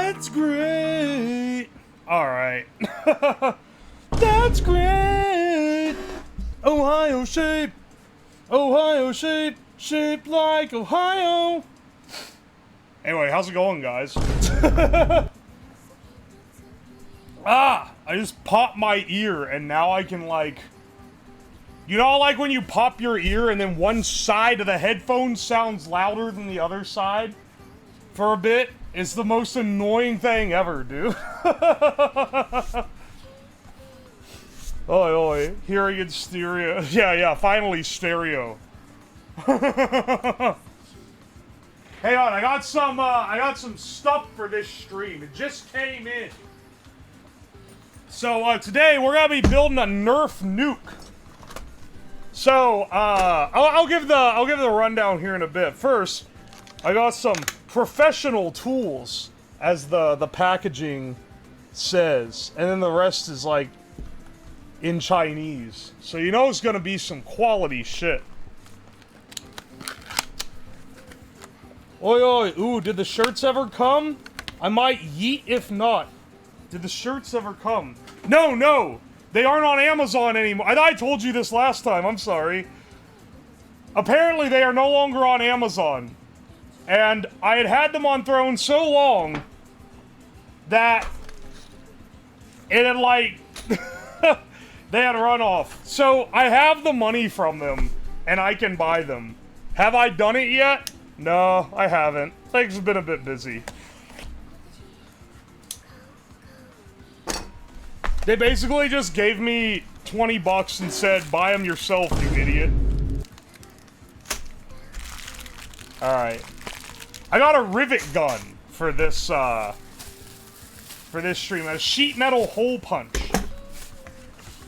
That's great. All right. That's great. Ohio shape. Ohio shape. Shaped like Ohio. Anyway, how's it going, guys? I just popped my ear and now I can, like... You know, like when you pop your ear and then one side of the headphone sounds louder than the other side? For a bit? It's the most annoying thing ever, dude. Oi, oi. Hearing in stereo. Yeah, finally stereo. Hang on, I got some stuff for this stream. It just came in. So, today we're gonna be building a NERF nuke. So, I'll give the rundown here in a bit. First, I got some professional tools, as the packaging says, and then the rest is like in Chinese. So you know it's gonna be some quality shit. Oi, oi, ooh, did the shirts ever come? I might yeet if not. Did the shirts ever come? No, they aren't on Amazon anymore. I told you this last time, I'm sorry. Apparently they are no longer on Amazon. And I had them on Throne so long that it had, like, they had run off. So I have the money from them and I can buy them. Have I done it yet? No, I haven't. Things have been a bit busy. They basically just gave me 20 bucks and said, buy them yourself, you idiot. Alright. I got a rivet gun for this stream. A sheet metal hole punch.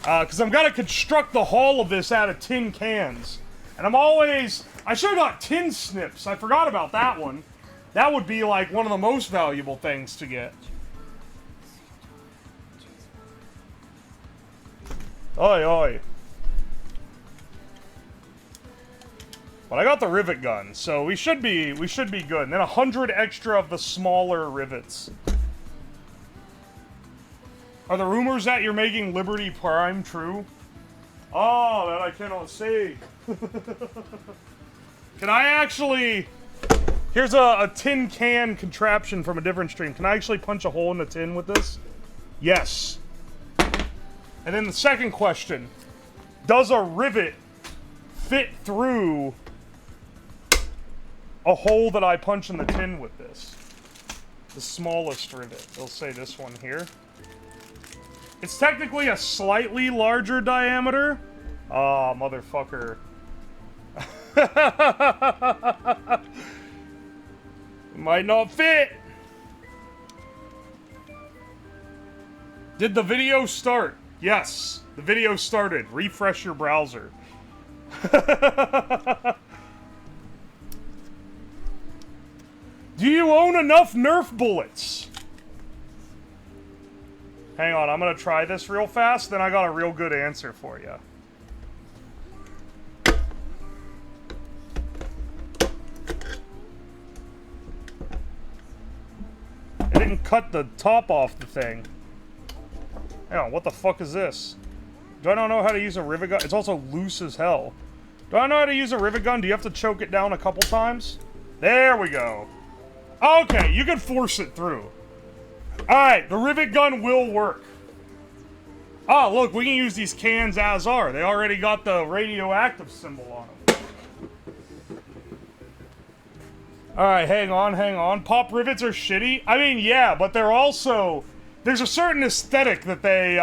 Because I'm gonna construct the hull of this out of tin cans. And I should have got tin snips. I forgot about that one. That would be, like, one of the most valuable things to get. Oi, oi. But I got the rivet gun, so we should be good. And then 100 extra of the smaller rivets. Are the rumors that you're making Liberty Prime true? Oh, that I cannot say. Can I actually... Here's a tin can contraption from a different stream. Can I actually punch a hole in the tin with this? Yes. And then the second question. Does a rivet fit through a hole that I punch in the tin with this? The smallest rivet. They'll say this one here. It's technically a slightly larger diameter. Oh, motherfucker. Might not fit. Did the video start? Yes, the video started. Refresh your browser. Do you own enough Nerf bullets? Hang on, I'm gonna try this real fast, then I got a real good answer for you. It didn't cut the top off the thing. Hang on, what the fuck is this? Do I not know how to use a rivet gun? It's also loose as hell. Do I know how to use a rivet gun? Do you have to choke it down a couple times? There we go. Okay, you can force it through. Alright, the rivet gun will work. Oh, look, we can use these cans as are. They already got the radioactive symbol on them. Alright, hang on. Pop rivets are shitty? I mean, yeah, but they're also... There's a certain aesthetic that they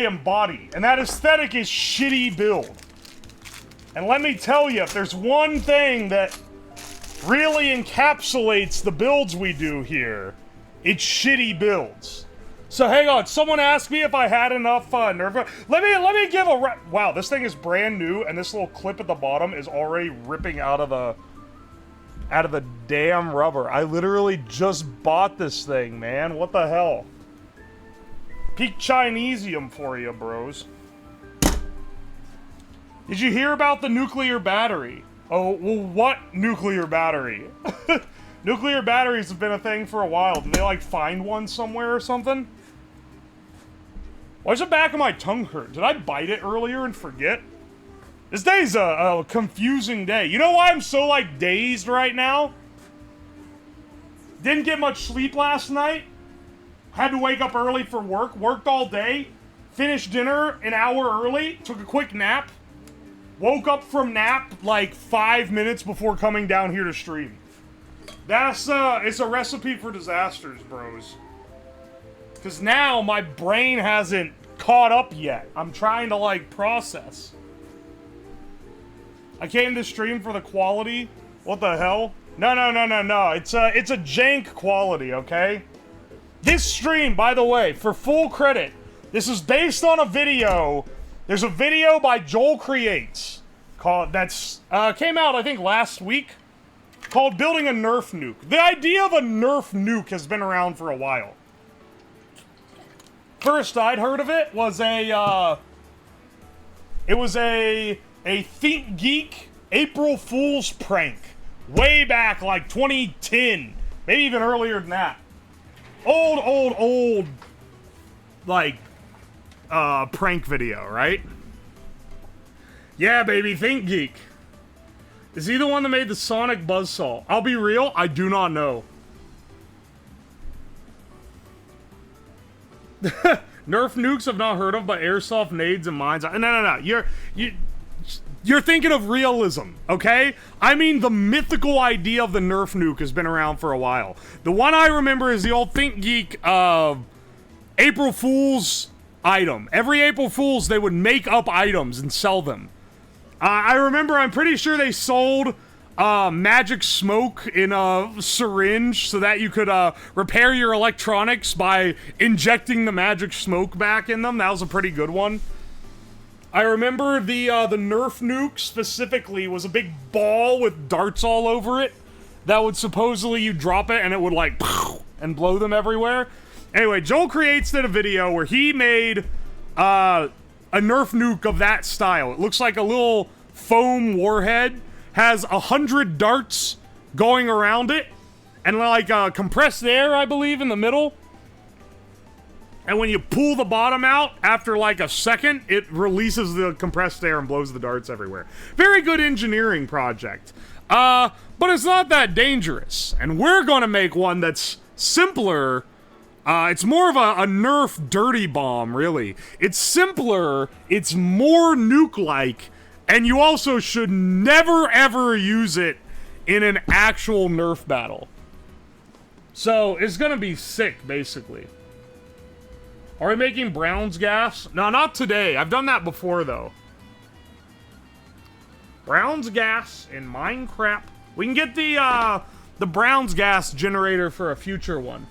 embody. And that aesthetic is shitty build. And let me tell you, if there's one thing that really encapsulates the builds we do here, it's shitty builds. So hang on, someone asked me if I had enough Nerf. Let me give a wow, this thing is brand new, and this little clip at the bottom is already ripping out of the damn rubber. I literally just bought this thing, man. What the hell? Peak Chinesium for you, bros. Did you hear about the nuclear battery? Oh, well, what nuclear battery? Nuclear batteries have been a thing for a while. Did they, like, find one somewhere or something? Why does the back of my tongue hurt? Did I bite it earlier and forget? This day's a confusing day. You know why I'm so, like, dazed right now? Didn't get much sleep last night. Had to wake up early for work. Worked all day. Finished dinner an hour early. Took a quick nap. Woke up from nap, like, 5 minutes before coming down here to stream. That's, it's a recipe for disasters, bros. Because now my brain hasn't caught up yet. I'm trying to, like, process. I came to stream for the quality. What the hell? No. It's a jank quality, okay? This stream, by the way, for full credit, this is based on a video. There's a video by Joel Creates that's came out, I think, last week, called Building a NERF Nuke. The idea of a NERF Nuke has been around for a while. First I'd heard of it was a Think Geek April Fool's prank. Way back, like 2010. Maybe even earlier than that. Old, like, prank video, right? Yeah, baby, Think Geek. Is he the one that made the Sonic Buzzsaw? I'll be real, I do not know. Nerf nukes I've not heard of, but airsoft nades and mines. No. You're thinking of realism, okay? I mean, the mythical idea of the Nerf nuke has been around for a while. The one I remember is the old Think Geek April Fool's item. Every April Fool's, they would make up items and sell them. I remember, I'm pretty sure they sold magic smoke in a syringe so that you could repair your electronics by injecting the magic smoke back in them. That was a pretty good one. I remember the Nerf nuke specifically was a big ball with darts all over it that would supposedly you drop it and it would like and blow them everywhere. Anyway, Joel Creates did a video where he made a Nerf nuke of that style. It looks like a little foam warhead, has 100 darts going around it, and like compressed air, I believe, in the middle. And when you pull the bottom out, after like a second, it releases the compressed air and blows the darts everywhere. Very good engineering project. But it's not that dangerous. And we're gonna make one that's simpler. It's more of a Nerf dirty bomb, really. It's simpler, it's more nuke-like, and you also should never ever use it in an actual Nerf battle. So, it's gonna be sick, basically. Are we making Brown's gas? No, not today. I've done that before, though. Brown's gas in Minecraft. We can get the Brown's gas generator for a future one.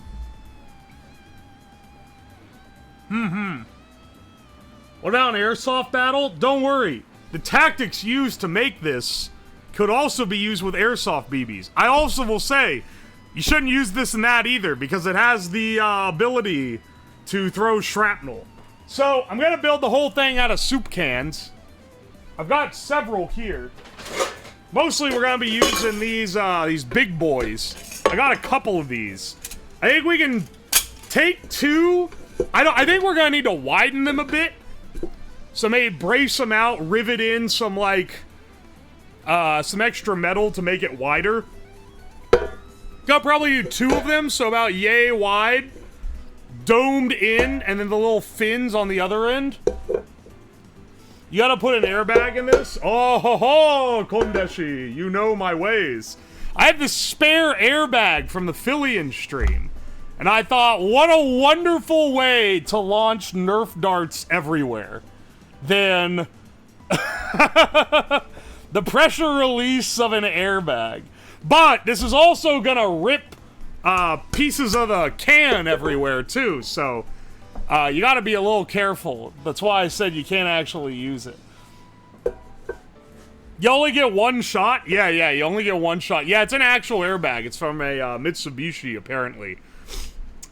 What about an airsoft battle? Don't worry. The tactics used to make this could also be used with airsoft BBs. I also will say, you shouldn't use this and that either, because it has the ability to throw shrapnel. So, I'm gonna build the whole thing out of soup cans. I've got several here. Mostly we're gonna be using these big boys. I got a couple of these. I think we can take two. I think we're gonna need to widen them a bit. So maybe brace them out, rivet in some like some extra metal to make it wider. Got probably do two of them, so about yay wide, domed in, and then the little fins on the other end. You gotta put an airbag in this? Oh ho ho, Kondeshi, you know my ways. I have this spare airbag from the Phillian stream. And I thought, what a wonderful way to launch Nerf darts everywhere. Then, the pressure release of an airbag. But, this is also gonna rip pieces of the can everywhere, too. So, you gotta be a little careful. That's why I said you can't actually use it. You only get one shot? Yeah, you only get one shot. Yeah, it's an actual airbag. It's from a Mitsubishi, apparently.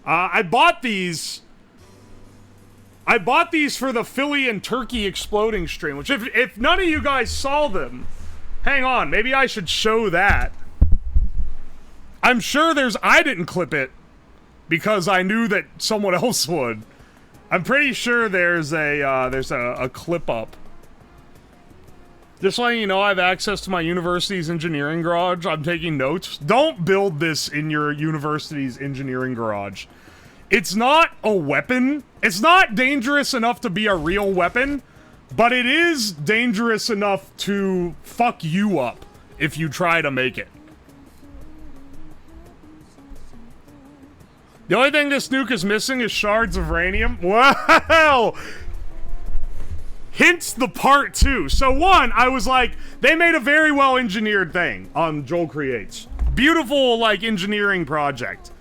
I bought these for the Philly and Turkey exploding stream, which if none of you guys saw them, hang on, maybe I should show that. I'm sure I didn't clip it because I knew that someone else would. I'm pretty sure there's a clip up. Just letting you know, I have access to my university's engineering garage. I'm taking notes. Don't build this in your university's engineering garage. It's not a weapon. It's not dangerous enough to be a real weapon, but it is dangerous enough to fuck you up if you try to make it. The only thing this nuke is missing is shards of uranium. Wow! Hence the part 2. So 1, I was like, they made a very well engineered thing on Joel Creates. Beautiful, like, engineering project.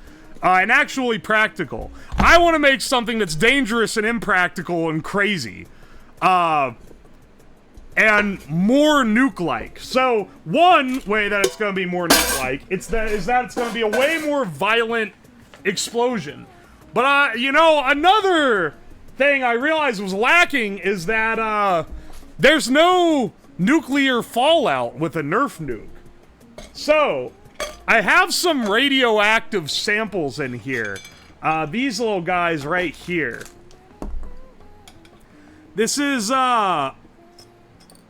And actually practical. I want to make something that's dangerous and impractical and crazy. And more nuke-like. So, one way that it's going to be more nuke-like is that it's going to be a way more violent explosion. But, you know, another thing I realized was lacking is that, there's no nuclear fallout with a NERF nuke. So, I have some radioactive samples in here. These little guys right here. This is, I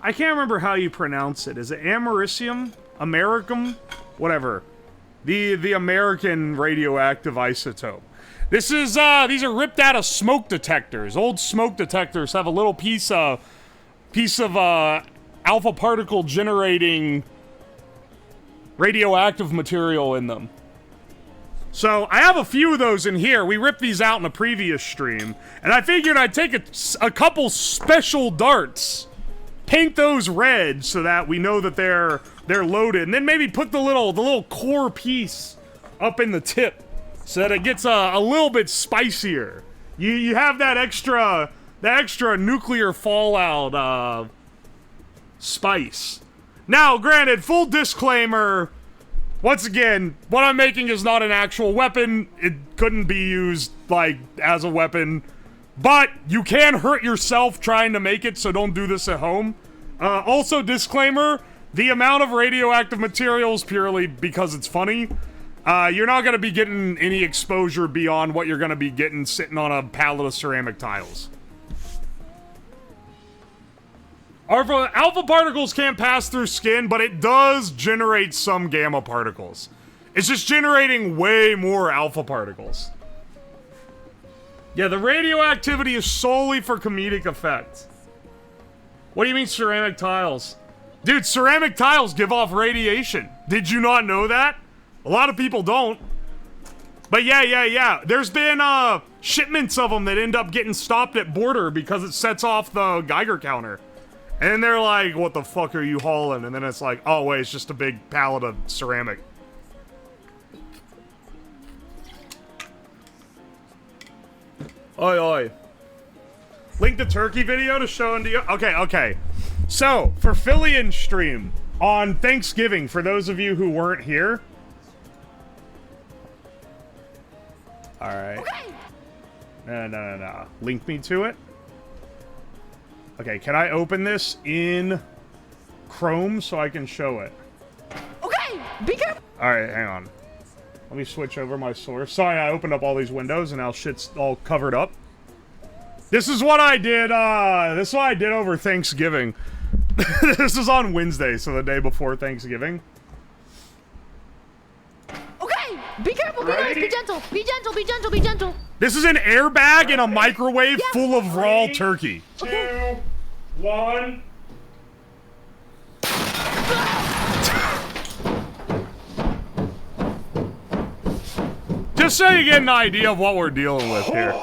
can't remember how you pronounce it. Is it americium? Americum? Whatever. The American radioactive isotope. This is, these are ripped out of smoke detectors. Old smoke detectors have a little piece of alpha particle generating radioactive material in them. So, I have a few of those in here. We ripped these out in a previous stream. And I figured I'd take a couple special darts, paint those red so that we know that they're loaded, and then maybe put the little core piece up in the tip so that it gets a little bit spicier. You have that extra nuclear fallout spice. Now, granted, full disclaimer, once again, what I'm making is not an actual weapon. It couldn't be used, like, as a weapon. But you can hurt yourself trying to make it, so don't do this at home. Also, disclaimer, the amount of radioactive material is purely because it's funny. You're not going to be getting any exposure beyond what you're going to be getting sitting on a pallet of ceramic tiles. Alpha particles can't pass through skin, but it does generate some gamma particles. It's just generating way more alpha particles. Yeah, the radioactivity is solely for comedic effect. What do you mean ceramic tiles? Dude, ceramic tiles give off radiation. Did you not know that? A lot of people don't. But yeah. There's been shipments of them that end up getting stopped at border because it sets off the Geiger counter. And they're like, what the fuck are you hauling? And then it's like, oh wait, it's just a big pallet of ceramic. Oi, oi. Link the turkey video to show into you. Okay. So, for Phillian stream on Thanksgiving, for those of you who weren't here. Alright. Okay. No. Link me to it. Okay, can I open this in Chrome so I can show it? Okay, be careful. Alright, hang on. Let me switch over my source. Sorry, I opened up all these windows and now shit's all covered up. This is what I did, over Thanksgiving. This is on Wednesday, so the day before Thanksgiving. Okay, be careful, be nice, be gentle, be gentle, be gentle, be gentle. This is an airbag in a microwave full of raw 3, turkey. 2, 1. Just so you get an idea of what we're dealing with here.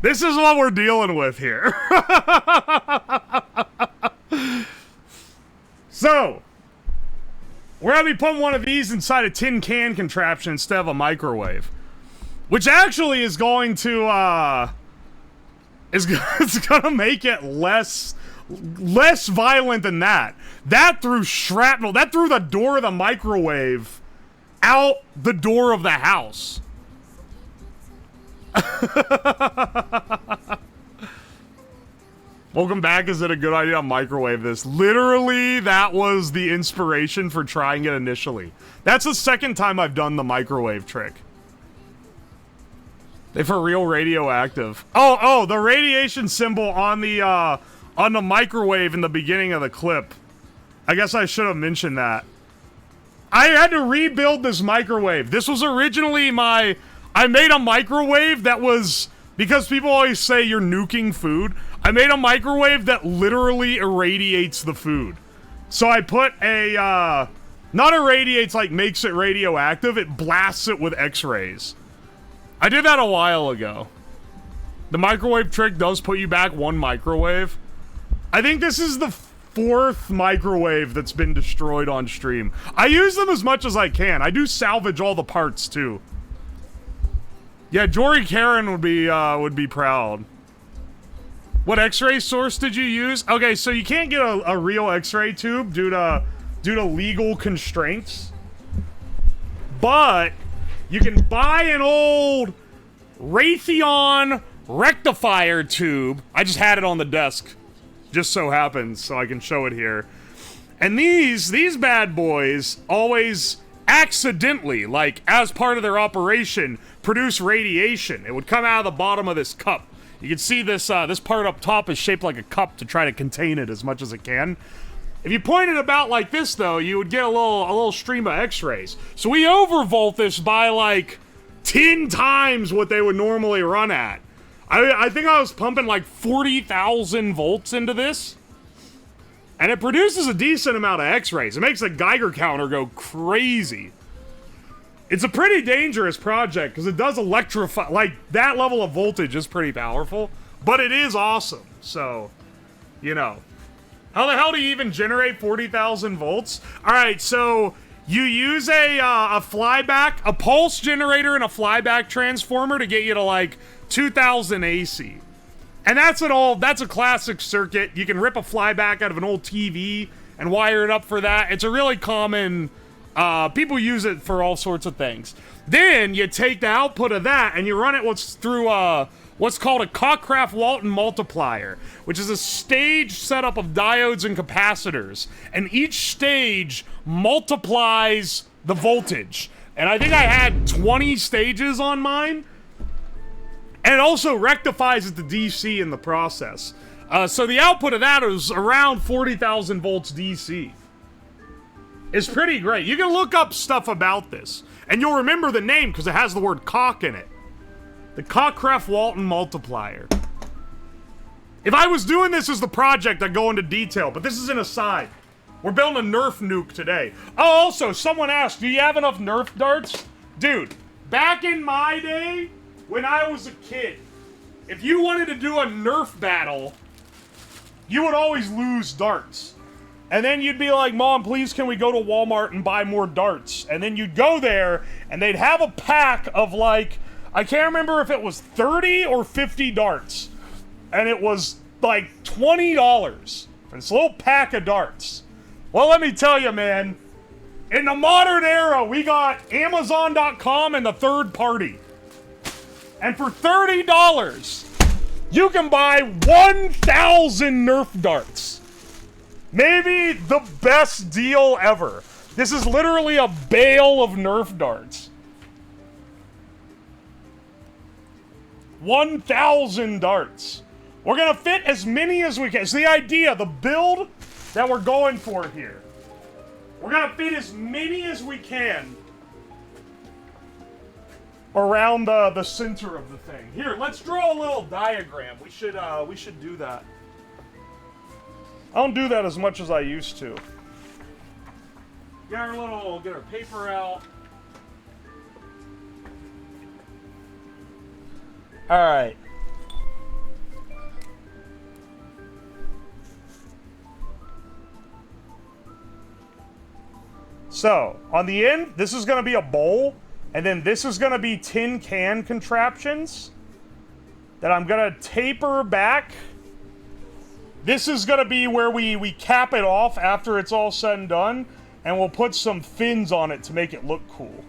This is what we're dealing with here. So, we're gonna be putting one of these inside a tin can contraption instead of a microwave. Which actually is going to, it's gonna make it less violent than that. That threw shrapnel. That threw the door of the microwave out the door of the house. Welcome back. Is it a good idea to microwave this? Literally, that was the inspiration for trying it initially. That's the second time I've done the microwave trick. They for real radioactive. Oh, the radiation symbol on the microwave in the beginning of the clip. I guess I should have mentioned that. I had to rebuild this microwave. This was originally I made a microwave that was, because people always say you're nuking food, I made a microwave that literally irradiates the food. So I put a, not irradiates like makes it radioactive, it blasts it with X-rays. I did that a while ago. The microwave trick does put you back one microwave. I think this is the 4th microwave that's been destroyed on stream. I use them as much as I can. I do salvage all the parts too. Yeah, Jory Karen would be proud. What X-ray source did you use? Okay, so you can't get a real X-ray tube due to legal constraints. But you can buy an old Raytheon rectifier tube. I just had it on the desk. Just so happens, so I can show it here. And these bad boys always accidentally, like as part of their operation, produce radiation. It would come out of the bottom of this cup. You can see this this part up top is shaped like a cup to try to contain it as much as it can. If you point it about like this, though, you would get a little stream of X-rays. So we overvolt this by like 10 times what they would normally run at. I think I was pumping like 40,000 volts into this. And it produces a decent amount of X-rays. It makes the Geiger counter go crazy. It's a pretty dangerous project because it does electrify. Like, that level of voltage is pretty powerful. But it is awesome. So, you know. How the hell do you even generate 40,000 volts? Alright, so you use a flyback, a pulse generator and a flyback transformer to get you to like 2,000 AC. And that's a classic circuit. You can rip a flyback out of an old TV and wire it up for that. It's a really common, people use it for all sorts of things. Then you take the output of that and you run it through what's called a Cockcraft-Walton multiplier, which is a stage setup of diodes and capacitors. And each stage multiplies the voltage. And I think I had 20 stages on mine. And it also rectifies it to DC in the process. So the output of that is around 40,000 volts DC. It's pretty great. You can look up stuff about this. And you'll remember the name because it has the word cock in it. The Cockcraft-Walton multiplier. If I was doing this as the project, I'd go into detail. But this is an aside. We're building a NERF nuke today. Oh, also, someone asked, do you have enough NERF darts? Dude, back in my day, when I was a kid, if you wanted to do a Nerf battle, you would always lose darts. And then you'd be like, Mom, please can we go to Walmart and buy more darts? And then you'd go there, and they'd have a pack of like, I can't remember if it was 30 or 50 darts. And it was like $20 for this little pack of darts. Well, let me tell you, man, in the modern era, we got Amazon.com and the third party. And for $30, you can buy 1,000 Nerf darts. Maybe the best deal ever. This is literally a bale of Nerf darts. 1,000 darts. We're gonna fit as many as we can. It's the idea, the build that we're going for here. We're gonna fit as many as we can around the center of the thing. Here, let's draw a little diagram. We should do that. I don't do that as much as I used to. Get our paper out. All right. So, on the end, this is going to be a bowl, and then this is going to be tin can contraptions that I'm going to taper back. This is going to be where we cap it off after it's all said and done, and we'll put some fins on it to make it look cool.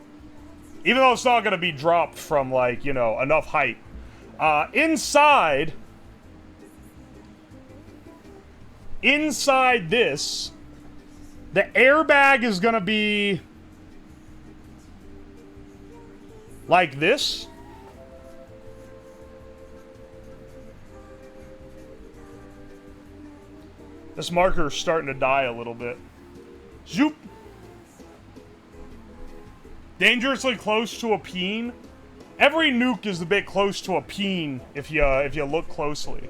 Even though it's not going to be dropped from, like, you know, enough height. Inside, inside this, the airbag is gonna be like this. This marker is starting to die a little bit. Zoop. Dangerously close to a peen. Every nuke is a bit close to a peen if you look closely.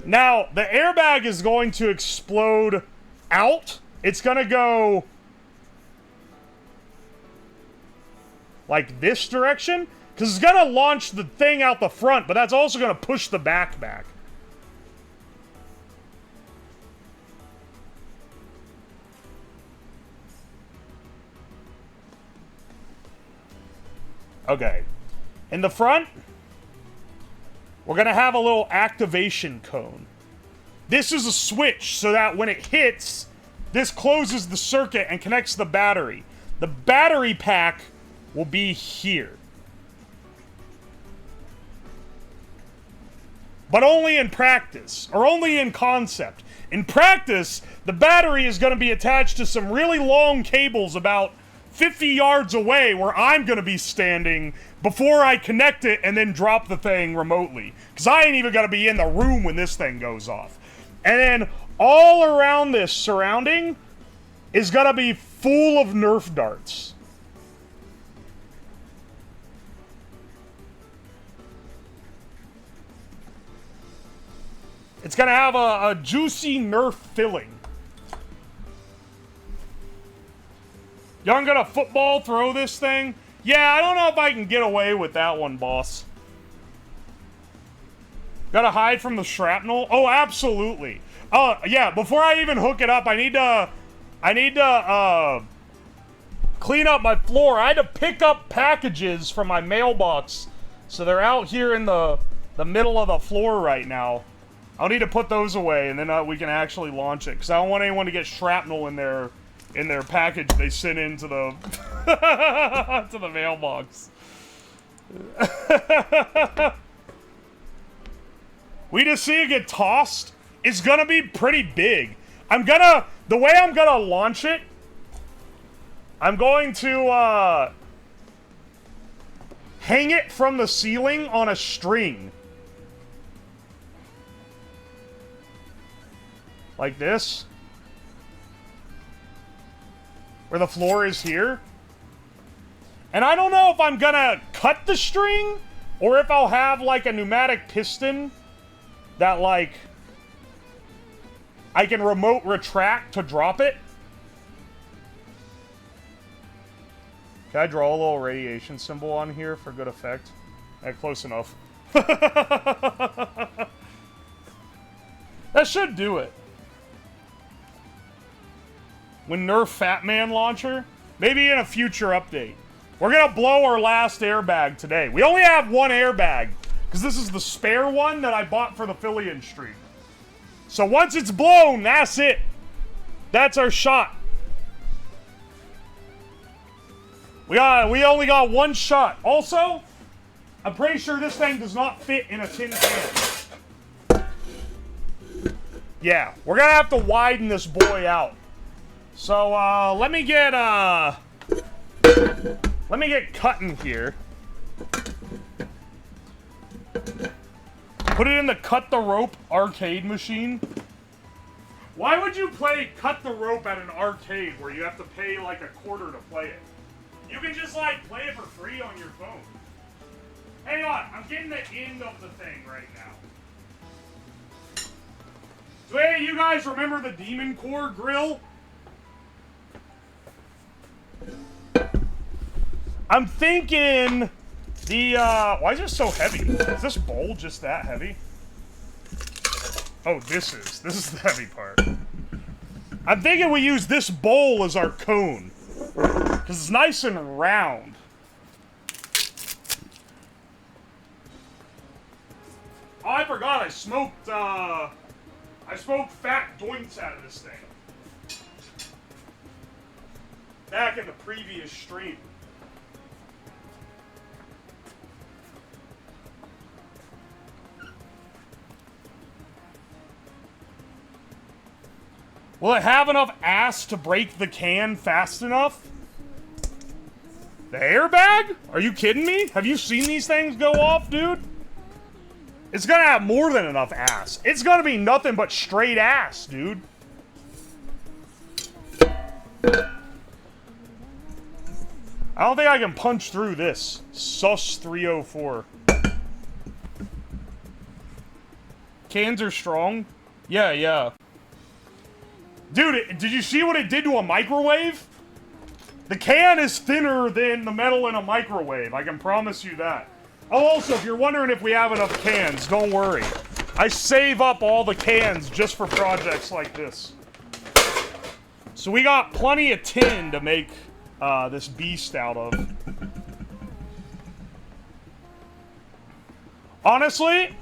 Now, the airbag is going to explode out. It's gonna go like this direction, because it's gonna launch the thing out the front, but that's also gonna push the back. Okay. In the front, we're gonna have a little activation cone. This is a switch so that when it hits, this closes the circuit and connects the battery. The battery pack will be here. But only in practice, or only in concept. In practice, the battery is gonna be attached to some really long cables about 50 yards away where I'm gonna be standing before I connect it and then drop the thing remotely. Because I ain't even gonna be in the room when this thing goes off. And then all around this surrounding is gonna be full of Nerf darts. It's gonna have a juicy Nerf filling. Y'all gonna football throw this thing? Yeah, I don't know if I can get away with that one, boss. Gotta hide from the shrapnel? Oh, absolutely. Yeah, before I even hook it up, I need to clean up my floor. I had to pick up packages from my mailbox, so they're out here in the middle of the floor right now. I'll need to put those away, and then we can actually launch it, because I don't want anyone to get shrapnel in their package they sent into the to the mailbox. We just see it get tossed. It's gonna be pretty big. The way I'm gonna launch it, I'm going to hang it from the ceiling on a string. Like this. Where the floor is here. And I don't know if I'm gonna cut the string or if I'll have like a pneumatic piston that like I can remote retract to drop it. Can I draw a little radiation symbol on here for good effect? Close enough. That should do it. When Nerf Fat Man launcher? Maybe in a future update. We're gonna blow our last airbag today. We only have one airbag, because this is the spare one that I bought for the Fillion stream. So once it's blown, that's it. That's our shot. We only got one shot. Also, I'm pretty sure this thing does not fit in a tin can. Yeah, we're gonna have to widen this boy out. So, let me get cutting here. Put it in the cut the rope arcade machine. Why would you play cut the rope at an arcade where you have to pay like $0.25 to play it? You can just like play it for free on your phone. Hang on, I'm getting the end of the thing right now. So hey, you guys remember the Demon Core grill? I'm thinking why is it so heavy? Is this bowl just that heavy? Oh, this is the heavy part. I'm thinking we use this bowl as our cone, because it's nice and round. Oh, I forgot I smoked fat joints out of this thing back in the previous stream. Will it have enough ass to break the can fast enough? The airbag? Are you kidding me? Have you seen these things go off, dude? It's gonna have more than enough ass. It's gonna be nothing but straight ass, dude. I don't think I can punch through this. Sus 304. Cans are strong? Yeah, yeah. Dude, did you see what it did to a microwave? The can is thinner than the metal in a microwave. I can promise you that. Oh, also, if you're wondering if we have enough cans, don't worry. I save up all the cans just for projects like this. So we got plenty of tin to make this beast out of. Honestly,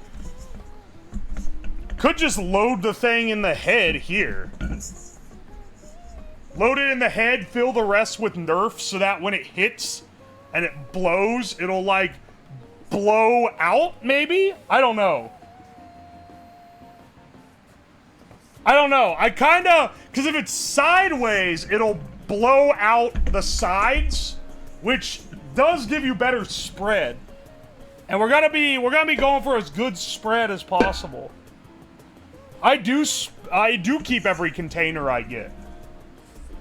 could just load the thing in the head here. Load it in the head, fill the rest with NERF so that when it hits and it blows, it'll like blow out, maybe? I don't know. I kinda, because if it's sideways, it'll blow out the sides, which does give you better spread. And we're gonna be going for as good spread as possible. I do keep every container I get.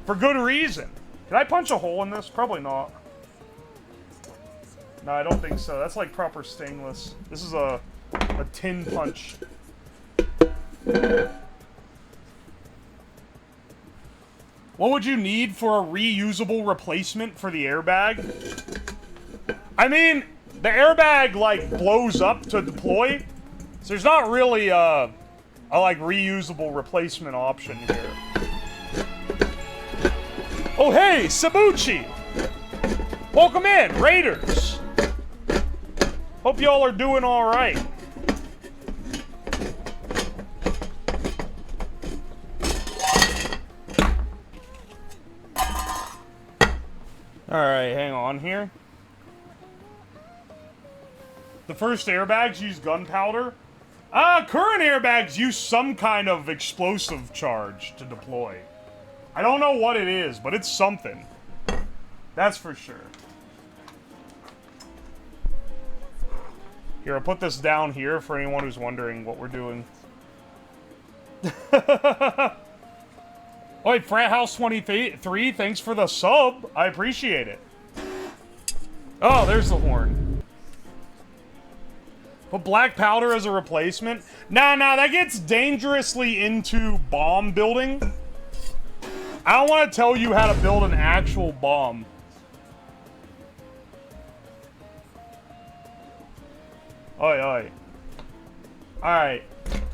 For good reason. Can I punch a hole in this? Probably not. No, I don't think so. That's like proper stainless. This is a tin punch. What would you need for a reusable replacement for the airbag? I mean, the airbag, like, blows up to deploy. So there's not really a like, reusable replacement option here. Oh, hey, Sabuchi! Welcome in, Raiders! Hope y'all are doing alright. Alright, hang on here. The first airbags use gunpowder. Current airbags use some kind of explosive charge to deploy. I don't know what it is, but it's something. That's for sure. Here, I'll put this down here for anyone who's wondering what we're doing. Oi, Frat House 23, thanks for the sub. I appreciate it. Oh, there's the horn. Put black powder as a replacement. Nah, that gets dangerously into bomb building. I don't want to tell you how to build an actual bomb. Oi. Alright.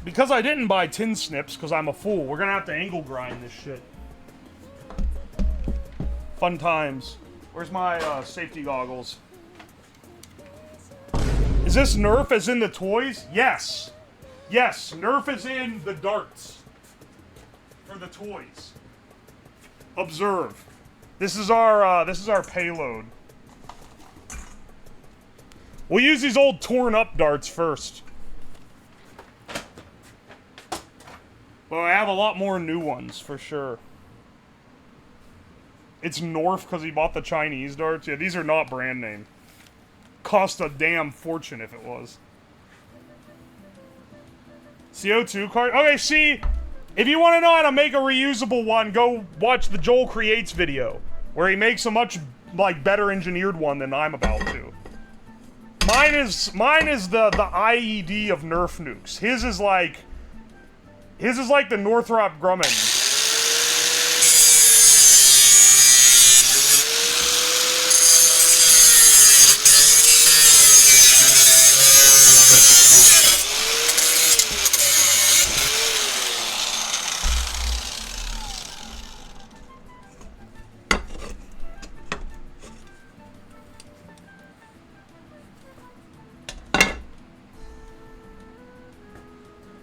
Because I didn't buy tin snips, because I'm a fool, we're gonna have to angle grind this shit. Fun times. Where's my safety goggles? Is this NERF as in the toys? Yes. Yes, NERF is in the darts. For the toys. Observe. This is our payload. We'll use these old torn up darts first. Well, I have a lot more new ones, for sure. It's North because he bought the Chinese darts. Yeah, these are not brand name. Cost a damn fortune if it was. CO2 card? Okay, see, if you want to know how to make a reusable one, go watch the Joel Creates video, where he makes a much, like, better engineered one than I'm about to. Mine is the IED of NERF nukes. His is like the Northrop Grumman.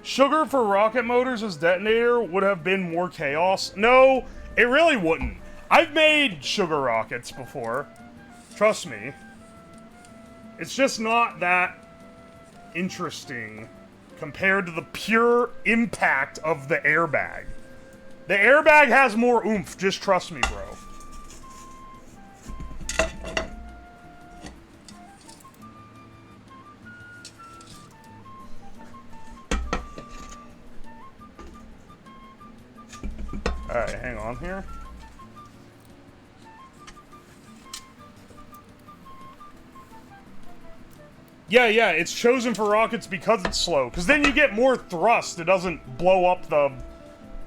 Sugar for rocket motors as detonator would have been more chaos. No, it really wouldn't. I've made sugar rockets before. Trust me. It's just not that interesting compared to the pure impact of the airbag. The airbag has more oomph, just trust me, bro. Alright, hang on here. Yeah, it's chosen for rockets because it's slow. Because then you get more thrust. It doesn't blow up the,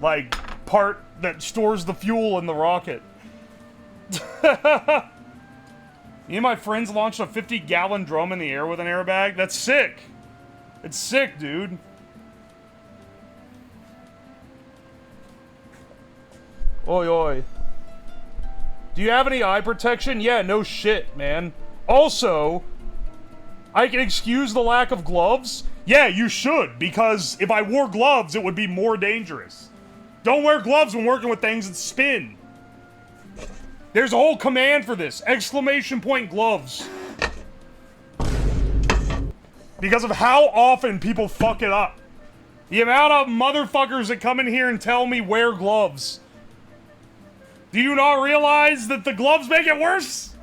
like, part that stores the fuel in the rocket. Me and my friends launched a 50-gallon drum in the air with an airbag. That's sick. It's sick, dude. Oi, oi. Do you have any eye protection? Yeah, no shit, man. Also, I can excuse the lack of gloves. Yeah, you should, because if I wore gloves, it would be more dangerous. Don't wear gloves when working with things that spin. There's a whole command for this. Exclamation point gloves. Because of how often people fuck it up. The amount of motherfuckers that come in here and tell me wear gloves. Do you not realize that the gloves make it worse?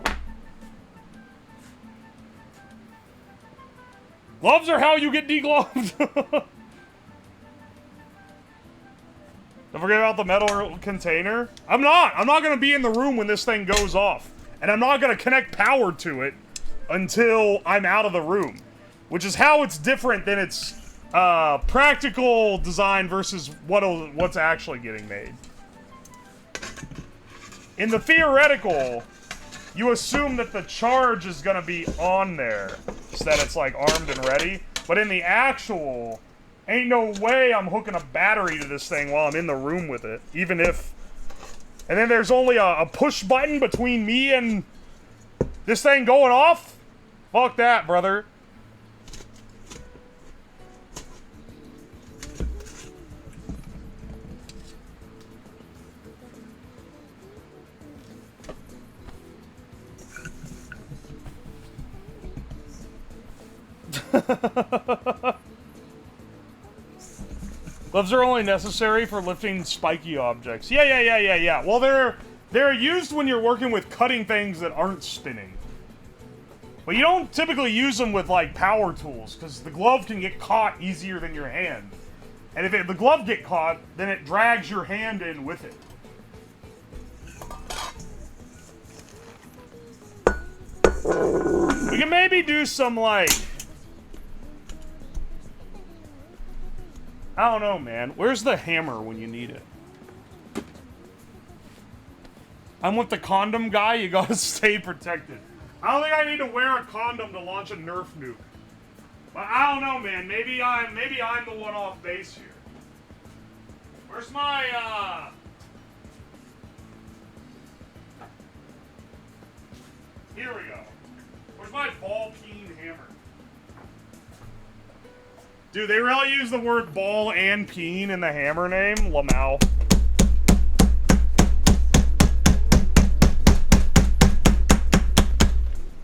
Gloves are how you get degloved. Don't forget about the metal container. I'm not gonna be in the room when this thing goes off. And I'm not gonna connect power to it until I'm out of the room. Which is how it's different than its practical design versus what's actually getting made. In the theoretical, you assume that the charge is gonna be on there, so that it's like armed and ready. But in the actual, ain't no way I'm hooking a battery to this thing while I'm in the room with it, even if... And then there's only a push button between me and this thing going off? Fuck that, brother. Gloves are only necessary for lifting spiky objects. Yeah. Well, they're used when you're working with cutting things that aren't spinning. But you don't typically use them with, like, power tools, because the glove can get caught easier than your hand. And if the glove get caught, then it drags your hand in with it. We can maybe do some, like... I don't know, man. Where's the hammer when you need it? I'm with the condom guy. You gotta stay protected. I don't think I need to wear a condom to launch a NERF nuke. But I don't know, man. Maybe I'm the one off base here. Where's my Here we go. Where's my ball peen hammer? Dude, they really use the word ball and peen in the hammer name? Lamau.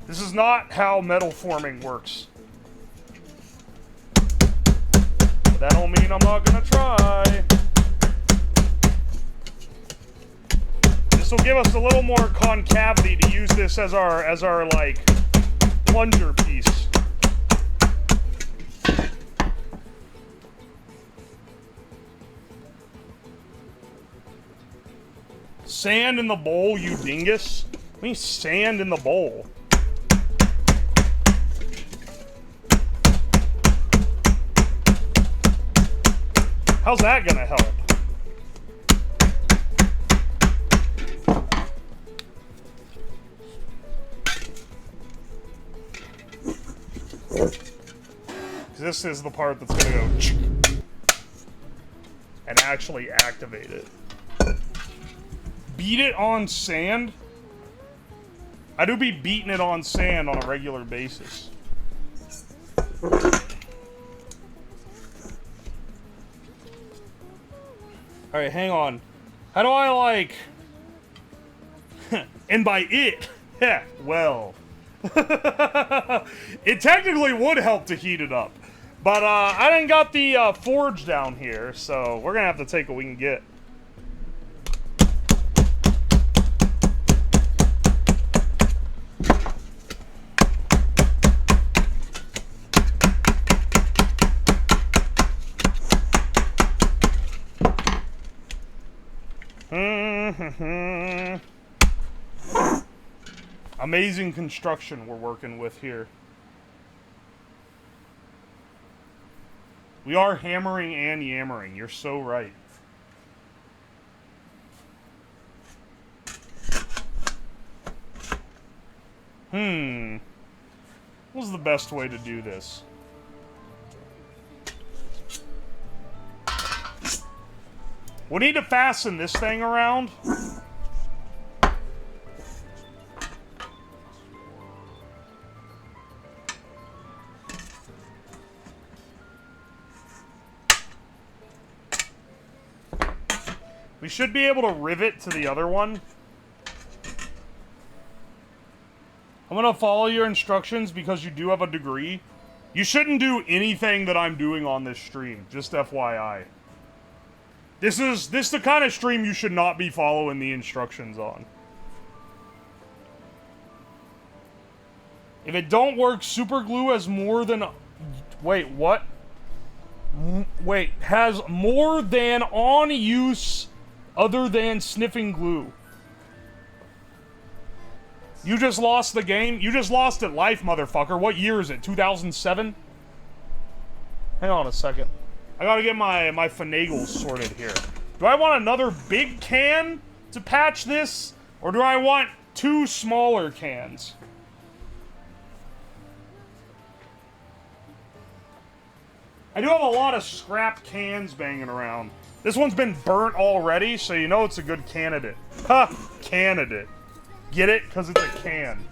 This is not how metal forming works. But that don't mean I'm not gonna try. This will give us a little more concavity to use this as our like plunger piece. Sand in the bowl, you dingus. What mean sand in the bowl? How's that gonna help? This is the part that's gonna go and actually activate it. Beat it on sand? I do be beating it on sand on a regular basis. Alright, hang on. How do I, like... and by it, yeah, well... it technically would help to heat it up. But, I didn't got the, forge down here, so we're gonna have to take what we can get. Amazing construction we're working with here. We are hammering and yammering. You're so right. What's the best way to do this? We need to fasten this thing around. We should be able to rivet to the other one. I'm gonna follow your instructions because you do have a degree. You shouldn't do anything that I'm doing on this stream, just FYI. This is the kind of stream you should not be following the instructions on. If it don't work, super glue has more than... Wait, what? Wait, has more than on use other than sniffing glue. You just lost the game? You just lost at life, motherfucker. What year is it? 2007? Hang on a second. I gotta get my finagles sorted here. Do I want another big can to patch this? Or do I want 2 smaller cans? I do have a lot of scrap cans banging around. This one's been burnt already, so you know it's a good candidate. Ha! Candidate. Get it? Because it's a can.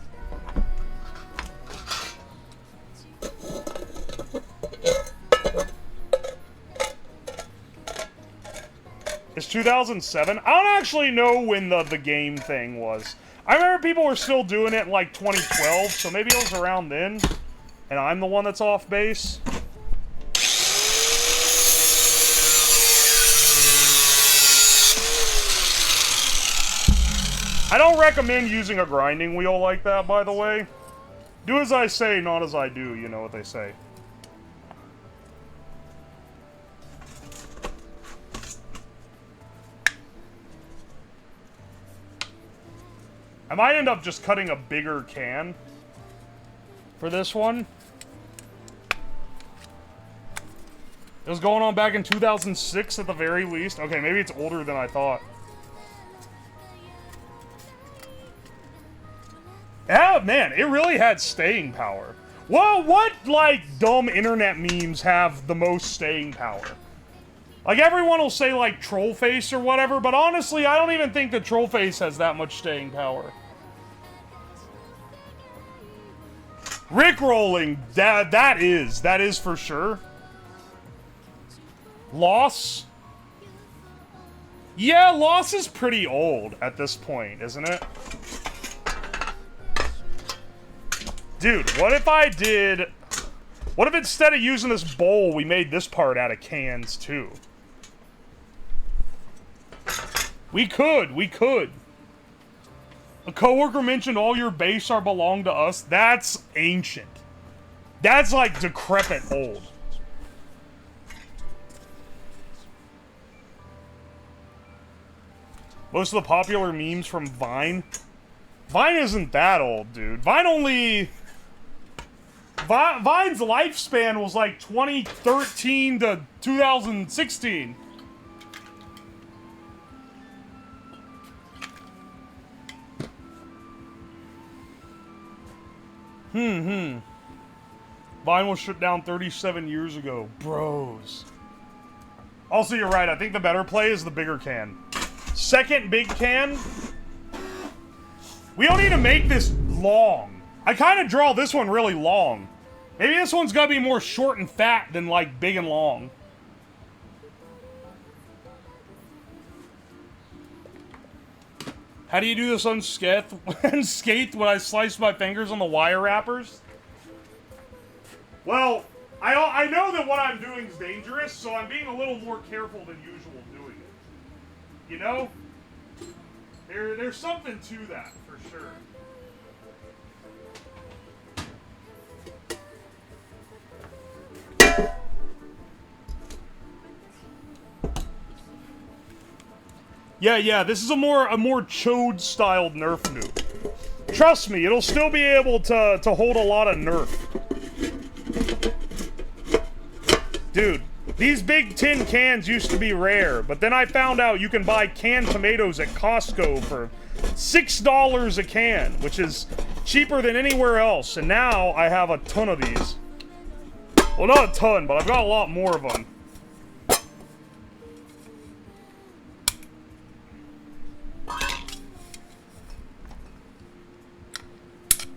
It's 2007? I don't actually know when the game thing was. I remember people were still doing it in like 2012, so maybe it was around then. And I'm the one that's off base. I don't recommend using a grinding wheel like that, by the way. Do as I say, not as I do, you know what they say. I might end up just cutting a bigger can for this one. It was going on back in 2006 at the very least. Okay, maybe it's older than I thought. Yeah, man, it really had staying power. Well, what, like, dumb internet memes have the most staying power? Like, everyone will say, like, Trollface or whatever, but honestly, I don't even think that Trollface has that much staying power. Rickrolling, that is for sure. Loss? Yeah, Loss is pretty old at this point, isn't it? Dude, what if I did... What if instead of using this bowl, we made this part out of cans, too? We could. A coworker mentioned all your base are belong to us. That's ancient. That's, like, decrepit old. Most of the popular memes from Vine? Vine isn't that old, dude. Vine's lifespan was like 2013 to 2016. Vine was shut down 37 years ago. Bros. Also, you're right. I think the better play is the bigger can. Second big can. We don't need to make this long. I kind of draw this one really long. Maybe this one's gotta be more short and fat than, like, big and long. How do you do this unscathed when I slice my fingers on the wire wrappers? Well, I know that what I'm doing is dangerous, so I'm being a little more careful than usual doing it. You know? There's something to that, for sure. Yeah, this is a more chode-styled Nerf nuke. Trust me, it'll still be able to hold a lot of Nerf. Dude, these big tin cans used to be rare, but then I found out you can buy canned tomatoes at Costco for $6 a can, which is cheaper than anywhere else, and now I have a ton of these. Well, not a ton, but I've got a lot more of them.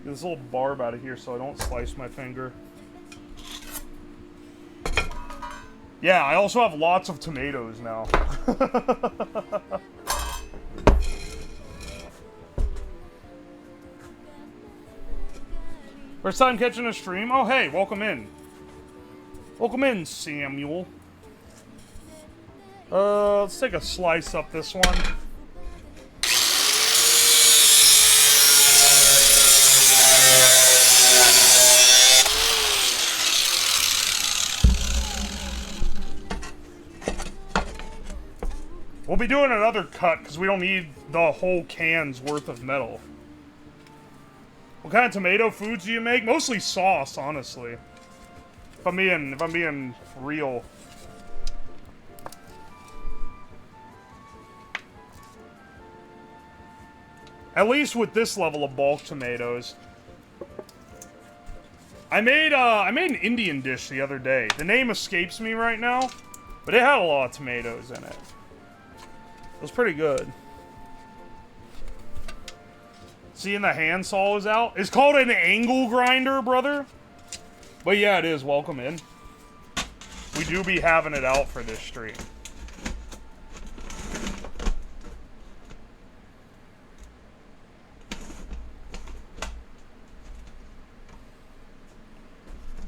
Get this little barb out of here so I don't slice my finger. Yeah, I also have lots of tomatoes now. First time catching a stream? Oh, hey, welcome in. Welcome in, Samuel. Let's take a slice up this one. We'll be doing another cut because we don't need the whole can's worth of metal. What kind of tomato foods do you make? Mostly sauce, honestly. If I'm being real. At least with this level of bulk tomatoes. I made an Indian dish the other day. The name escapes me right now, but it had a lot of tomatoes in it. It was pretty good. Seeing the handsaw is out. It's called an angle grinder, brother. But yeah, it is. Welcome in. We do be having it out for this stream.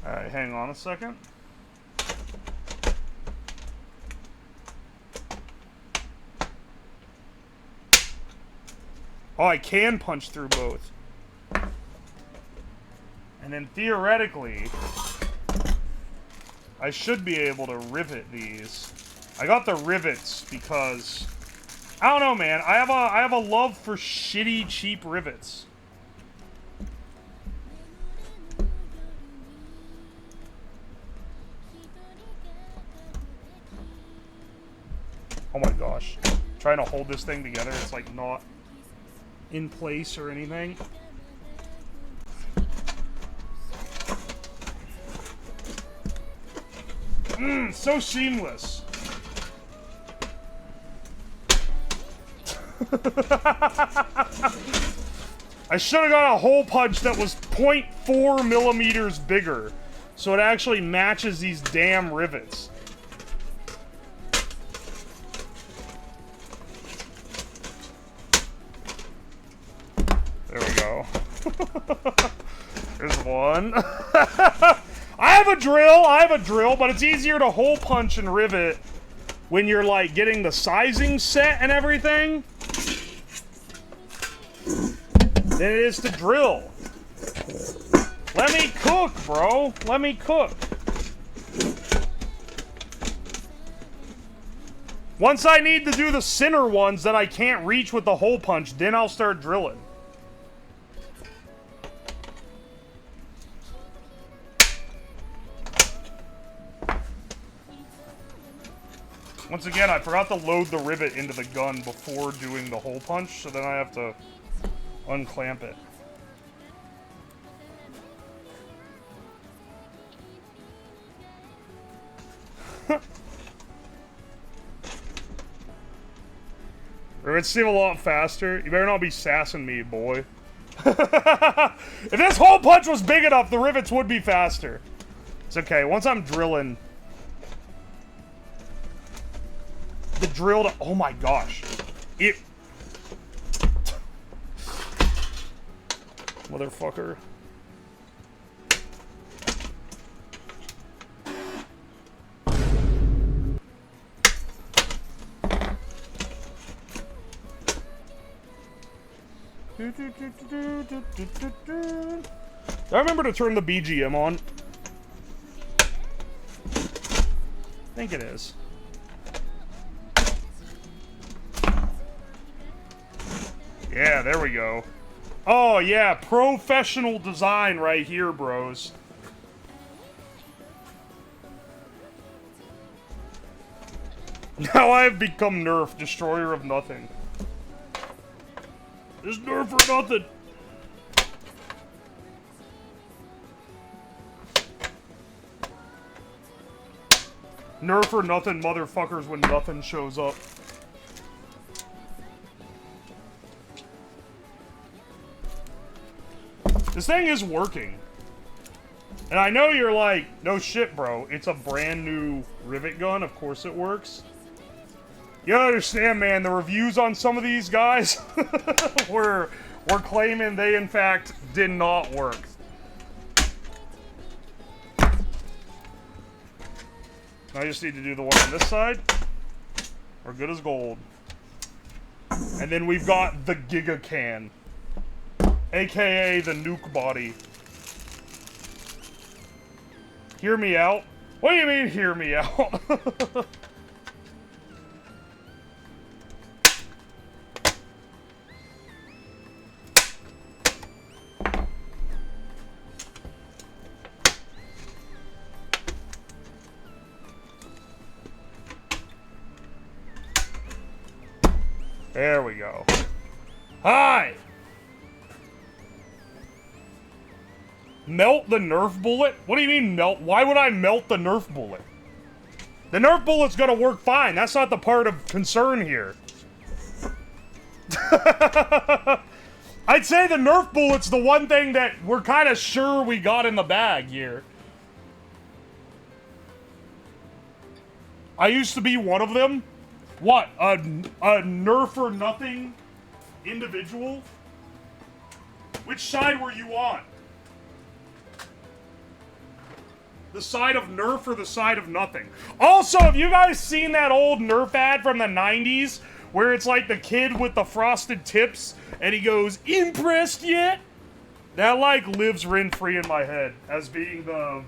Alright, hang on a second. Oh, I can punch through both. And then theoretically, I should be able to rivet these. I got the rivets because I don't know, man. I have a love for shitty, cheap rivets. Oh my gosh. Trying to hold this thing together, it's like not in place or anything. So seamless. I should have got a hole punch that was 0.4 millimeters bigger, so it actually matches these damn rivets. There we go. There's one. I have a drill, but it's easier to hole punch and rivet when you're like getting the sizing set and everything than it is to drill. Let me cook, bro. Let me cook. Once I need to do the center ones that I can't reach with the hole punch, then I'll start drilling. Once again, I forgot to load the rivet into the gun before doing the hole punch, so then I have to unclamp it. Rivets seem a lot faster. You better not be sassing me, boy. If this hole punch was big enough, the rivets would be faster. It's okay. Once I'm drilling... The drill to, oh my gosh. It... Motherfucker. Do I remember to turn the BGM on? I think it is. Yeah, there we go. Oh, yeah, professional design right here, bros. Now I have become Nerf, destroyer of nothing. There's Nerf or nothing. Nerf or nothing, motherfuckers, when nothing shows up. This thing is working. And I know you're like, no shit, bro. It's a brand new rivet gun. Of course it works. You understand, man, the reviews on some of these guys were claiming they, in fact, did not work. I just need to do the one on this side. We're good as gold. And then we've got the Giga Can. AKA the nuke body. Hear me out? What do you mean, hear me out? There we go. Hi! Melt the Nerf bullet? What do you mean melt? Why would I melt the Nerf bullet? The Nerf bullet's gonna work fine. That's not the part of concern here. I'd say the Nerf bullet's the one thing that we're kind of sure we got in the bag here. I used to be one of them. What? A Nerf or nothing individual? Which side were you on? The side of Nerf or the side of nothing? Also, have you guys seen that old Nerf ad from the 90s? Where it's like the kid with the frosted tips and he goes, "Impressed yet?" That like lives rent-free in my head as being the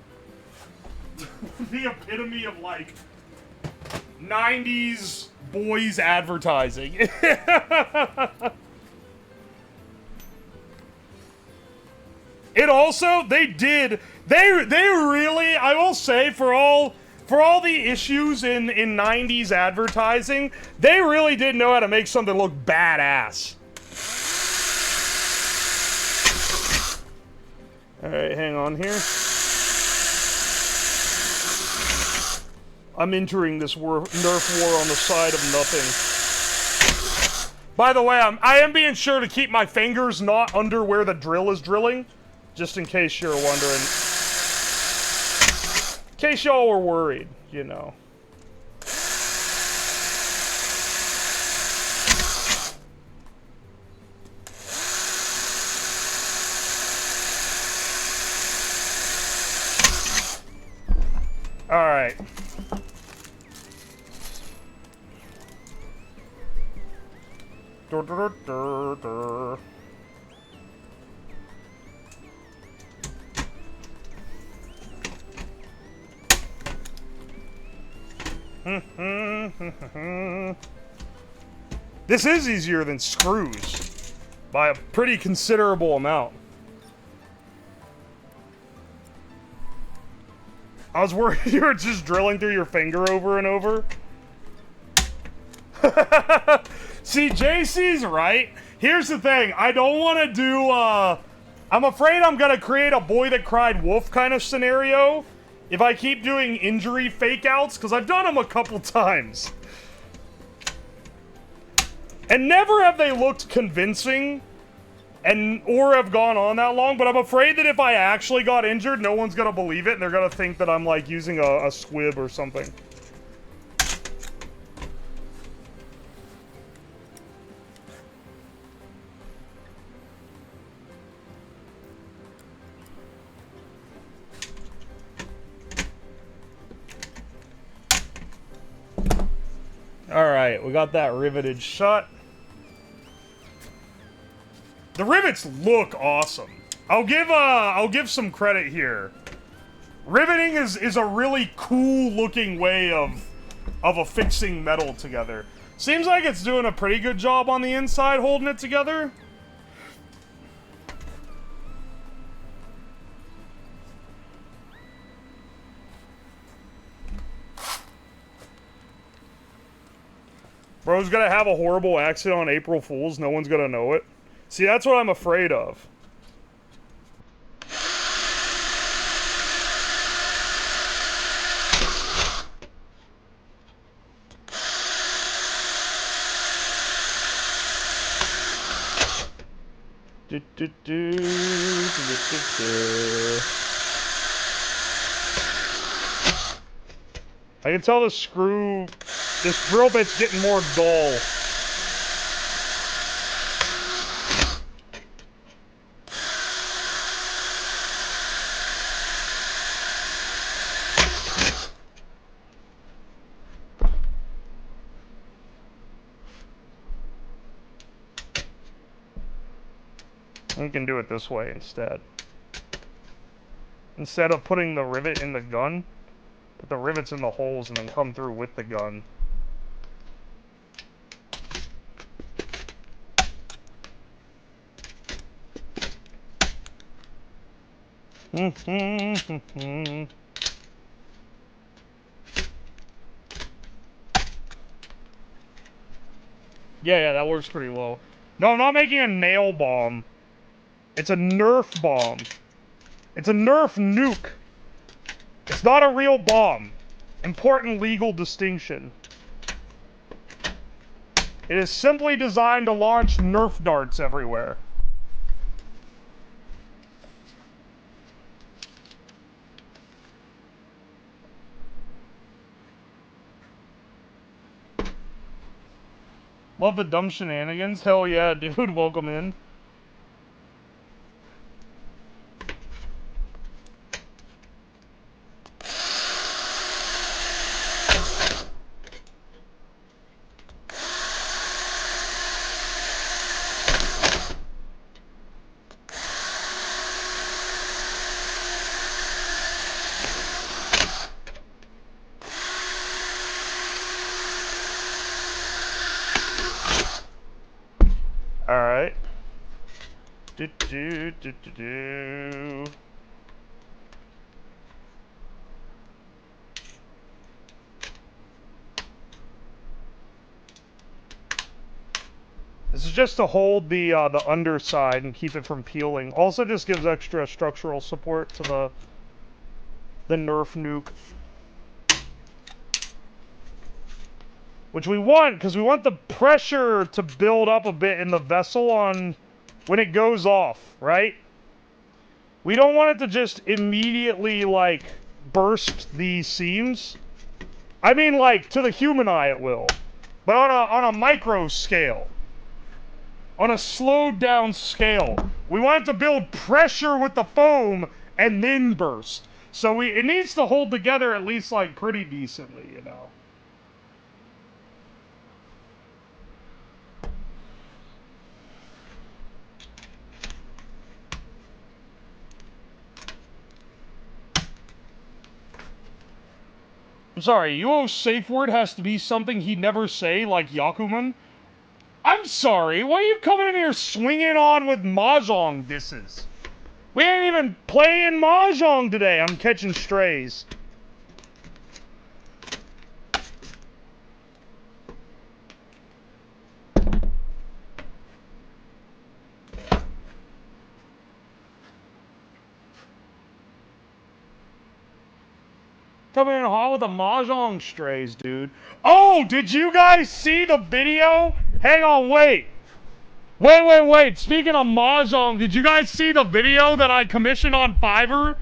the epitome of like 90s boys advertising. It also, they really, I will say, for all the issues in 90s advertising, they really did know how to make something look badass. Alright, hang on here. I'm entering this Nerf war on the side of nothing. By the way, I am being sure to keep my fingers not under where the drill is drilling. Just in case you're wondering. In case y'all were worried, you know. Alright. This is easier than screws by a pretty considerable amount. I was worried you were just drilling through your finger over and over. See, JC's right. Here's the thing. I don't want to do, I'm afraid I'm going to create a boy that cried wolf kind of scenario if I keep doing injury fake outs, because I've done them a couple times. And never have they looked convincing or have gone on that long, but I'm afraid that if I actually got injured, no one's gonna believe it, and they're gonna think that I'm, like, using a squib or something. Alright, we got that riveted shut. The rivets look awesome. I'll give some credit here. Riveting is a really cool looking way of affixing metal together. Seems like it's doing a pretty good job on the inside holding it together. Bro's gonna have a horrible accident on April Fool's. No one's gonna know it. See, that's what I'm afraid of. I can tell this drill bit's getting more dull. We can do it this way instead. Instead of putting the rivet in the gun, put the rivets in the holes and then come through with the gun. Yeah, that works pretty well. No, I'm not making a nail bomb. It's a NERF bomb. It's a NERF nuke. It's not a real bomb. Important legal distinction. It is simply designed to launch NERF darts everywhere. Love the dumb shenanigans. Hell yeah, dude. Welcome in. Alright. This is just to hold the underside and keep it from peeling. Also just gives extra structural support to the NERF nuke. Which we want, because we want the pressure to build up a bit in the vessel on when it goes off, right? We don't want it to just immediately, like, burst the seams. I mean, like, to the human eye it will. But on a micro scale. On a slowed down scale. We want it to build pressure with the foam and then burst. So it needs to hold together at least, like, pretty decently, you know? I'm sorry, Yuo's safe word has to be something he'd never say, like Yakuman? I'm sorry, why are you coming in here swinging on with Mahjong disses? We ain't even playing Mahjong today, I'm catching strays. Coming in hot with the Mahjong strays, dude. Oh, did you guys see the video? Hang on, wait. Wait. Speaking of Mahjong, did you guys see the video that I commissioned on Fiverr?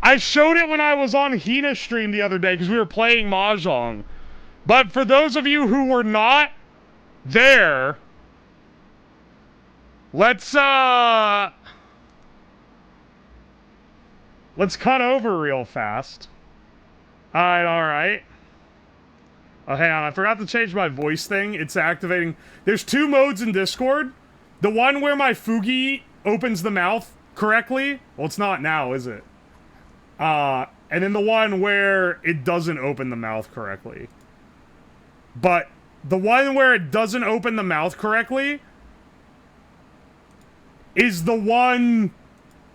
I showed it when I was on Hina stream the other day because we were playing Mahjong. But for those of you who were not there, let's cut over real fast. Alright. Oh, hang on, I forgot to change my voice thing. It's activating. There's two modes in Discord. The one where my Fugi opens the mouth correctly. Well, it's not now, is it? And then the one where it doesn't open the mouth correctly. But the one where it doesn't open the mouth correctly is the one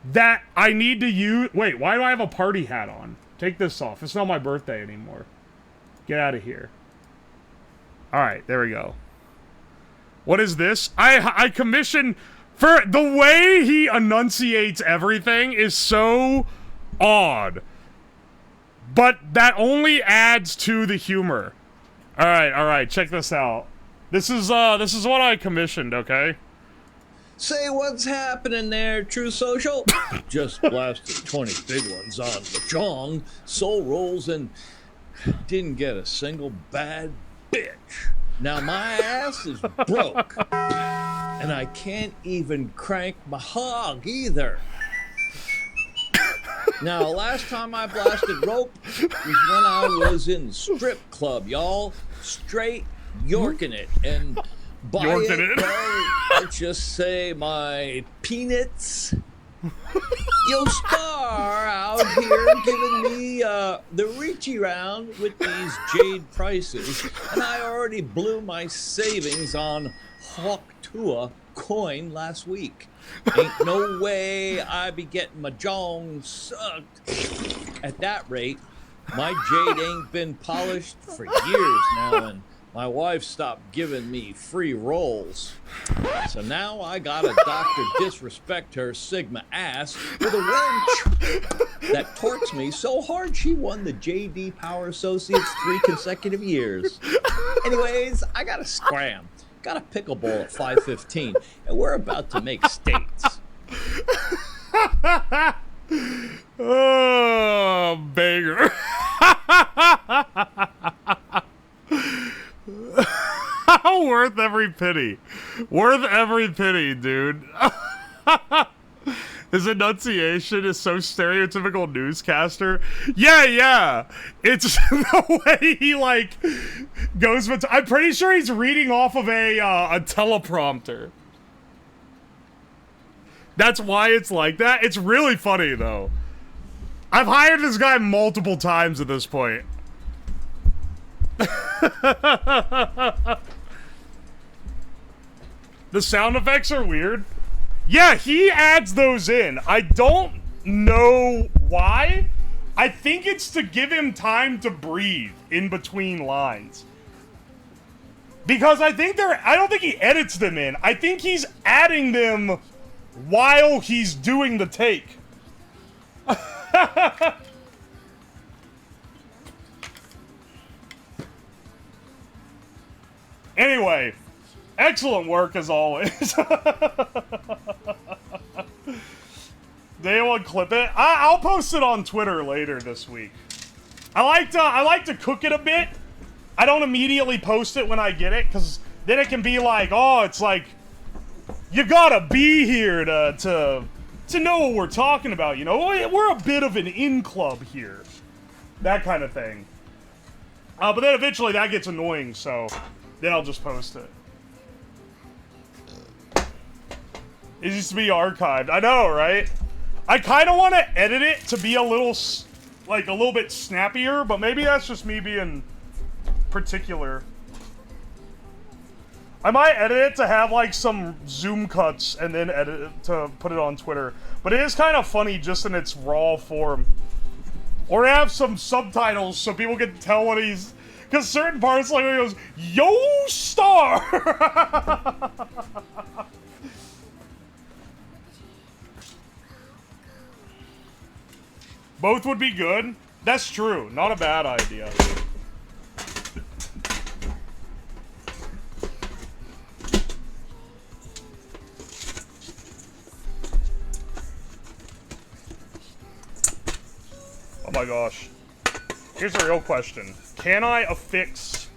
that I need to use. Wait, why do I have a party hat on? Take this off. It's not my birthday anymore. Get out of here. Alright, there we go. What is this? I commissioned... For the way he enunciates everything is so odd. But that only adds to the humor. Alright, check this out. This is what I commissioned, okay? Say what's happening there, True Social? Just blasted 20 big ones on Mahjong, soul rolls, and didn't get a single bad bitch. Now my ass is broke, and I can't even crank my hog either. Now, last time I blasted rope was when I was in the strip club, y'all. Straight yorking it, and by Yorking it. well, let's just say my peanuts. Yo, Star out here giving me the reachy round with these jade prices, and I already blew my savings on Hawk Tua coin last week. Ain't no way I be getting my Mahjong sucked. At that rate, my jade ain't been polished for years now, and my wife stopped giving me free rolls. So now I gotta doctor disrespect her Sigma ass with a wrench that torques me so hard she won the JD Power Associates 3 consecutive years. Anyways, I gotta scram. Got a pickleball at 5:15, and we're about to make states. Oh, banger. Worth every penny. Worth every penny, dude. His enunciation is so stereotypical newscaster. Yeah. It's the way he, like, goes... I'm pretty sure he's reading off of a teleprompter. That's why it's like that. It's really funny, though. I've hired this guy multiple times at this point. The sound effects are weird. Yeah, he adds those in. I don't know why. I think it's to give him time to breathe in between lines. Because I don't think he edits them in. I think he's adding them while he's doing the take. Anyway, excellent work as always. Did anyone clip it? I'll post it on Twitter later this week. I like to cook it a bit. I don't immediately post it when I get it, because then it can be like, oh, it's like, you gotta be here to know what we're talking about, you know? We're a bit of an in-club here. That kind of thing. But then eventually that gets annoying, so then I'll just post it. It used to be archived. I know, right? I kind of want to edit it to be a little bit snappier, but maybe that's just me being particular. I might edit it to have, like, some zoom cuts and then edit it to put it on Twitter. But it is kind of funny just in its raw form. Or to have some subtitles so people can tell what he's... Because certain parts, like, when he goes, Yo, Star! Both would be good. That's true. Not a bad idea. Oh my gosh. Here's a real question. Can I affix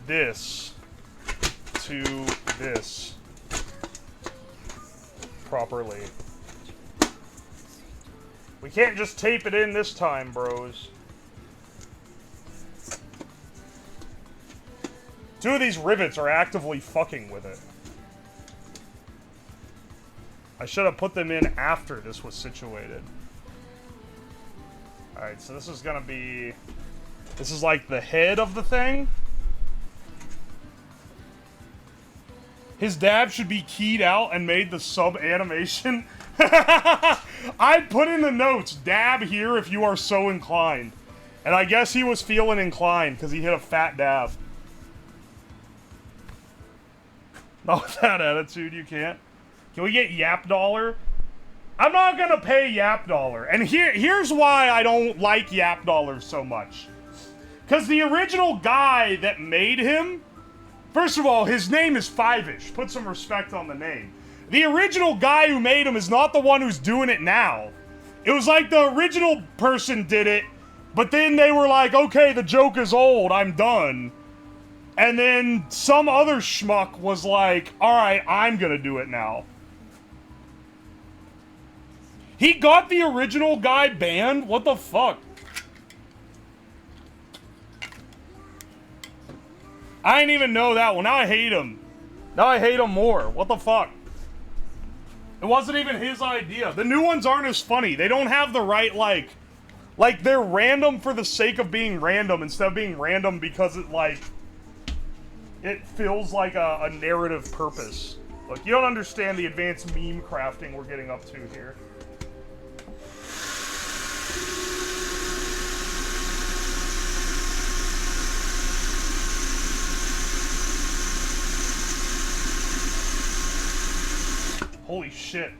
this to this properly? We can't just tape it in this time, bros. 2 of these rivets are actively fucking with it. I should have put them in after this was situated. Alright, so this is gonna be... This is like the head of the thing. His dab should be keyed out and made the sub animation. I put in the notes, dab here if you are so inclined. And I guess he was feeling inclined because he hit a fat dab. Not with that attitude, you can't. Can we get Yap Dollar? I'm not gonna pay Yap Dollar. And here's why I don't like Yap Dollar so much. Because the original guy that made him, first of all, his name is Five-ish. Put some respect on the name. The original guy who made him is not the one who's doing it now. It was like the original person did it, but then they were like, okay, the joke is old, I'm done. And then some other schmuck was like, alright, I'm gonna do it now. He got the original guy banned? What the fuck? I didn't even know that. Well, now I hate him. Now I hate him more. What the fuck? It wasn't even his idea. The new ones aren't as funny. They don't have the right, like they're random for the sake of being random instead of being random because it, like, it feels like a narrative purpose. Look, you don't understand the advanced meme crafting we're getting up to here. Holy shit.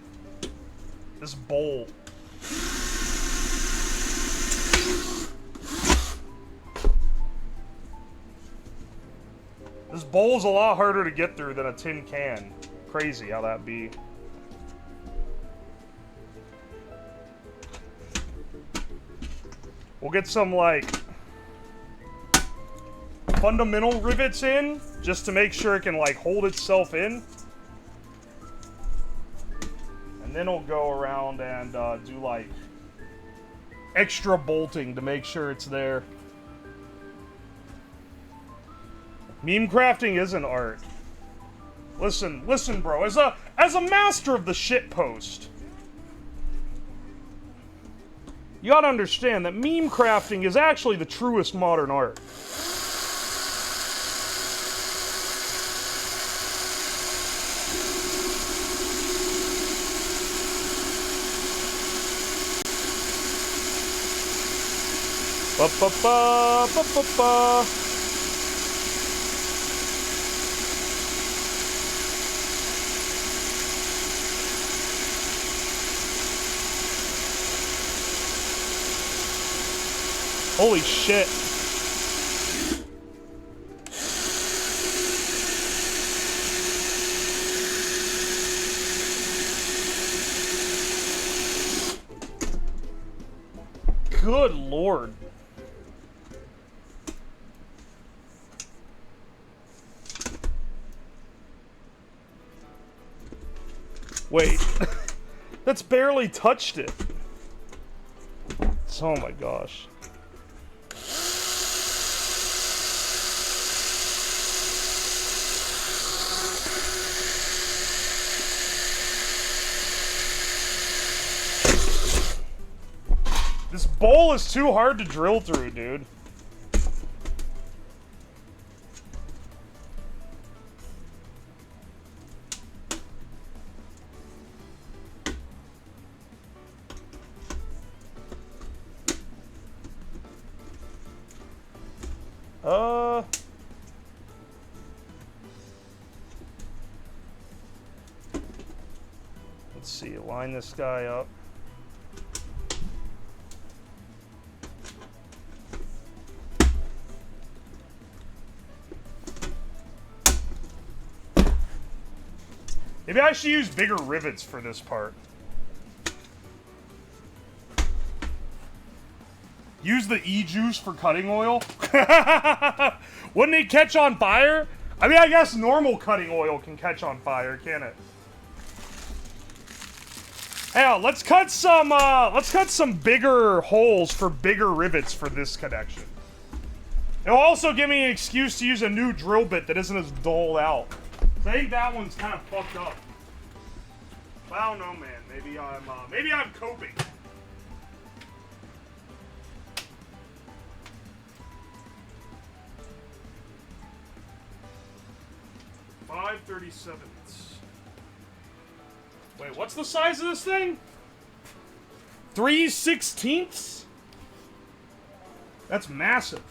This bowl. This bowl's a lot harder to get through than a tin can. Crazy how that be. We'll get some, like, fundamental rivets in, just to make sure it can, like, hold itself in. And then we'll go around and do, like, extra bolting to make sure it's there. Meme crafting isn't art. Listen, bro. As a master of the shitpost, you gotta understand that meme crafting is actually the truest modern art. Ba ba ba ba ba ba. Holy shit. Good lord. Wait. That's barely touched it. Oh my gosh. This bowl is too hard to drill through, dude. Let's see, line this guy up. Maybe I should use bigger rivets for this part. Use the E-juice for cutting oil? Wouldn't it catch on fire? I mean, I guess normal cutting oil can catch on fire, can't it? Hell, let's cut some bigger holes for bigger rivets for this connection. It'll also give me an excuse to use a new drill bit that isn't as dulled out. I think that one's kind of fucked up. But I don't know, man. Maybe I'm coping. 5/37. Wait, what's the size of this thing? 3/16? That's massive.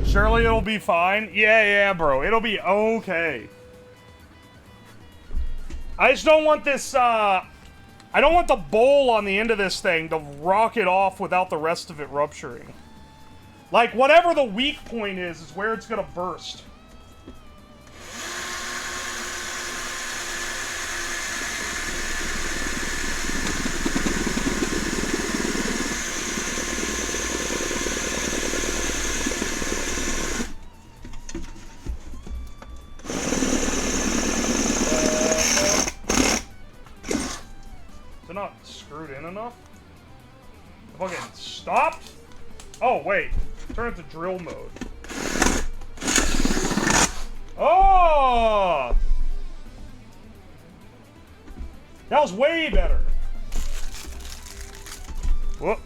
Surely it'll be fine. Yeah, bro. It'll be okay. I just don't want this, I don't want the bowl on the end of this thing to rocket off without the rest of it rupturing. Like, whatever the weak point is where it's gonna burst. Not screwed in enough? Fucking stopped? Oh, wait. Turn it to drill mode. Oh! That was way better. Whoop.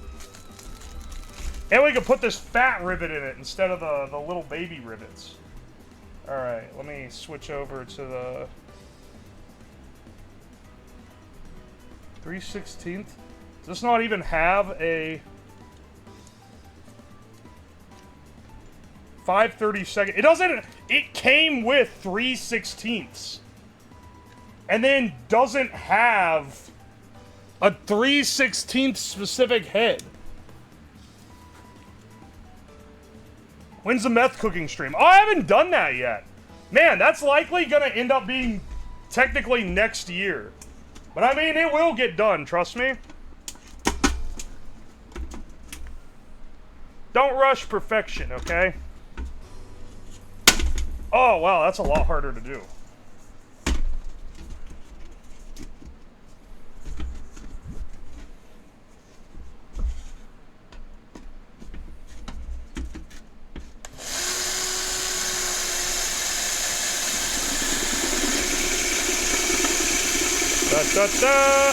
And we can put this fat rivet in it instead of the little baby rivets. Alright, let me switch over to the 3/16. Does this not even have a 5/32? It doesn't. It came with 3/16, and then doesn't have a 3/16 specific head. When's the meth cooking stream? Oh, I haven't done that yet. Man, that's likely gonna end up being technically next year. But I mean, it will get done, trust me. Don't rush perfection, okay? Oh, wow, that's a lot harder to do. Da da da.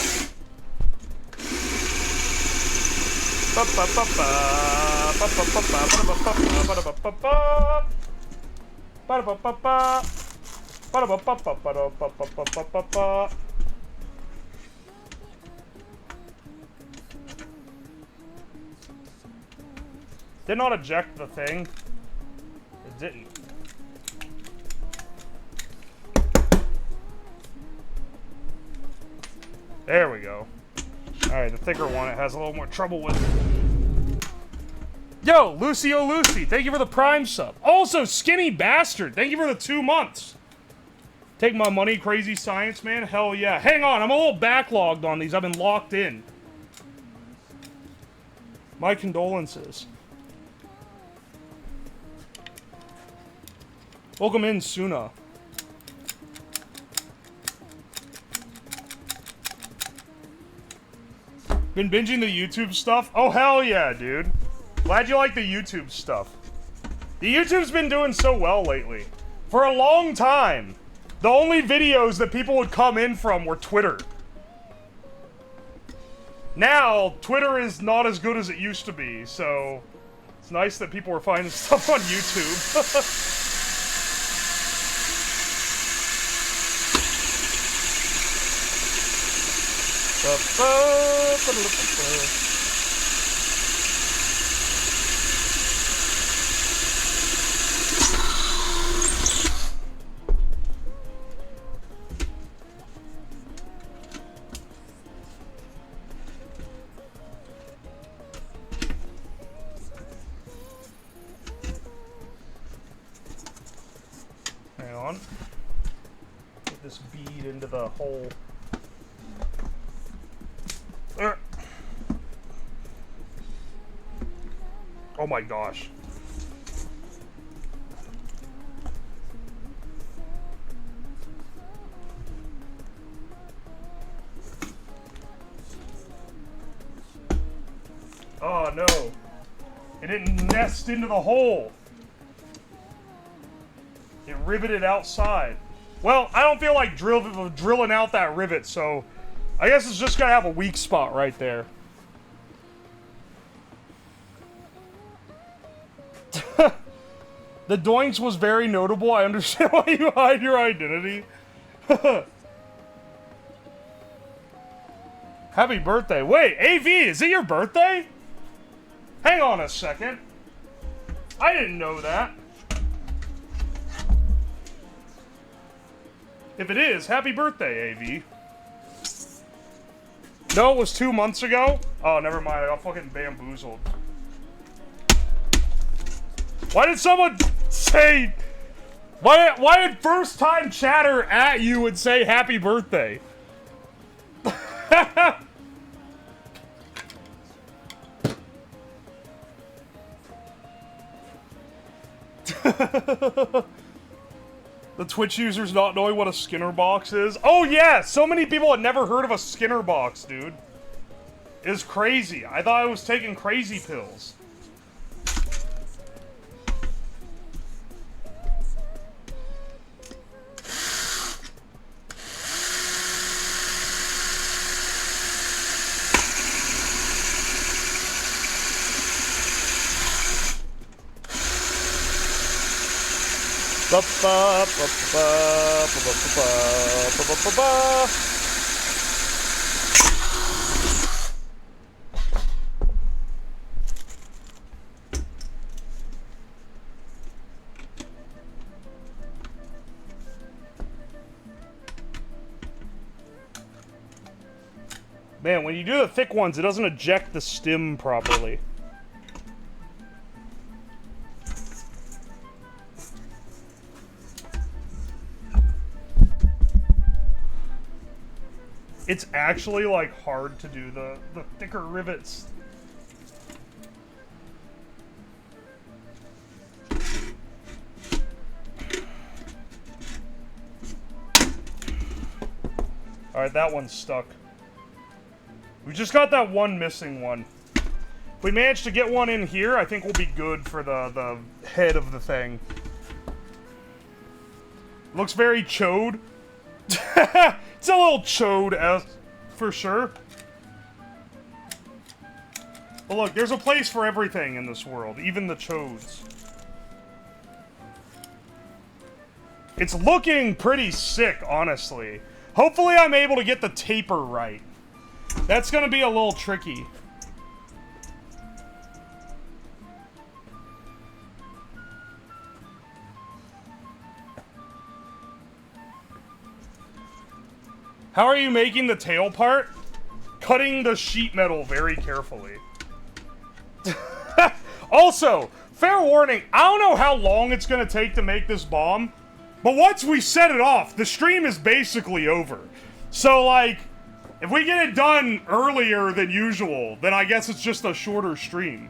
Ba ba ba ba. Ba ba ba ba. Ba ba ba ba. Ba ba ba. Ba ba ba ba. Ba ba ba ba. Ba ba ba ba ba. Did not eject the thing. It didn't. There we go. Alright, the thicker one it has a little more trouble with. Yo, Lucio Lucy, thank you for the Prime sub. Also, Skinny Bastard, thank you for the 2 months. Take my money, Crazy Science Man. Hell yeah. Hang on, I'm a little backlogged on these. I've been locked in. My condolences. Welcome in, Suna. Been binging the YouTube stuff? Oh, hell yeah, dude. Glad you like the YouTube stuff. The YouTube's been doing so well lately. For a long time, the only videos that people would come in from were Twitter. Now, Twitter is not as good as it used to be, so it's nice that people are finding stuff on YouTube. Hang on. Get this bead into the hole. Oh my gosh. Oh no. It didn't nest into the hole. It riveted outside. Well, I don't feel like drilling out that rivet, so I guess it's just gonna have a weak spot right there. The doinks was very notable. I understand why you hide your identity. Happy birthday. Wait, AV, is it your birthday? Hang on a second. I didn't know that. If it is, happy birthday, AV. No, it was 2 months ago? Oh, never mind. I got fucking bamboozled. Why did someone say... Why did first time chatter at you and say happy birthday? The Twitch users not knowing what a Skinner box is. Oh yeah, so many people had never heard of a Skinner box, dude. It's crazy. I thought I was taking crazy pills. Man, when you do the thick ones, it doesn't eject the stem properly. It's actually, like, hard to do the thicker rivets. Alright, that one's stuck. We just got that one missing one. If we manage to get one in here, I think we'll be good for the head of the thing. Looks very chode. It's a little chode-esque, for sure. But look, there's a place for everything in this world, even the chodes. It's looking pretty sick, honestly. Hopefully I'm able to get the taper right. That's gonna be a little tricky. How are you making the tail part? Cutting the sheet metal very carefully. Also, fair warning, I don't know how long it's gonna take to make this bomb, but once we set it off, the stream is basically over. So, like, if we get it done earlier than usual, then I guess it's just a shorter stream.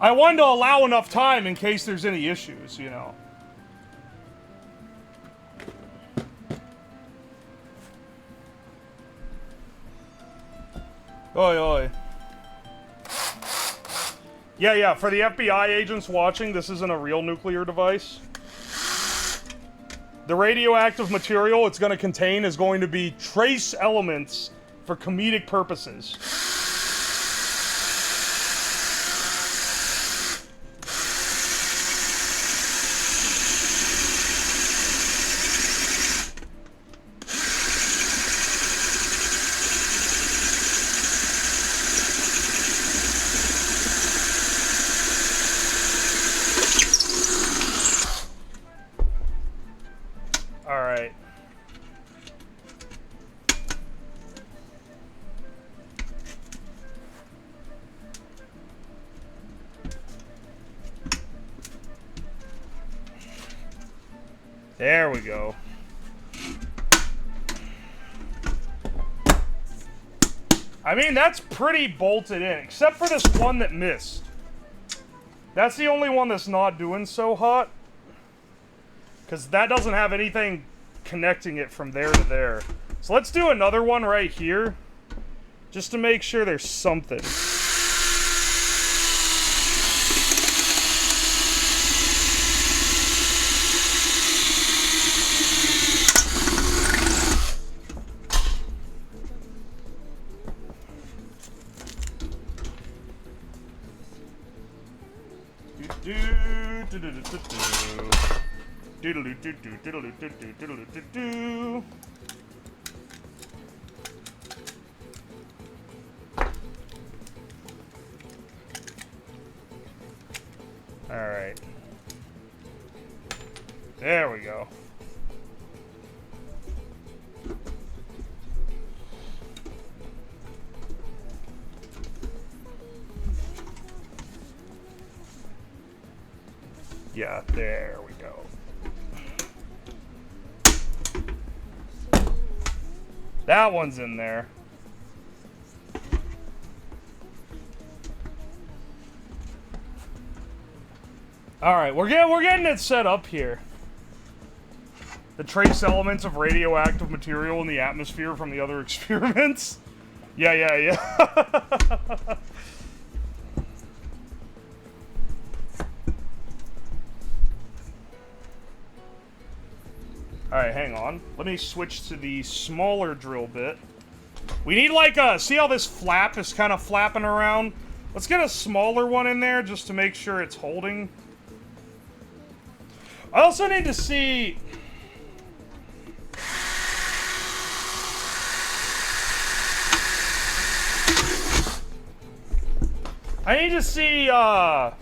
I wanted to allow enough time in case there's any issues, you know. Oi, oi. Yeah, for the FBI agents watching, this isn't a real nuclear device. The radioactive material it's going to contain is going to be trace elements for comedic purposes. There we go. I mean, that's pretty bolted in, except for this one that missed. That's the only one that's not doing so hot. Because that doesn't have anything connecting it from there to there. So let's do another one right here. Just to make sure there's something. Alright. There we go. Yeah, there we go. That one's in there. All right, we're getting it set up here. The trace elements of radioactive material in the atmosphere from the other experiments. Yeah. Alright, hang on. Let me switch to the smaller drill bit. We need like a... See how this flap is kind of flapping around? Let's get a smaller one in there just to make sure it's holding. I also need to see... I need to see, how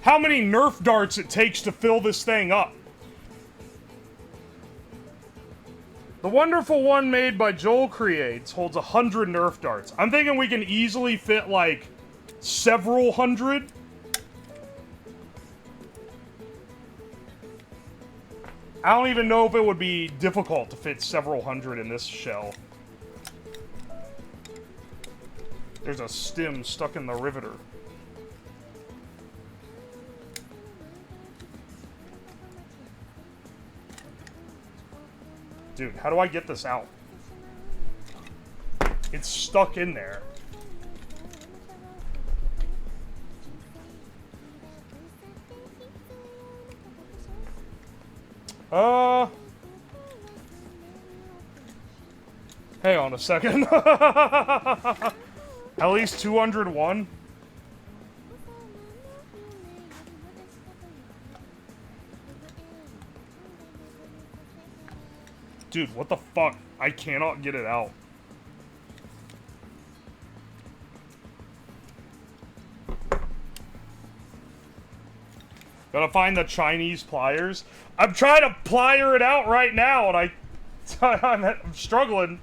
many Nerf darts it takes to fill this thing up. The wonderful one made by Joel Creates holds 100 Nerf darts. I'm thinking we can easily fit, like, several hundred. I don't even know if it would be difficult to fit several hundred in this shell. There's a stem stuck in the riveter. Dude, how do I get this out? It's stuck in there. Hang on a second. At least 201. Dude, what the fuck? I cannot get it out. Gotta find the Chinese pliers. I'm trying to plier it out right now, and I'm struggling.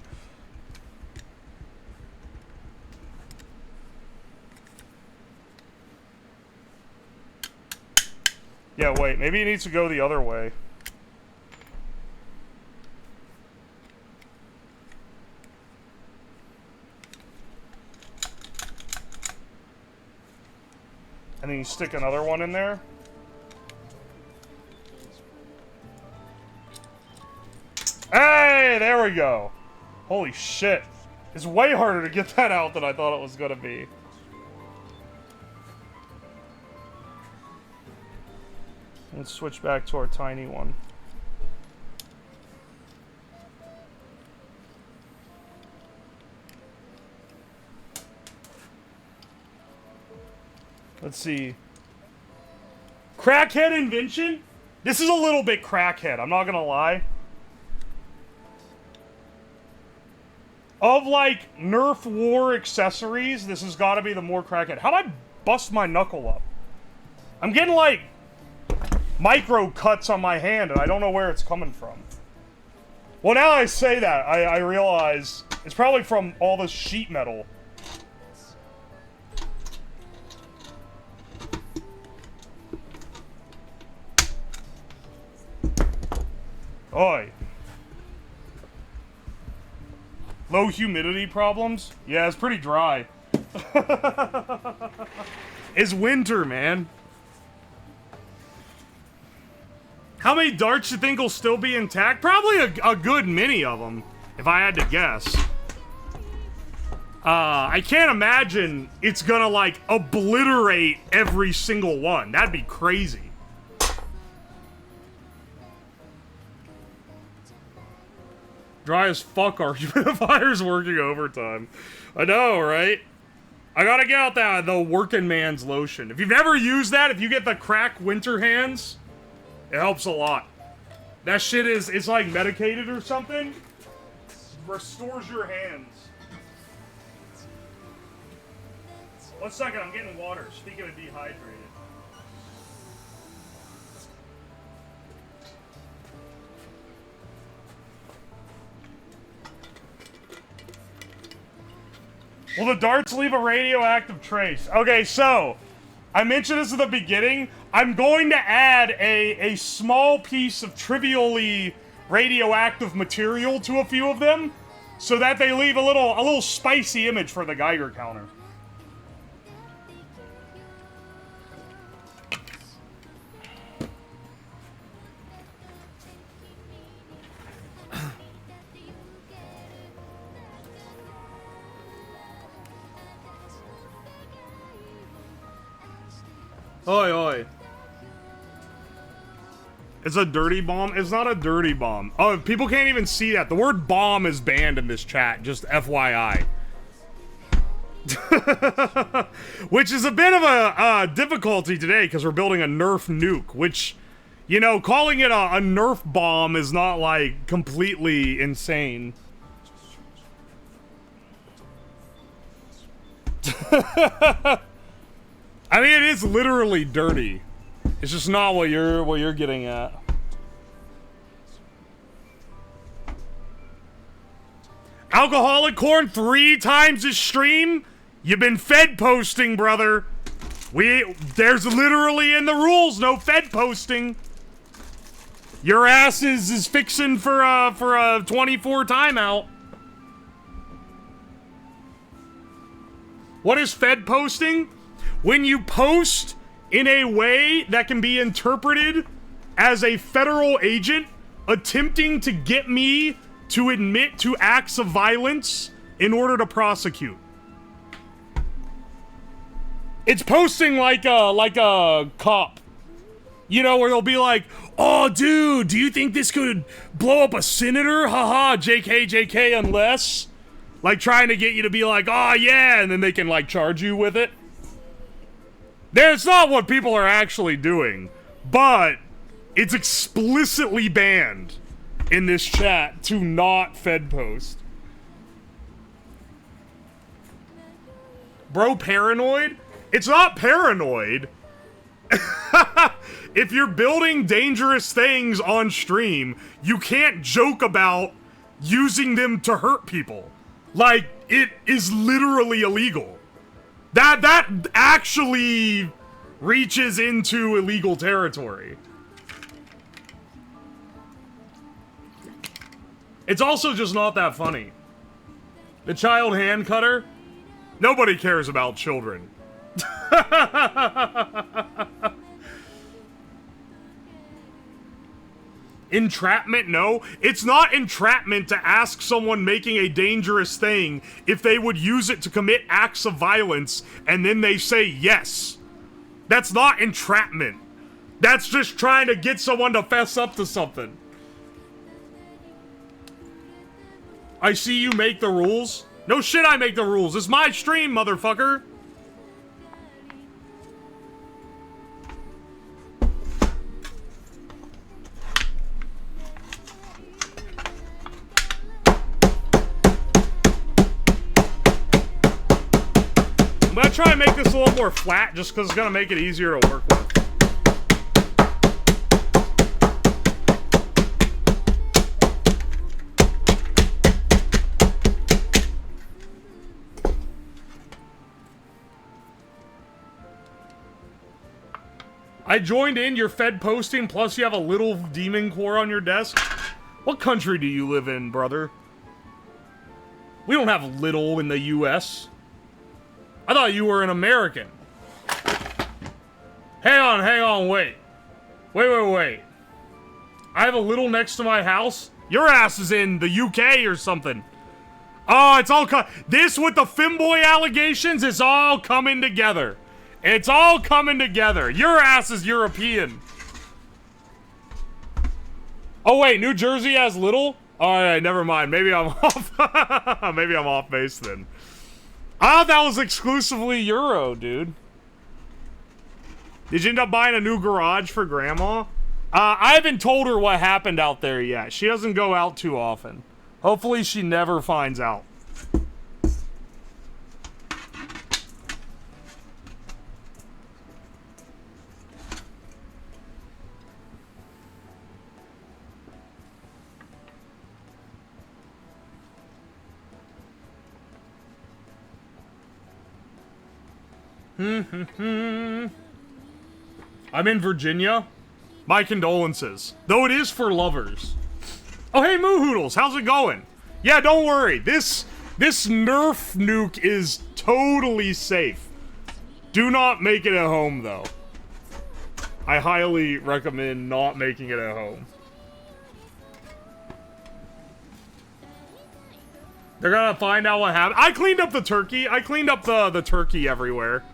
Yeah, wait, maybe it needs to go the other way. And then you stick another one in there. Hey, there we go. Holy shit. It's way harder to get that out than I thought it was gonna be. Let's switch back to our tiny one. Let's see. Crackhead invention? This is a little bit crackhead, I'm not gonna lie. Of, like, Nerf war accessories, this has got to be the more crackhead. How'd I bust my knuckle up? I'm getting, like, micro cuts on my hand, and I don't know where it's coming from. Well, now I say that, I realize it's probably from all this sheet metal. Oi. Low humidity problems? Yeah, it's pretty dry. It's winter, man. How many darts you think will still be intact? Probably a good many of them, if I had to guess. I can't imagine it's gonna, like, obliterate every single one. That'd be crazy. Dry as fuck, our humidifiers working overtime. I know, right? I gotta get out the working man's lotion. If you've never used that, if you get the crack winter hands, it helps a lot. That shit it's like medicated or something. Restores your hands. 1 second, I'm getting water. Speaking of dehydrated. Will the darts leave a radioactive trace? Okay, so, I mentioned this at the beginning. I'm going to add a small piece of trivially radioactive material to a few of them, so that they leave a little spicy image for the Geiger counter. Oi, oi. It's a dirty bomb? It's not a dirty bomb. Oh, people can't even see that. The word bomb is banned in this chat, just FYI. Which is a bit of a difficulty today, because we're building a NERF nuke, which, you know, calling it a NERF bomb is not, like, completely insane. I mean, it is literally dirty. It's just not what you're getting at. Alcoholic Corn 3 times his stream? You've been fed posting, brother. There's literally in the rules no fed posting. Your ass is fixing for a 24 timeout. What is fed posting? When you post in a way that can be interpreted as a federal agent attempting to get me to admit to acts of violence in order to prosecute. It's posting like a cop. You know, where they'll be like, oh, dude, do you think this could blow up a senator? Haha, JK, JK, unless... Like, trying to get you to be like, oh, yeah, and then they can, like, charge you with it. That's not what people are actually doing, but it's explicitly banned in this chat to not fed post. Bro, paranoid? It's not paranoid. If you're building dangerous things on stream, you can't joke about using them to hurt people. Like, it is literally illegal. That actually reaches into illegal territory. It's also just not that funny. The child hand cutter? Nobody cares about children. Entrapment? No. It's not entrapment to ask someone making a dangerous thing if they would use it to commit acts of violence and then they say yes. That's not entrapment. That's just trying to get someone to fess up to something. I see you make the rules. No shit, I make the rules. It's my stream, motherfucker. I'm gonna try and make this a little more flat just because it's gonna make it easier to work with. I joined in your fed posting, plus you have a little demon core on your desk. What country do you live in, brother? We don't have little in the US. I thought you were an American. Hang on, wait. Wait. I have a little next to my house? Your ass is in the UK or something. Oh, it's all this with the femboy allegations is all coming together. It's all coming together. Your ass is European. Oh wait, New Jersey has little? Alright, never mind. Maybe I'm off. Maybe I'm off base then. Ah, that was exclusively Euro, dude. Did you end up buying a new garage for Grandma? I haven't told her what happened out there yet. She doesn't go out too often. Hopefully she never finds out. I'm in Virginia. My condolences. Though it is for lovers. Oh, hey, Moo Hoodles. How's it going? Yeah, don't worry. This NERF nuke is totally safe. Do not make it at home, though. I highly recommend not making it at home. They're gonna find out what happened. I cleaned up the turkey. I cleaned up the turkey everywhere.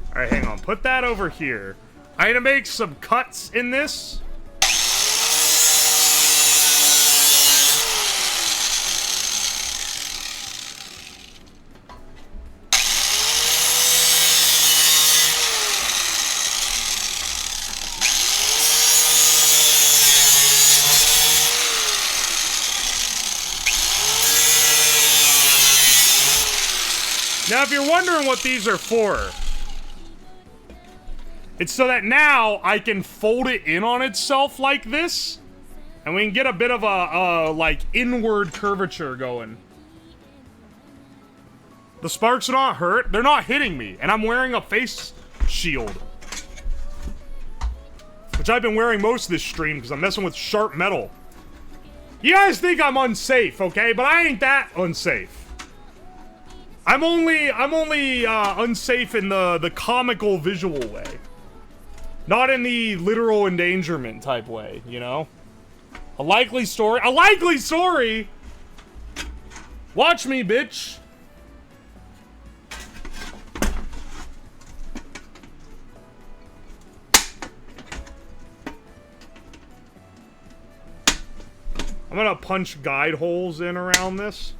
Alright, hang on. Put that over here. I'm gonna make some cuts in this. Now, if you're wondering what these are for, it's so that now I can fold it in on itself like this, and we can get a bit of a like, inward curvature going. The sparks are not hurt. They're not hitting me, and I'm wearing a face shield. Which I've been wearing most of this stream, because I'm messing with sharp metal. You guys think I'm unsafe, okay? But I ain't that unsafe. I'm only unsafe in the comical visual way. Not in the literal endangerment type way, you know? A likely story. A likely story?! Watch me, bitch! I'm gonna punch guide holes in around this.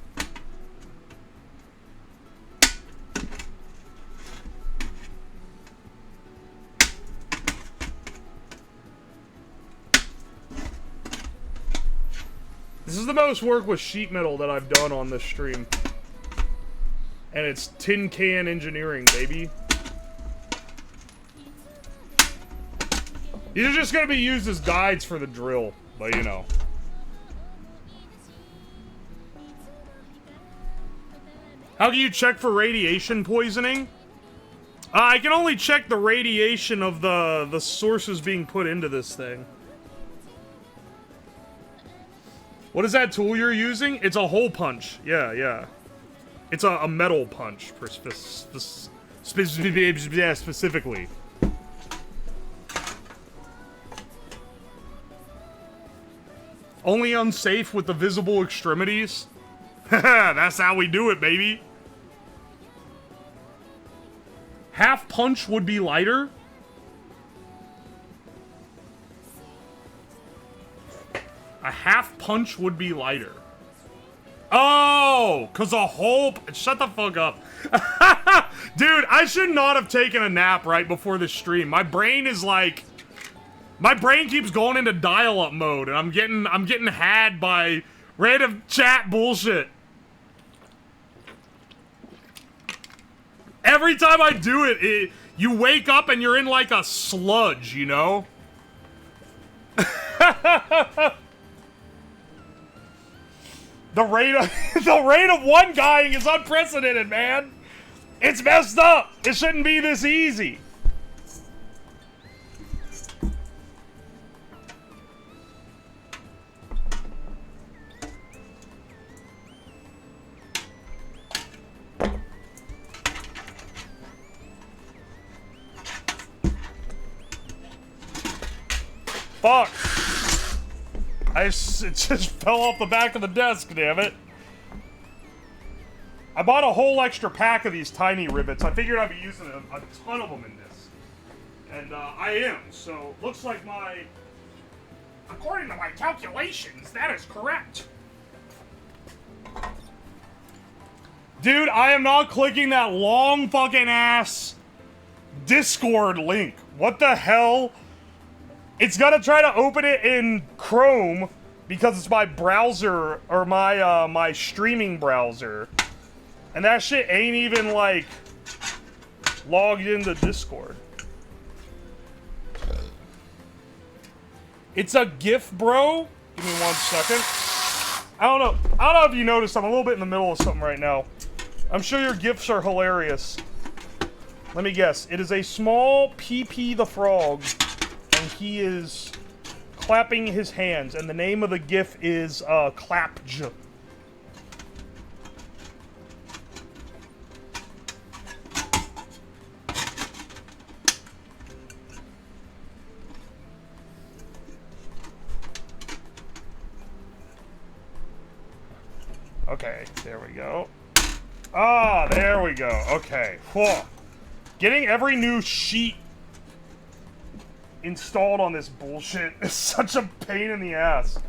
This is the most work with sheet metal that I've done on this stream. And it's tin can engineering, baby. These are just gonna be used as guides for the drill, but you know. How can you check for radiation poisoning? I can only check the radiation of the sources being put into this thing. What is that tool you're using? It's a hole punch. Yeah, yeah. It's a metal punch, specifically. Only unsafe with the visible extremities? That's how we do it, baby. Half punch would be lighter? A half punch would be lighter. Oh, because a whole... Shut the fuck up. Dude, I should not have taken a nap right before this stream. My brain is like... My brain keeps going into dial-up mode, and I'm getting had by random chat bullshit. Every time I do it, you wake up and you're in like a sludge, you know? The rate of one guying is unprecedented, man. It's messed up. It shouldn't be this easy. Fuck. It just fell off the back of the desk, damn it. I bought a whole extra pack of these tiny rivets. I figured I'd be using a ton of them in this. And I am, so looks like according to my calculations, that is correct. Dude, I am not clicking that long fucking ass Discord link. What the hell? It's gonna try to open it in Chrome because it's my browser, or my, my streaming browser. And that shit ain't even, like, logged into Discord. It's a GIF, bro. Give me 1 second. I don't know if you noticed, I'm a little bit in the middle of something right now. I'm sure your GIFs are hilarious. Let me guess. It is a small PP the Frog, and he is clapping his hands, and the name of the GIF is, Clapj. Okay, there we go. Ah, there we go. Okay. Whew. Getting every new sheet installed on this bullshit is such a pain in the ass.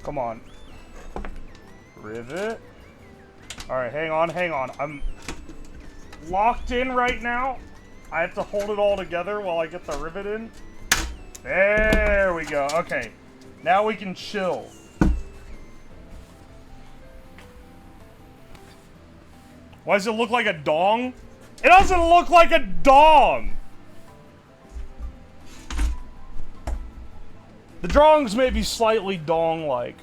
Come on. Rivet. Alright, hang on. I'm locked in right now. I have to hold it all together while I get the rivet in. There we go. Okay. Now we can chill. Why does it look like a dong? It doesn't look like a dong! The drawings may be slightly dong-like.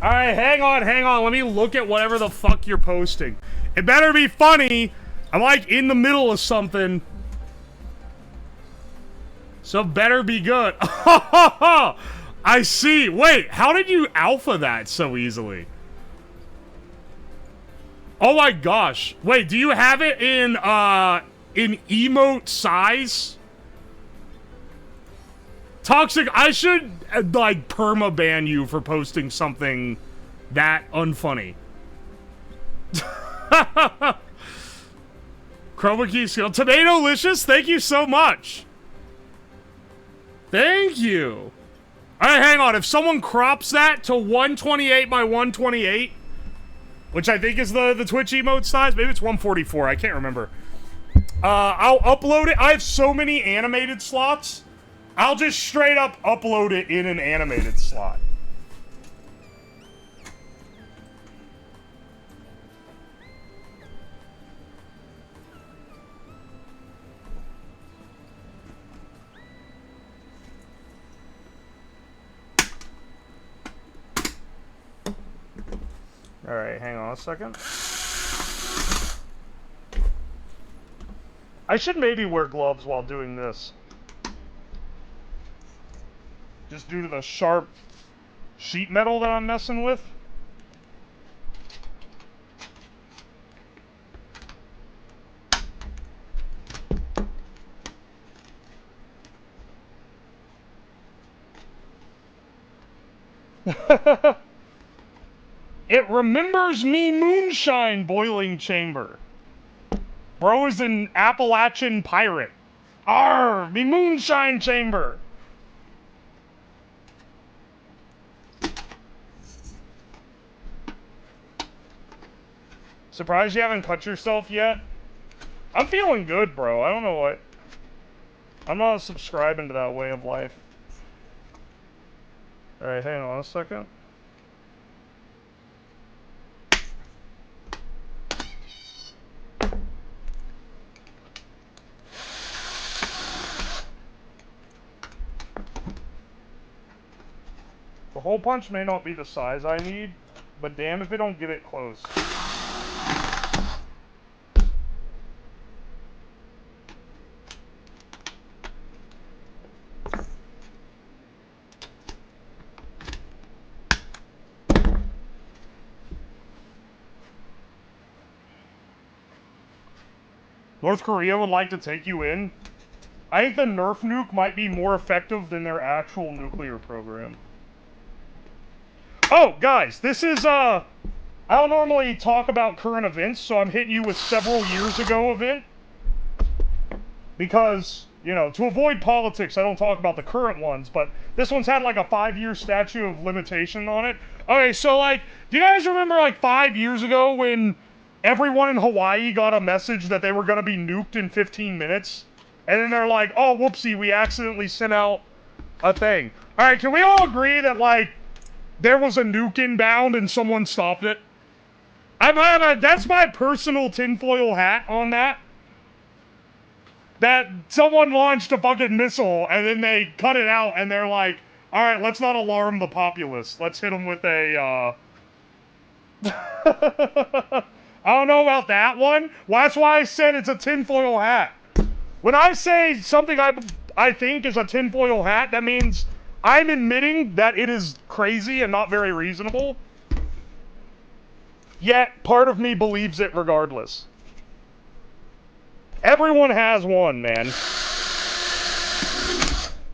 Alright, hang on. Let me look at whatever the fuck you're posting. It better be funny. I'm like in the middle of something. So better be good. I see. Wait, how did you alpha that so easily? Oh my gosh. Wait, do you have it in emote size? Toxic, I should, like, perma-ban you for posting something that unfunny. Chroma key skill. Tomato-licious, thank you so much. Thank you. Alright, hang on. If someone crops that to 128 by 128, which I think is the Twitch emote size, maybe it's 144, I can't remember. I'll upload it. I have so many animated slots. I'll just straight up upload it in an animated slot. Alright, hang on a second. I should maybe wear gloves while doing this. Just due to the sharp sheet metal that I'm messing with. It remembers me moonshine boiling chamber. Bro is an Appalachian pirate. Arr, me moonshine chamber. Surprised you haven't cut yourself yet? I'm feeling good, bro. I don't know what. I'm not subscribing to that way of life. Alright, hang on a second. The hole punch may not be the size I need, but damn if it don't get it close. North Korea would like to take you in? I think the NERF nuke might be more effective than their actual nuclear program. Oh, guys, this is, I don't normally talk about current events, so I'm hitting you with several years ago event. Because, you know, to avoid politics, I don't talk about the current ones, but this one's had like a 5-year statute of limitation on it. Okay, so like, do you guys remember like 5 years ago when everyone in Hawaii got a message that they were gonna be nuked in 15 minutes? And then they're like, oh, whoopsie, we accidentally sent out a thing. Alright, can we all agree that like, there was a nuke inbound and someone stopped it? That's my personal tinfoil hat on that. That someone launched a fucking missile and then they cut it out and they're like, alright, let's not alarm the populace. Let's hit them with a, I don't know about that one. Well, that's why I said it's a tinfoil hat. When I say something I think is a tinfoil hat, that means I'm admitting that it is crazy and not very reasonable. Yet, part of me believes it regardless. Everyone has one, man.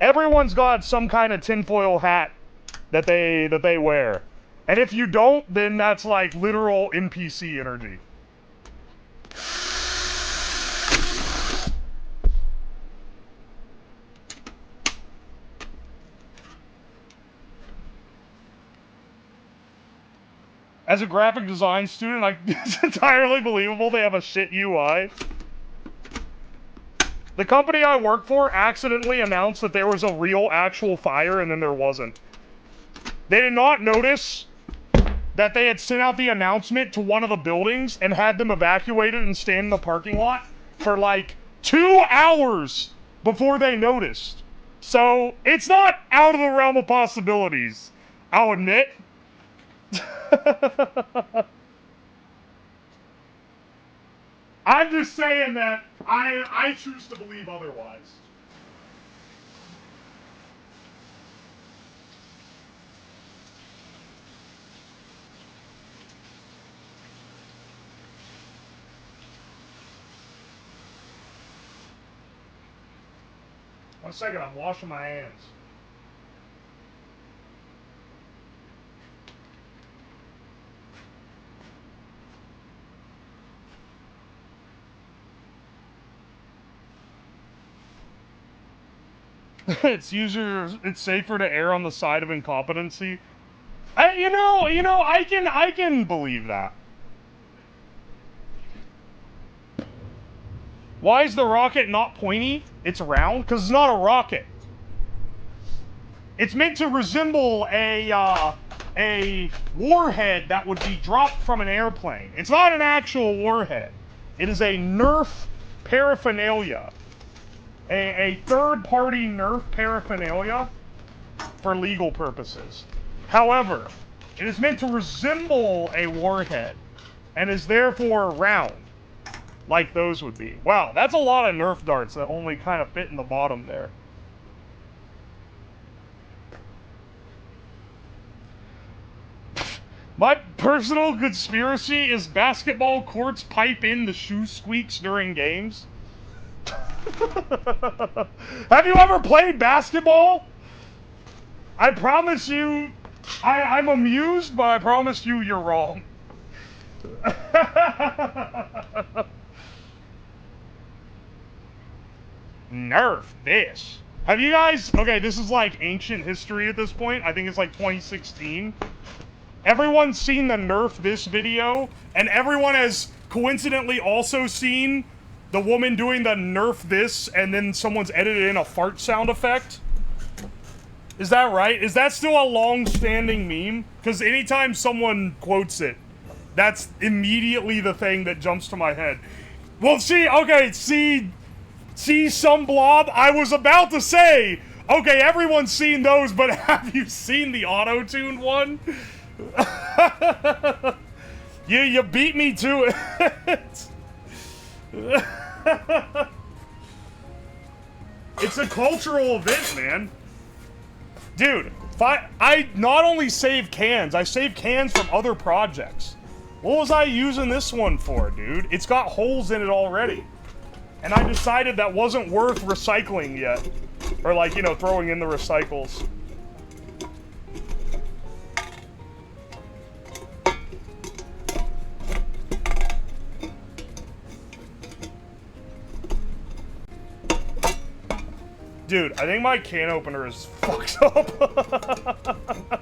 Everyone's got some kind of tinfoil hat that they wear. And if you don't, then that's like literal NPC energy. As a graphic design student, like, it's entirely believable they have a shit UI. The company I work for accidentally announced that there was a real actual fire and then there wasn't. They did not notice that they had sent out the announcement to one of the buildings and had them evacuated and stay in the parking lot for like 2 hours before they noticed. So, it's not out of the realm of possibilities, I'll admit. I'm just saying that I choose to believe otherwise. One second, I'm washing my hands. It's safer to err on the side of incompetency. I can believe that. Why is the rocket not pointy? It's round because it's not a rocket. It's meant to resemble a warhead that would be dropped from an airplane. It's not an actual warhead. It is a NERF paraphernalia. A third-party NERF paraphernalia for legal purposes. However, it is meant to resemble a warhead and is therefore round, like those would be. Wow, that's a lot of NERF darts that only kind of fit in the bottom there. My personal conspiracy is basketball courts pipe in the shoe squeaks during games. Have you ever played basketball? I promise you, I'm amused, but I promise you you're wrong. Nerf this. Have you guys... Okay, this is like ancient history at this point. I think it's like 2016. Everyone's seen the Nerf this video, and everyone has coincidentally also seen the woman doing the Nerf this, and then someone's edited in a fart sound effect. Is that right? Is that still a long-standing meme? Because anytime someone quotes it, that's immediately the thing that jumps to my head. Well, see, some blob? I was about to say, okay, everyone's seen those, but have you seen the auto-tuned one? You beat me to it. It's a cultural event, man. Dude, I not only save cans, I save cans from other projects. What was I using this one for, dude? It's got holes in it already. And I decided that wasn't worth recycling yet. Or like, you know, throwing in the recycles. Dude, I think my can opener is fucked up.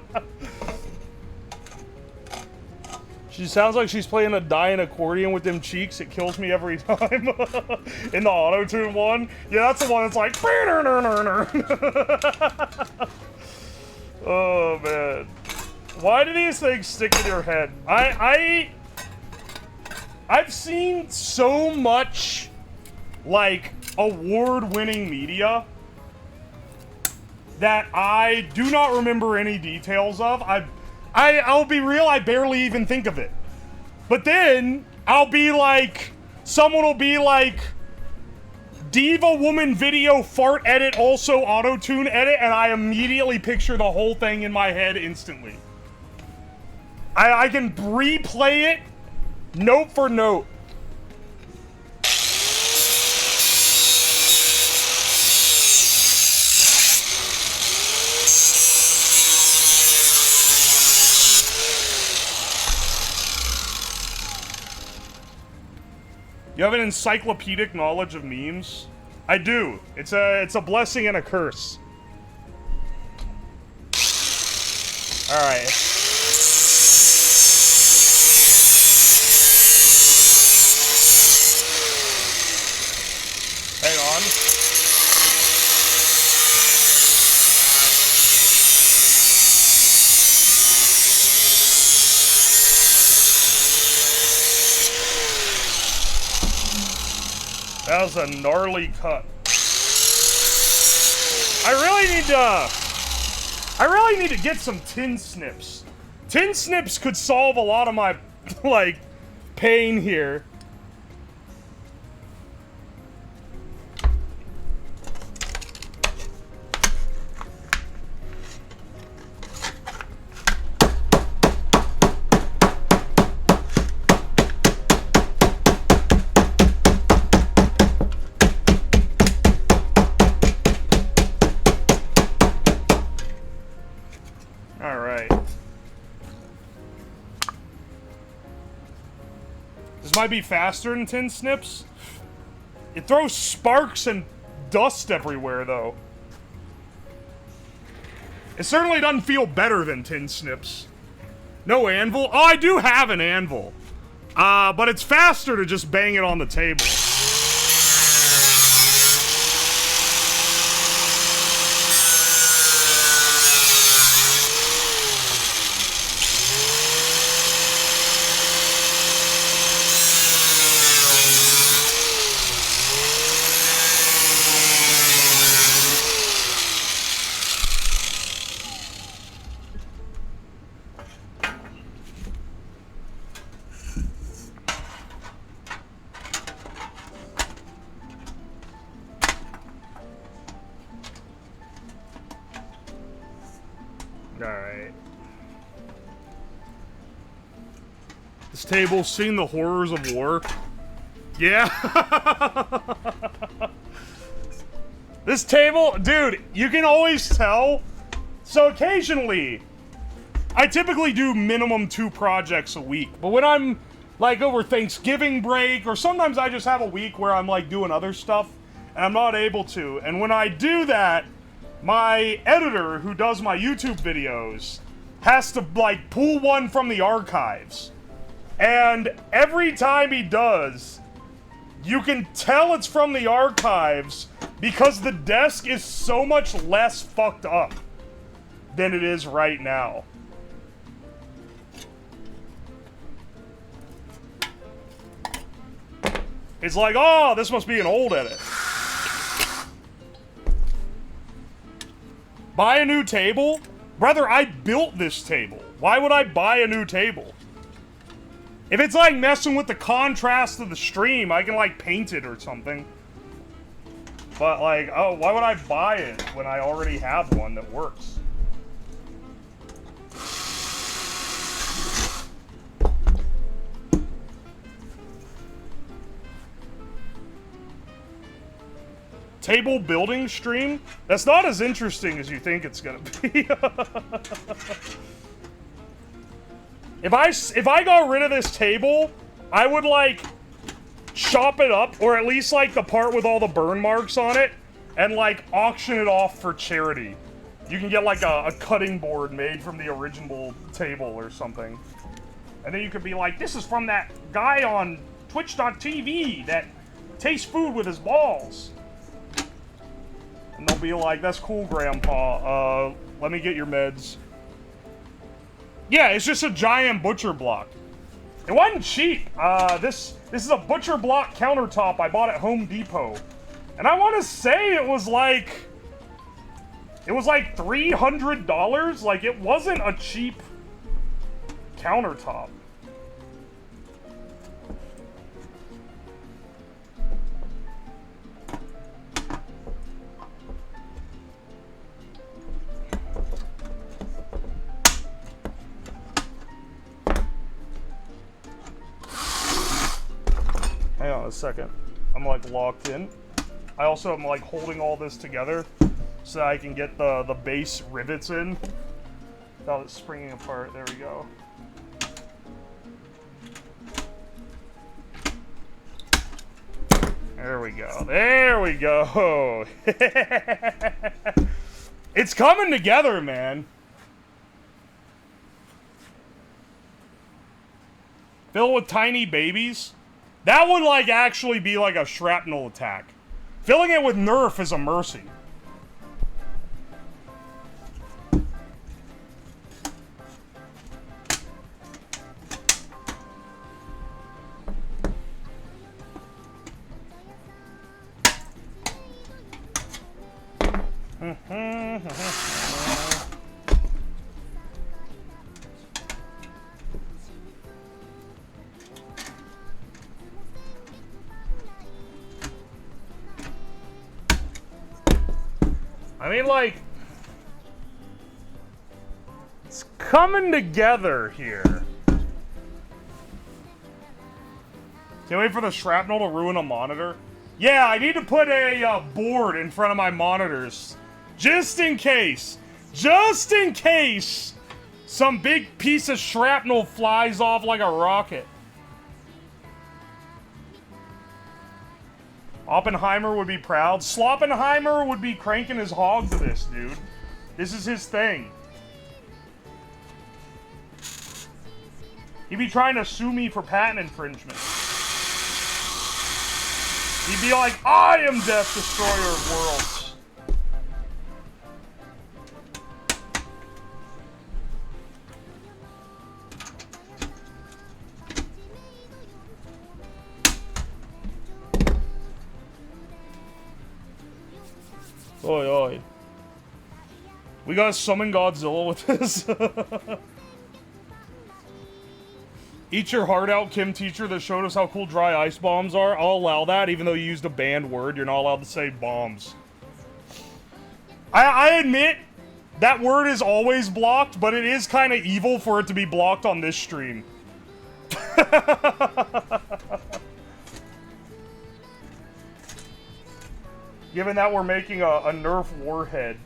She sounds like she's playing a dying accordion with them cheeks. It kills me every time. In the auto-tune one. Yeah, that's the one that's like... Oh, man. Why do these things stick in your head? I've seen so much, like, award-winning media that I do not remember any details of. I'll be real, I barely even think of it. But then, I'll be like, someone will be like, Diva Woman video fart edit also auto-tune edit, and I immediately picture the whole thing in my head instantly. I can replay it, note for note. You have an encyclopedic knowledge of memes? I do. It's a blessing and a curse. Alright. Hang on. That was a gnarly cut. I really need to get some tin snips. Tin snips could solve a lot of my, like, pain here. Might be faster than tin snips. It throws sparks and dust everywhere, though. It certainly doesn't feel better than tin snips. No anvil? Oh, I do have an anvil. But it's faster to just bang it on the table. Table, seen the horrors of war. Yeah. This table, dude, you can always tell. So occasionally, I typically do minimum 2 projects a week. But when I'm like over Thanksgiving break, or sometimes I just have a week where I'm like doing other stuff and I'm not able to. And when I do that, my editor who does my YouTube videos has to like pull one from the archives. And every time he does, you can tell it's from the archives because the desk is so much less fucked up than it is right now. It's like, oh, this must be an old edit. Buy a new table? Brother, I built this table. Why would I buy a new table? If it's like messing with the contrast of the stream, I can like paint it or something. But like, oh, why would I buy it when I already have one that works? Table building stream? That's not as interesting as you think it's gonna be. If I got rid of this table, I would like chop it up, or at least like the part with all the burn marks on it, and like auction it off for charity. You can get like a cutting board made from the original table or something. And then you could be like, this is from that guy on Twitch.tv that tastes food with his balls. And they'll be like, that's cool, Grandpa. Let me get your meds. Yeah, it's just a giant butcher block. It wasn't cheap. This is a butcher block countertop I bought at Home Depot. And I want to say it was like $300. Like, it wasn't a cheap countertop. Hang on a second. I'm like locked in. I also am like holding all this together so that I can get the base rivets in without it springing apart. There we go. There we go. There we go. It's coming together, man. Fill with tiny babies. That would like actually be like a shrapnel attack. Filling it with NERF is a mercy. I mean, like, it's coming together here. Can't wait for the shrapnel to ruin a monitor. Yeah, I need to put a board in front of my monitors. Just in case. Just in case some big piece of shrapnel flies off like a rocket. Oppenheimer would be proud. Sloppenheimer would be cranking his hog to this, dude. This is his thing. He'd be trying to sue me for patent infringement. He'd be like, I am Death Destroyer of Worlds. Oi, oi. We gotta summon Godzilla with this. Eat your heart out, Kim teacher that showed us how cool dry ice bombs are. I'll allow that, even though you used a banned word. You're not allowed to say bombs. I admit, that word is always blocked, but it is kind of evil for it to be blocked on this stream. Given that we're making a NERF warhead.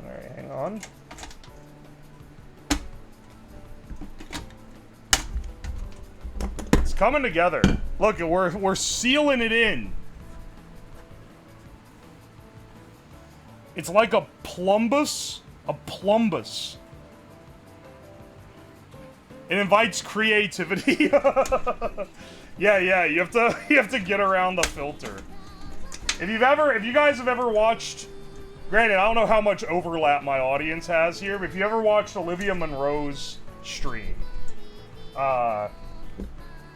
Alright, hang on. Coming together. Look, we're sealing it in. It's like a plumbus. A plumbus. It invites creativity. Yeah, you have to get around the filter. If you guys have ever watched, granted, I don't know how much overlap my audience has here, but if you ever watched Olivia Monroe's stream,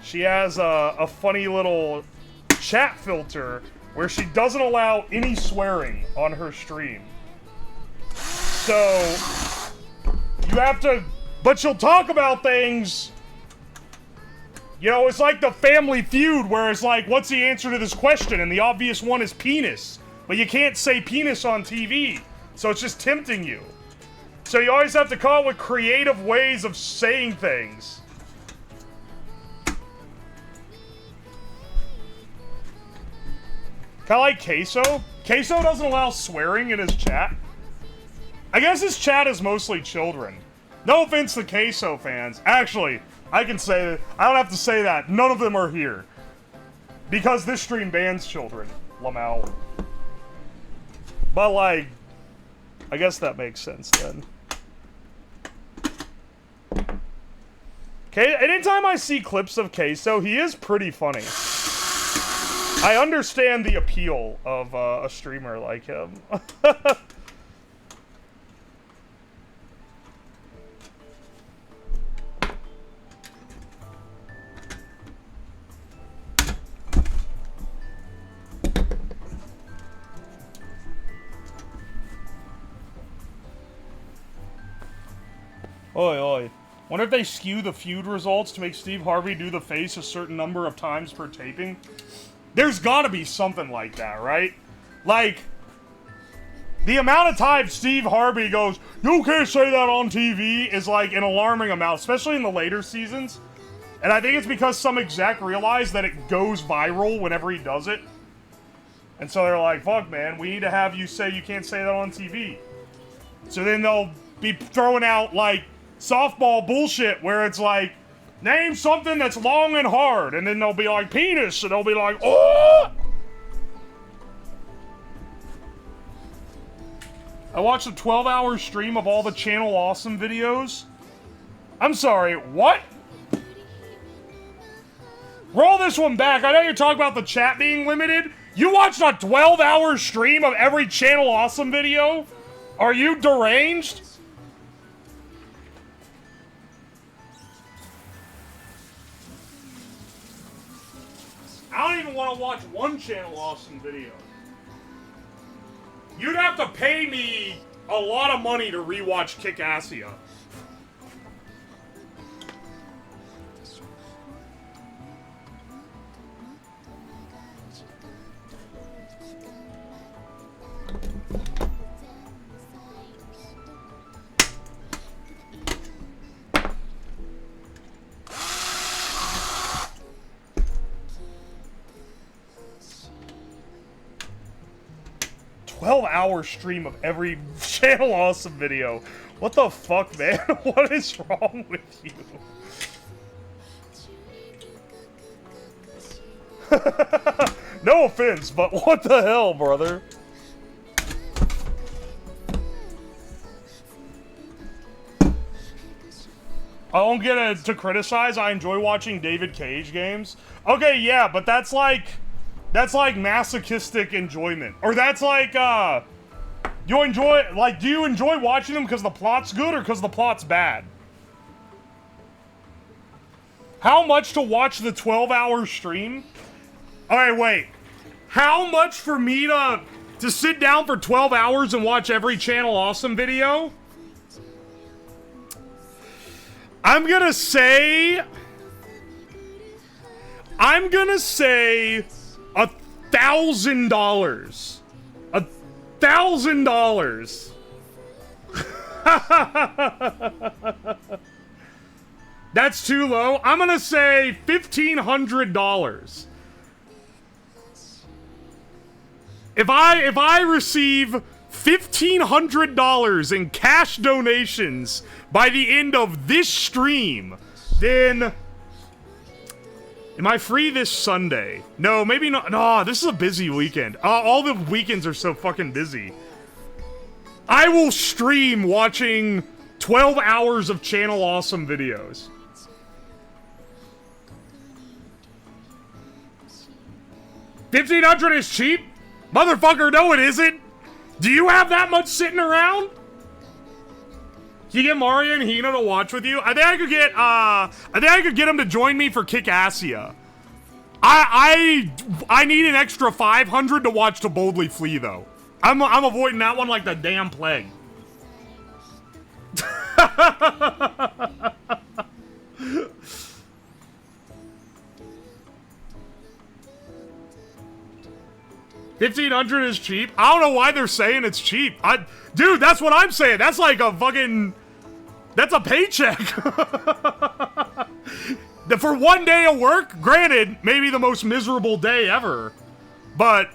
she has a funny little chat filter where she doesn't allow any swearing on her stream. So, you have to, but she'll talk about things, you know, it's like the Family Feud where it's like, what's the answer to this question? And the obvious one is penis. But you can't say penis on TV, so it's just tempting you. So you always have to come up with creative ways of saying things. Kinda like Queso. Queso doesn't allow swearing in his chat. I guess his chat is mostly children. No offense to Queso fans. Actually, I can say that. I don't have to say that. None of them are here. Because this stream bans children. Lamau. But like, I guess that makes sense then. Okay, anytime I see clips of Queso, he is pretty funny. I understand the appeal of a streamer like him. Oi, oi. Wonder if they skew the feud results to make Steve Harvey do the face a certain number of times per taping? There's gotta be something like that, right? Like, the amount of times Steve Harvey goes, "You can't say that on TV," is like an alarming amount, especially in the later seasons. And I think it's because some exec realized that it goes viral whenever he does it. And so they're like, fuck, man, we need to have you say you can't say that on TV. So then they'll be throwing out, like, softball bullshit where it's like, name something that's long and hard, and then they'll be like, penis, and they'll be like, oh! I watched a 12-hour stream of all the Channel Awesome videos. I'm sorry, what? Roll this one back. I know you're talking about the chat being limited. You watched a 12-hour stream of every Channel Awesome video? Are you deranged? I don't even want to watch one Channel Awesome video. You'd have to pay me a lot of money to rewatch Kick-Assia. Hour stream of every Channel Awesome video. What the fuck, man? What is wrong with you? No offense, but what the hell, brother? I don't get it to criticize. I enjoy watching David Cage games. Okay, yeah, but that's like masochistic enjoyment. Or that's like, do you enjoy watching them because the plot's good or because the plot's bad? How much to watch the 12-hour stream? Alright, wait. How much for me to sit down for 12 hours and watch every Channel Awesome video? I'm gonna say $1,000. $1,000. That's too low. I'm gonna say $1,500. If I receive $1,500 in cash donations by the end of this stream, then am I free this Sunday? No, maybe not. No, this is a busy weekend. All the weekends are so fucking busy. I will stream watching 12 hours of Channel Awesome videos. $1,500 is cheap? Motherfucker, no it isn't. Do you have that much sitting around? Can you get Mario and Hina to watch with you? I think I could get him to join me for Kick-Assia. I need an extra 500 to watch To Boldly Flee though. I'm avoiding that one like the damn plague. $1,500 is cheap. I don't know why they're saying it's cheap. Dude, that's what I'm saying. That's like a fucking... That's a paycheck. For one day of work, granted, maybe the most miserable day ever. But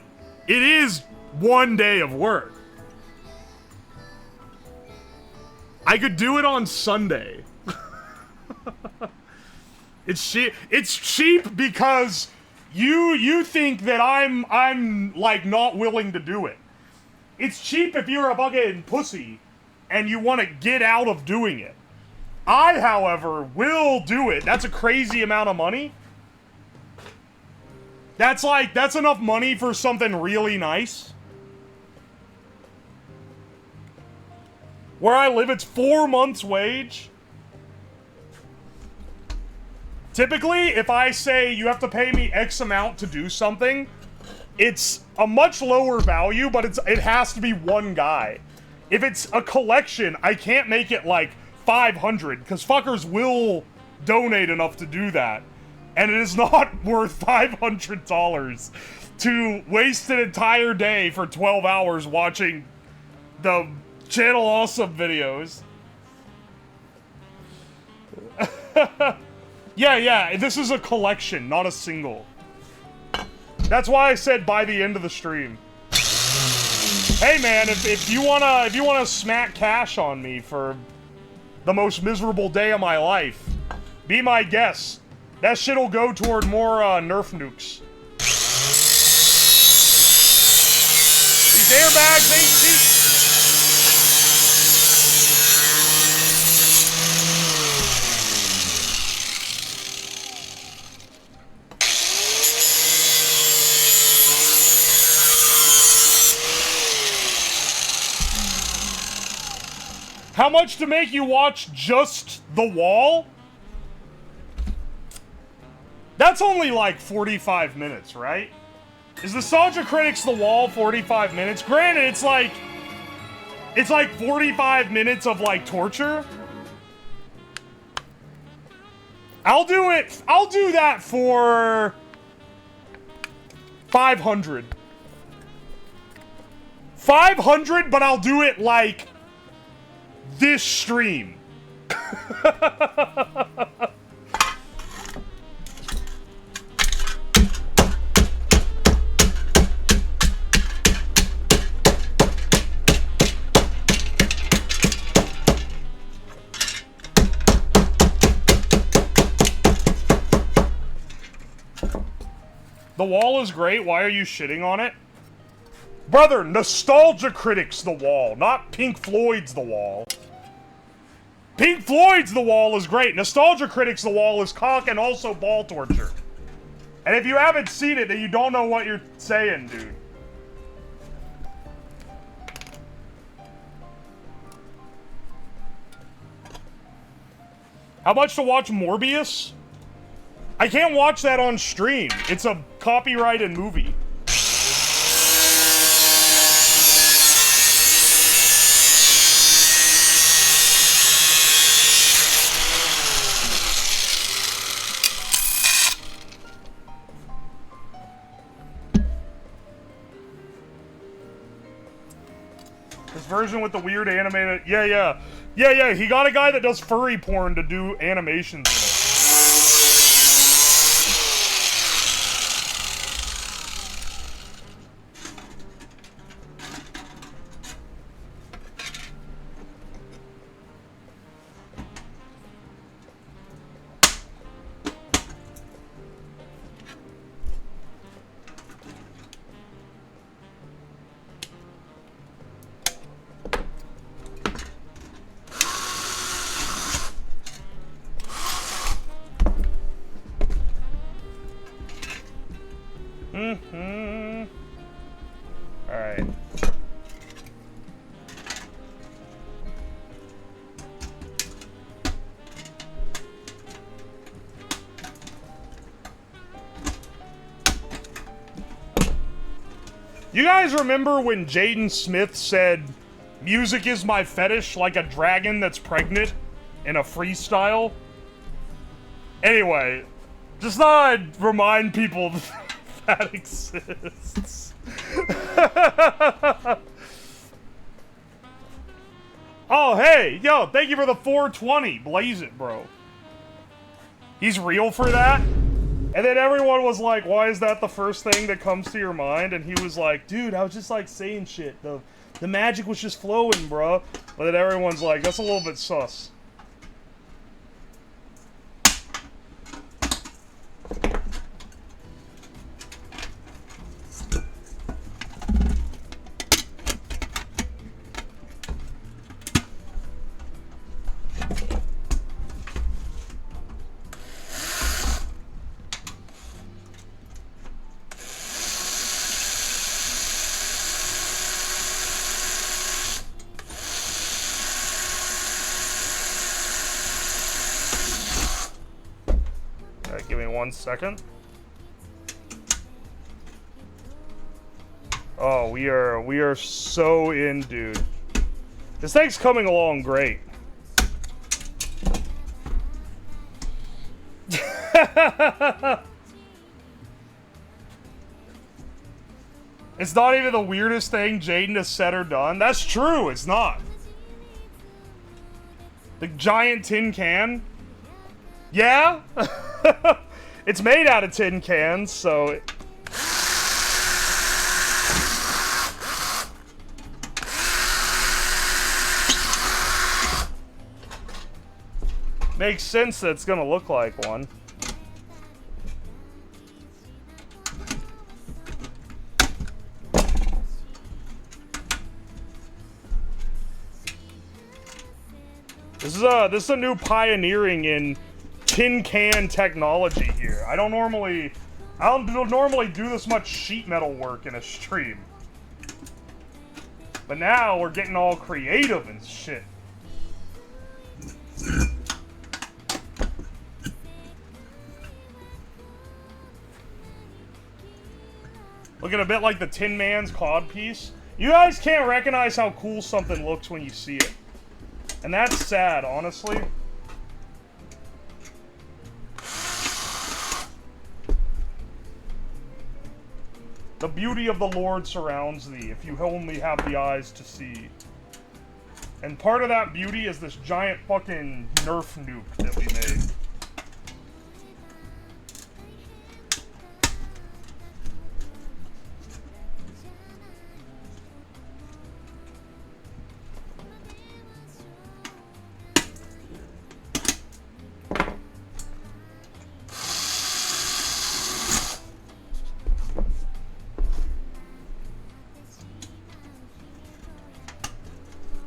it is 1 day of work. I could do it on Sunday. It's cheap because you think that I'm like not willing to do it. It's cheap if you're a fucking pussy and you want to get out of doing it. I, however, will do it. That's a crazy amount of money. That's enough money for something really nice. Where I live, it's 4 months' wage. Typically, if I say you have to pay me X amount to do something, it's a much lower value, but it has to be one guy. If it's a collection, I can't make it like 500, because fuckers will donate enough to do that. And it is not worth $500 to waste an entire day for 12 hours watching the Channel Awesome videos. Yeah, this is a collection, not a single. That's why I said by the end of the stream. Hey man, if you wanna smack cash on me for the most miserable day of my life, be my guest. That shit'll go toward more NERF nukes. These airbags ain't cheap. How much to make you watch just the wall? That's only like 45 minutes, right? Is Nostalgia Critics The Wall 45 minutes? Granted, it's like 45 minutes of like torture. I'll do that for 500. 500, but I'll do it like this stream. The Wall is great. Why are you shitting on it? Brother, Nostalgia Critics The Wall, not Pink Floyd's The Wall. Pink Floyd's The Wall is great. Nostalgia Critics The Wall is cock and also ball torture. And if you haven't seen it, then you don't know what you're saying, dude. How much to watch Morbius? I can't watch that on stream. It's a copyrighted movie. This version with the weird animated... Yeah. He got a guy that does furry porn to do animations in it. Alright. You guys remember when Jaden Smith said, "Music is my fetish, like a dragon that's pregnant," in a freestyle? Anyway, just thought I'd remind people that exists. Oh, hey, yo, thank you for the 420. Blaze it, bro. He's real for that? And then everyone was like, why is that the first thing that comes to your mind? And he was like, dude, I was just like saying shit. The magic was just flowing, bro. But then everyone's like, that's a little bit sus. Give me 1 second. Oh, we are so in, dude. This thing's coming along great. It's not even the weirdest thing Jaden has said or done. That's true, it's not. The giant tin can? Yeah? It's made out of tin cans, so... Makes sense that it's gonna look like one. This is a new pioneering in tin can technology here. I don't normally do this much sheet metal work in a stream. But now we're getting all creative and shit. Looking a bit like the Tin Man's cod piece. You guys can't recognize how cool something looks when you see it. And that's sad, honestly. The beauty of the Lord surrounds thee, if you only have the eyes to see. And part of that beauty is this giant fucking NERF nuke that we made.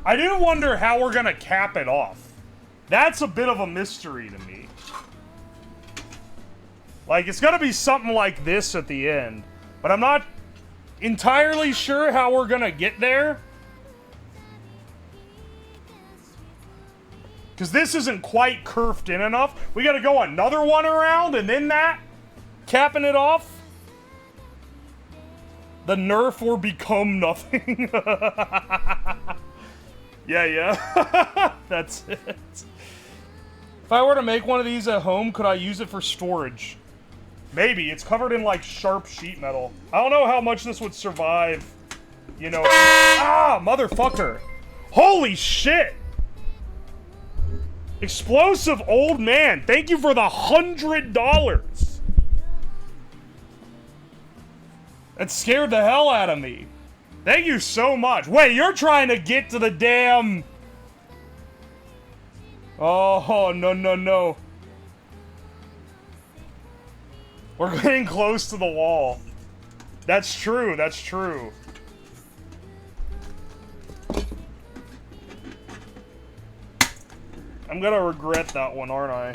I do wonder how we're gonna cap it off. That's a bit of a mystery to me. Like, it's gonna be something like this at the end. But I'm not entirely sure how we're gonna get there. Because this isn't quite curved in enough. We gotta go another one around and then that. Capping it off. The nerf or become nothing. Yeah. That's it. If I were to make one of these at home, could I use it for storage? Maybe. It's covered in, like, sharp sheet metal. I don't know how much this would survive, you know. Ah, motherfucker. Holy shit. Explosive old man. Thank you for the $100. That scared the hell out of me. Thank you so much. Wait, you're trying to get to the damn... Oh, no. We're getting close to the wall. That's true. I'm gonna regret that one, aren't I?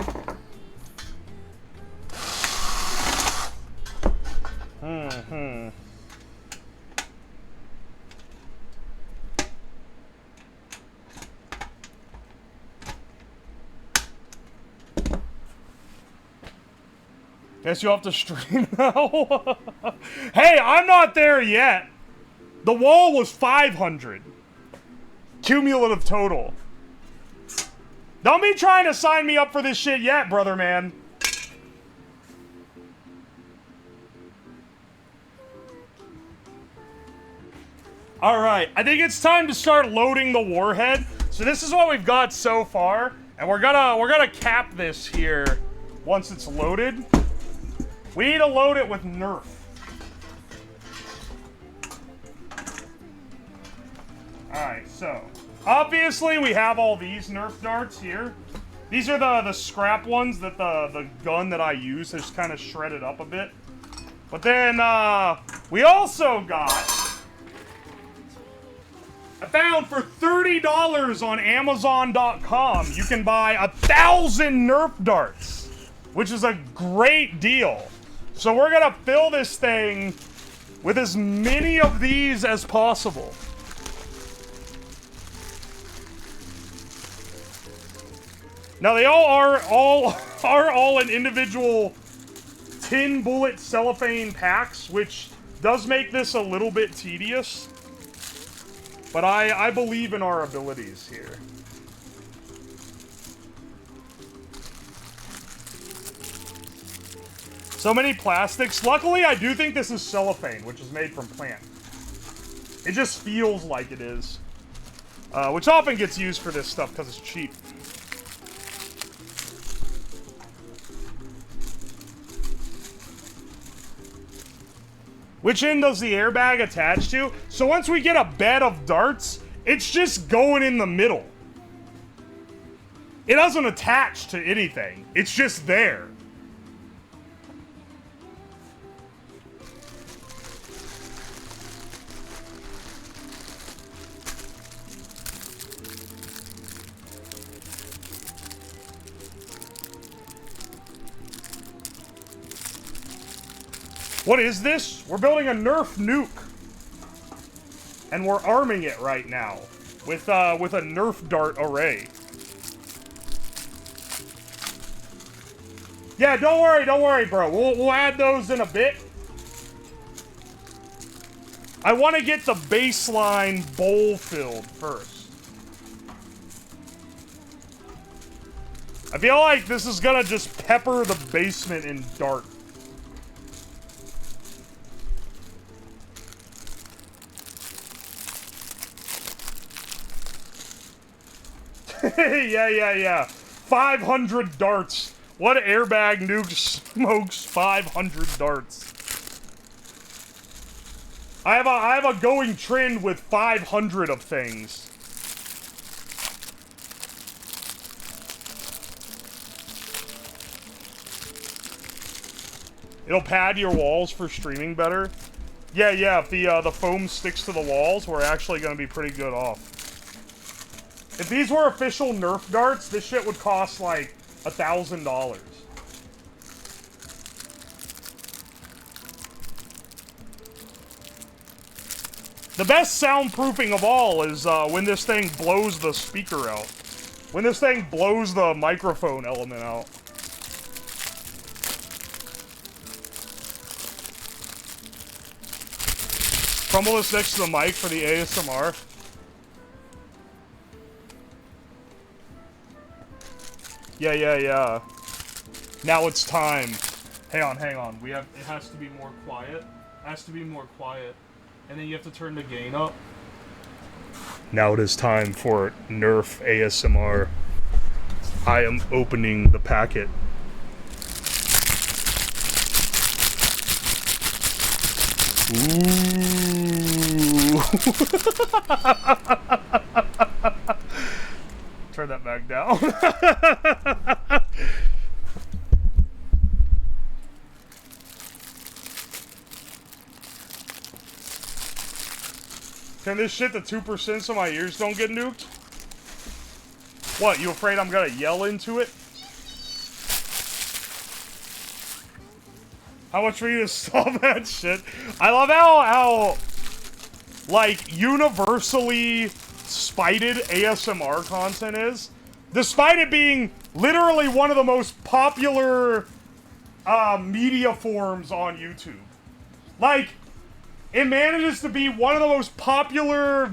Guess you have to stream now. Hey, I'm not there yet. The wall was 500. Cumulative total. Don't be trying to sign me up for this shit yet, brother man. Alright, I think it's time to start loading the warhead. So this is what we've got so far. And we're gonna cap this here once it's loaded. We need to load it with Nerf. Alright, so obviously we have all these Nerf darts here. These are the scrap ones that the gun that I use has kind of shredded up a bit. But then we also got, I found for $30 on Amazon.com, you can buy 1,000 Nerf darts, which is a great deal. So we're gonna fill this thing with as many of these as possible. Now they are all in individual 10 bullet cellophane packs, which does make this a little bit tedious. But I believe in our abilities here. So many plastics. Luckily, I do think this is cellophane, which is made from plant. It just feels like it is. Which often gets used for this stuff because it's cheap. Which end does the airbag attach to? So once we get a bed of darts, it's just going in the middle. It doesn't attach to anything. It's just there. What is this? We're building a NERF nuke. And we're arming it right now with a NERF dart array. Yeah, don't worry, bro. We'll add those in a bit. I want to get the baseline bowl filled first. I feel like this is gonna just pepper the basement in dart. Yeah. 500 darts. What airbag nuke smokes 500 darts? I have a going trend with 500 of things. It'll pad your walls for streaming better. Yeah, if the foam sticks to the walls, we're actually going to be pretty good off. If these were official Nerf darts, this shit would cost like $1,000. The best soundproofing of all is when this thing blows the speaker out. When this thing blows the microphone element out. Crumble this next to the mic for the ASMR. Yeah. Now it's time. Hang on. It has to be more quiet. And then you have to turn the gain up. Now it is time for NERF ASMR. I am opening the packet. Ooh. Turn that back down. Turn this shit to 2% so my ears don't get nuked? What, you afraid I'm gonna yell into it? How much for you to solve that shit? I love how like, universally spited ASMR content is. Despite it being literally one of the most popular media forms on YouTube. Like, it manages to be one of the most popular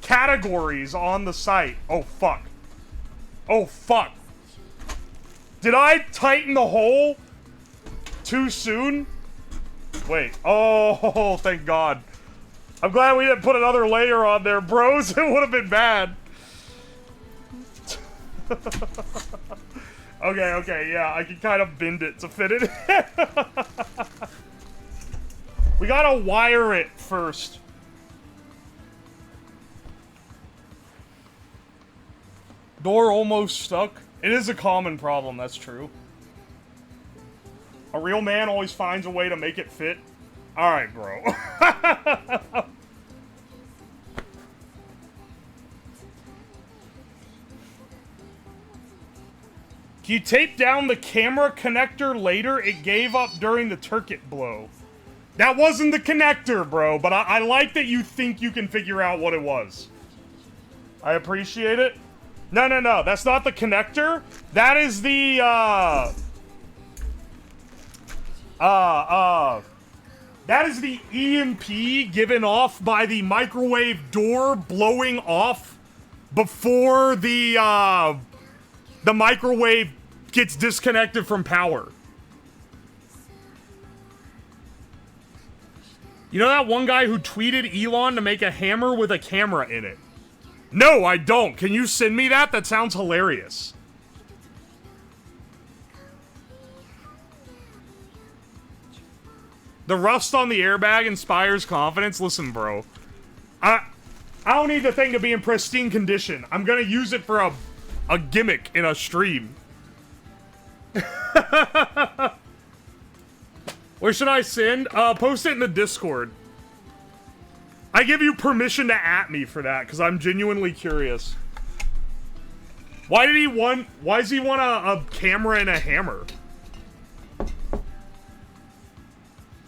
categories on the site. Oh, fuck. Did I tighten the hole too soon? Wait. Oh, thank God. I'm glad we didn't put another layer on there, bros. It would have been bad. Okay, yeah, I can kind of bend it to fit it. We gotta wire it first. Door almost stuck. It is a common problem, that's true. A real man always finds a way to make it fit. Alright, bro. Can you tape down the camera connector later? It gave up during the turket blow. That wasn't the connector, bro, but I like that you think you can figure out what it was. I appreciate it. No, that's not the connector. That is the, that is the EMP given off by the microwave door blowing off before the microwave gets disconnected from power. You know that one guy who tweeted Elon to make a hammer with a camera in it? No, I don't. Can you send me that? That sounds hilarious. The rust on the airbag inspires confidence. Listen, bro. I don't need the thing to be in pristine condition. I'm gonna use it for a gimmick in a stream. Where should I send? Post it in the Discord. I give you permission to @ me for that, because I'm genuinely curious. Why does he want a camera and a hammer?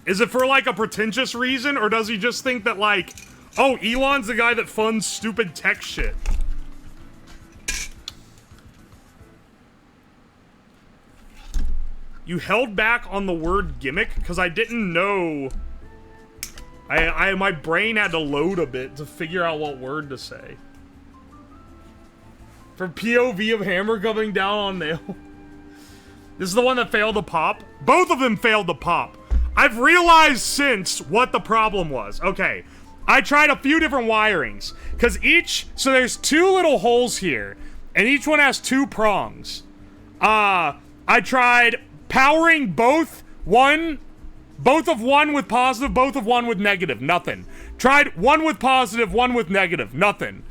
Is it for, like, a pretentious reason, or does he just think that, like, oh, Elon's the guy that funds stupid tech shit? You held back on the word gimmick, because I didn't know... my brain had to load a bit to figure out what word to say. For POV of hammer coming down on nail. This is the one that failed to pop. Both of them failed to pop. I've realized since what the problem was. Okay, I tried a few different wirings. Because so there's 2 little holes here. And each one has 2 prongs. I tried powering both of one with positive, both of one with negative, nothing. Tried one with positive, one with negative, nothing.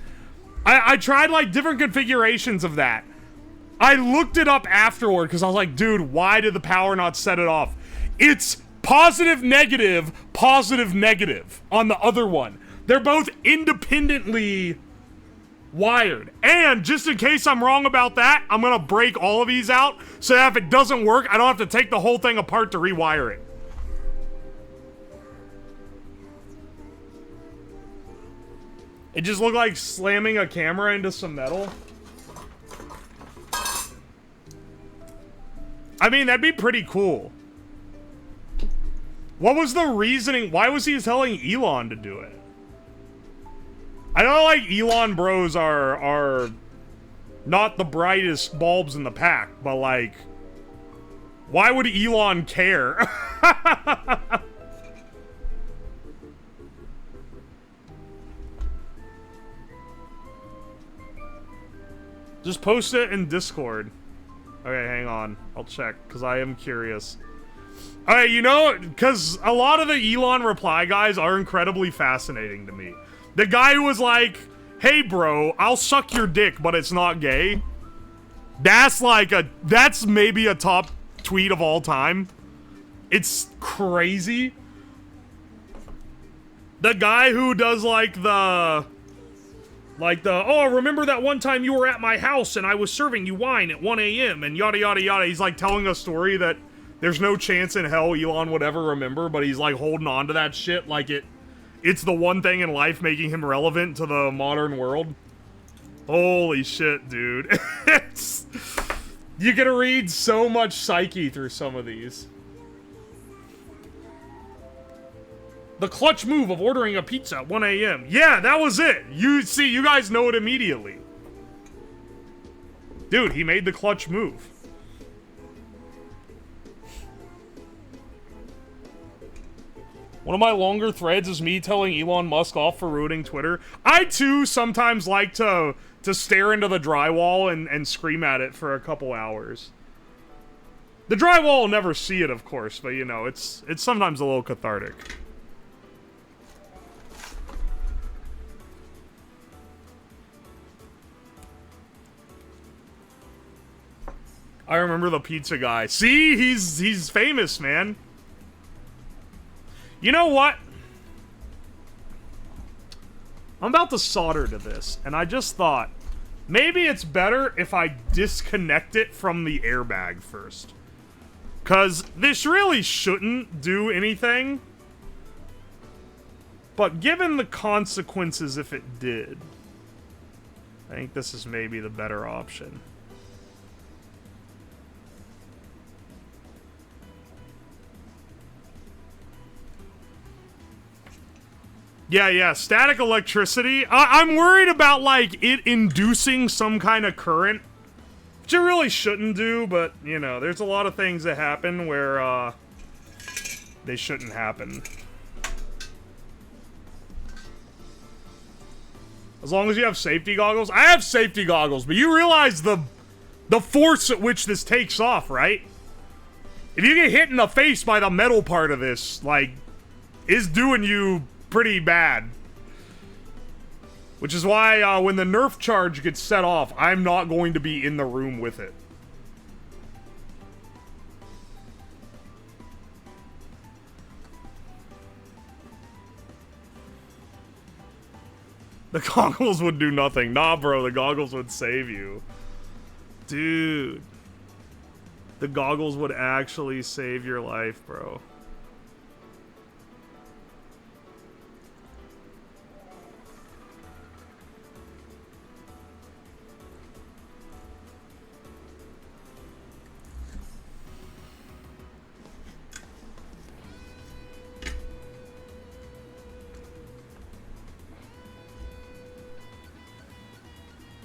I tried, like, different configurations of that. I looked it up afterward, because I was like, dude, why did the power not set it off? It's positive, negative on the other one. They're both independently wired. And, just in case I'm wrong about that, I'm gonna break all of these out, so that if it doesn't work, I don't have to take the whole thing apart to rewire it. It just looked like slamming a camera into some metal. I mean, that'd be pretty cool. What was the reasoning? Why was he telling Elon to do it? I know, like, Elon bros are not the brightest bulbs in the pack, but, like, why would Elon care? Just post it in Discord. Okay, hang on. I'll check, because I am curious. Alright, you know, because a lot of the Elon reply guys are incredibly fascinating to me. The guy who was like, hey bro, I'll suck your dick, but it's not gay. That's like that's maybe a top tweet of all time. It's crazy. The guy who does like the, oh, remember that one time you were at my house and I was serving you wine at 1 a.m. and yada yada yada. He's like telling a story that there's no chance in hell Elon would ever remember, but he's like holding on to that shit like it's the one thing in life making him relevant to the modern world. Holy shit, dude. You can read so much psyche through some of these. The clutch move of ordering a pizza at 1 a.m. Yeah, that was it. You see, you guys know it immediately. Dude, he made the clutch move. One of my longer threads is me telling Elon Musk off for ruining Twitter. I, too, sometimes like to stare into the drywall and scream at it for a couple hours. The drywall will never see it, of course, but you know, it's sometimes a little cathartic. I remember the pizza guy. See, he's famous, man. You know what? I'm about to solder to this, and I just thought, maybe it's better if I disconnect it from the airbag first. Because this really shouldn't do anything. But given the consequences if it did, I think this is maybe the better option. Yeah, static electricity. I'm worried about, like, it inducing some kind of current. Which it really shouldn't do, but, you know, there's a lot of things that happen where, they shouldn't happen. As long as you have safety goggles. I have safety goggles, but you realize the force at which this takes off, right? If you get hit in the face by the metal part of this, like, is doing you pretty bad. Which is why when the Nerf charge gets set off, I'm not going to be in the room with it. The goggles would do nothing. Nah, bro, the goggles would save you. Dude. The goggles would actually save your life, bro.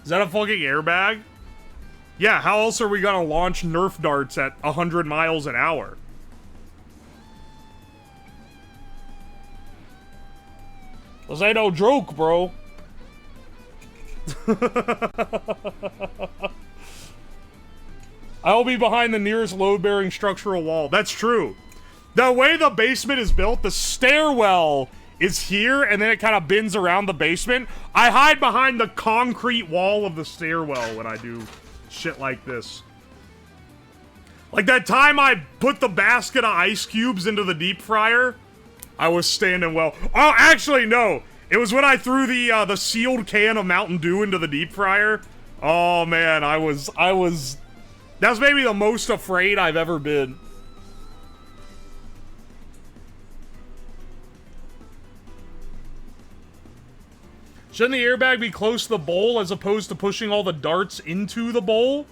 Is that a fucking airbag? Yeah, how else are we gonna launch Nerf darts at 100 miles an hour? This ain't no joke, bro. I'll be behind the nearest load-bearing structural wall. That's true. The way the basement is built, the stairwell is here, and then it kind of bends around the basement. I hide behind the concrete wall of the stairwell when I do shit like this. Like that time I put the basket of ice cubes into the deep fryer, I was standing well. Oh, actually, no. It was when I threw the sealed can of Mountain Dew into the deep fryer. Oh, man, I was... That was maybe the most afraid I've ever been. Shouldn't the airbag be close to the bowl as opposed to pushing all the darts into the bowl?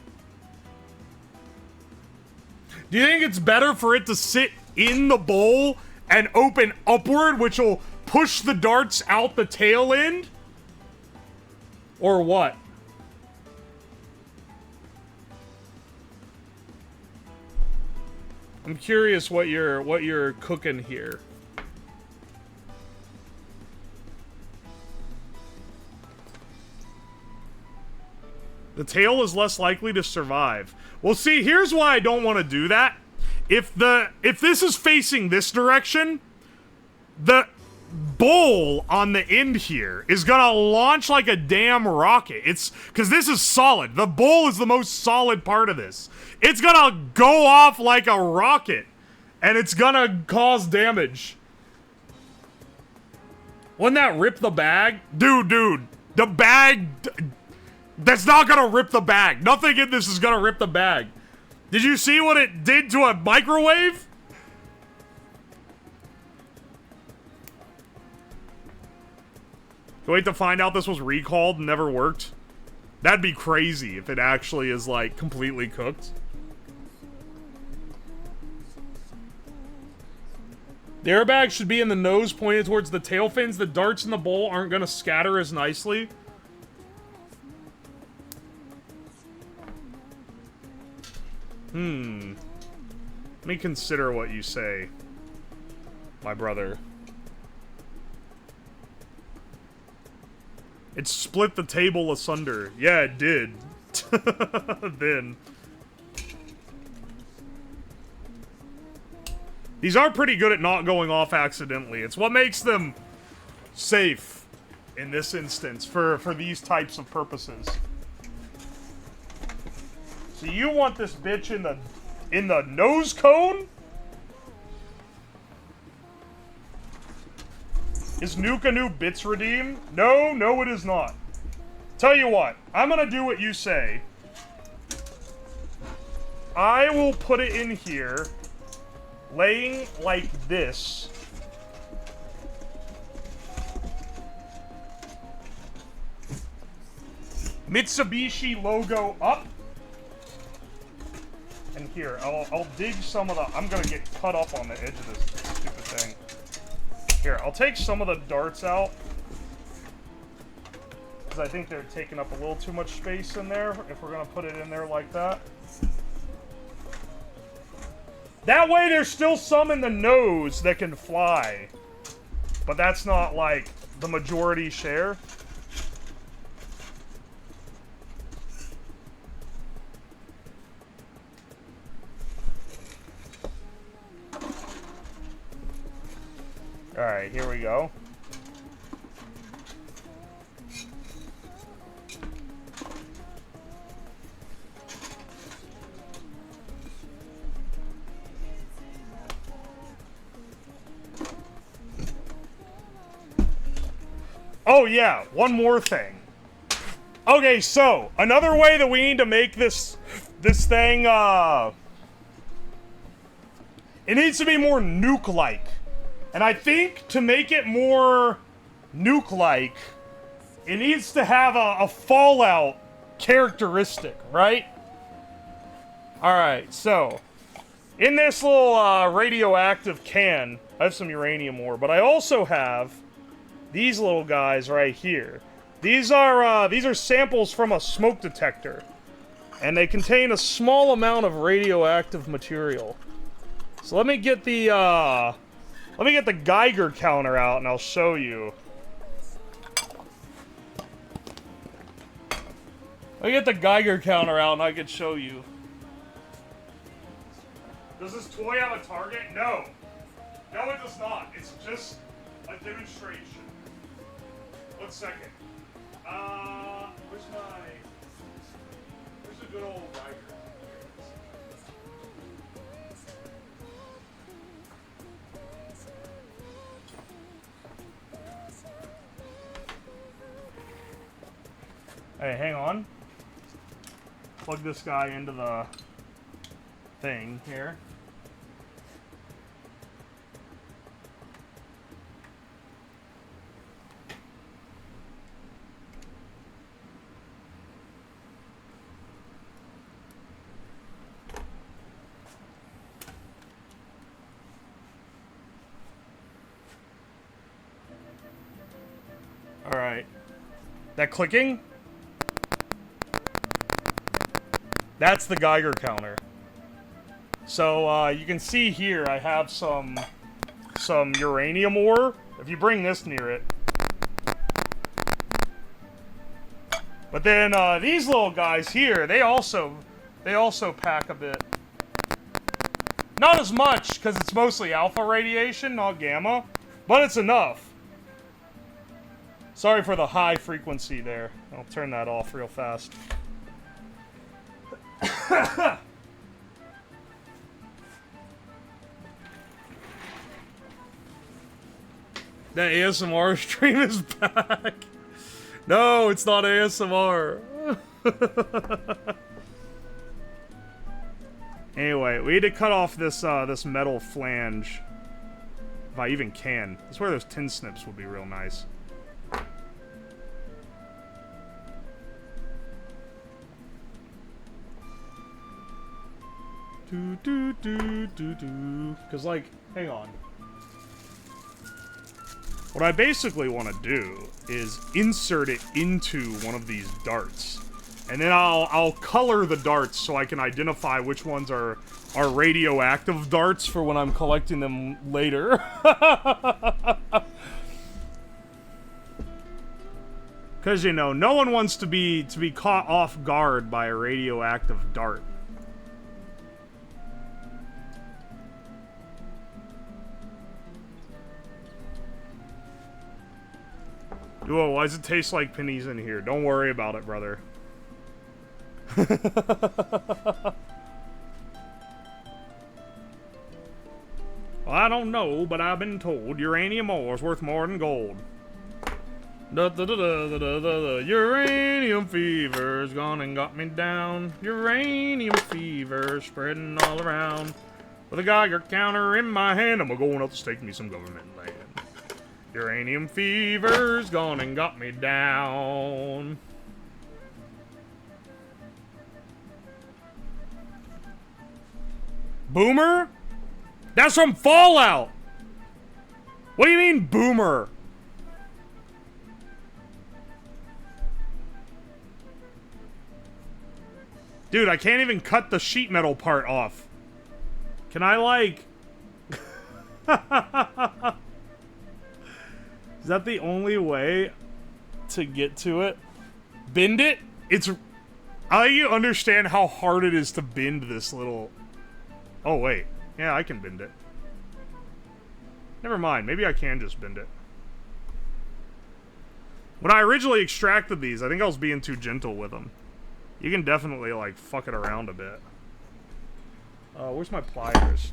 Do you think it's better for it to sit in the bowl and open upward, which will push the darts out the tail end? Or what? I'm curious what you're cooking here. The tail is less likely to survive. Well, see, here's why I don't want to do that. If this is facing this direction, the bowl on the end here is gonna launch like a damn rocket. It's because this is solid. The bowl is the most solid part of this. It's gonna go off like a rocket, and it's gonna cause damage. Wouldn't that rip the bag? Dude, the bag... That's not gonna rip the bag. Nothing in this is gonna rip the bag. Did you see what it did to a microwave? Wait to find out this was recalled and never worked? That'd be crazy if it actually is, like, completely cooked. The airbag should be in the nose pointed towards the tail fins. The darts in the bowl aren't gonna scatter as nicely. Let me consider what you say, my brother. It split the table asunder. Yeah, it did. Then. These are pretty good at not going off accidentally. It's what makes them safe in this instance for these types of purposes. So you want this bitch in the nose cone? Is Nuke a new bits redeem? No, no it is not. Tell you what, I'm gonna do what you say. I will put it in here, laying like this. Mitsubishi logo up. And here, I'll dig some of the... I'm gonna get cut up on the edge of this stupid thing. Here, I'll take some of the darts out. Because I think they're taking up a little too much space in there, if we're gonna put it in there like that. That way there's still some in the nose that can fly. But that's not, like, the majority share. Alright, here we go. Oh yeah, one more thing. Okay, so another way that we need to make this thing it needs to be more nuke-like. And I think to make it more nuke-like, it needs to have a fallout characteristic, right? Alright, so in this little radioactive can, I have some uranium ore, but I also have these little guys right here. These are samples from a smoke detector, and they contain a small amount of radioactive material. So let me get the Geiger counter out, and I'll show you. Let me get the Geiger counter out, and I can show you. Does this toy have a target? No. No, it does not. It's just a demonstration. 1 second. Where's a good old Geiger? Hey, hang on. Plug this guy into the thing here. All right. That clicking? That's the Geiger counter. So, you can see here I have some uranium ore. If you bring this near it. But then, these little guys here, they also pack a bit. Not as much, because it's mostly alpha radiation, not gamma. But it's enough. Sorry for the high frequency there. I'll turn that off real fast. The ASMR stream is back. No, it's not ASMR. Anyway, we need to cut off this this metal flange. If I even can. That's where those tin snips would be real nice. Because, like, hang on. What I basically want to do is insert it into one of these darts. And then I'll color the darts so I can identify which ones are radioactive darts for when I'm collecting them later. Because, you know, no one wants to be caught off guard by a radioactive dart. Whoa, why does it taste like pennies in here? Don't worry about it, brother. Well, I don't know, but I've been told uranium ore is worth more than gold. Uranium fever's gone and got me down. Uranium fever spreading all around. With a Geiger counter in my hand, I'm going up to stake me some government land. Uranium fever's gone and got me down. Boomer? That's from Fallout! What do you mean, boomer? Dude, I can't even cut the sheet metal part off. Can I, like... Is that the only way to get to it? Bend it? It's... I let you understand how hard it is to bend this little... Oh, wait. Yeah, I can bend it. Never mind. Maybe I can just bend it. When I originally extracted these, I think I was being too gentle with them. You can definitely, like, fuck it around a bit. Where's my pliers?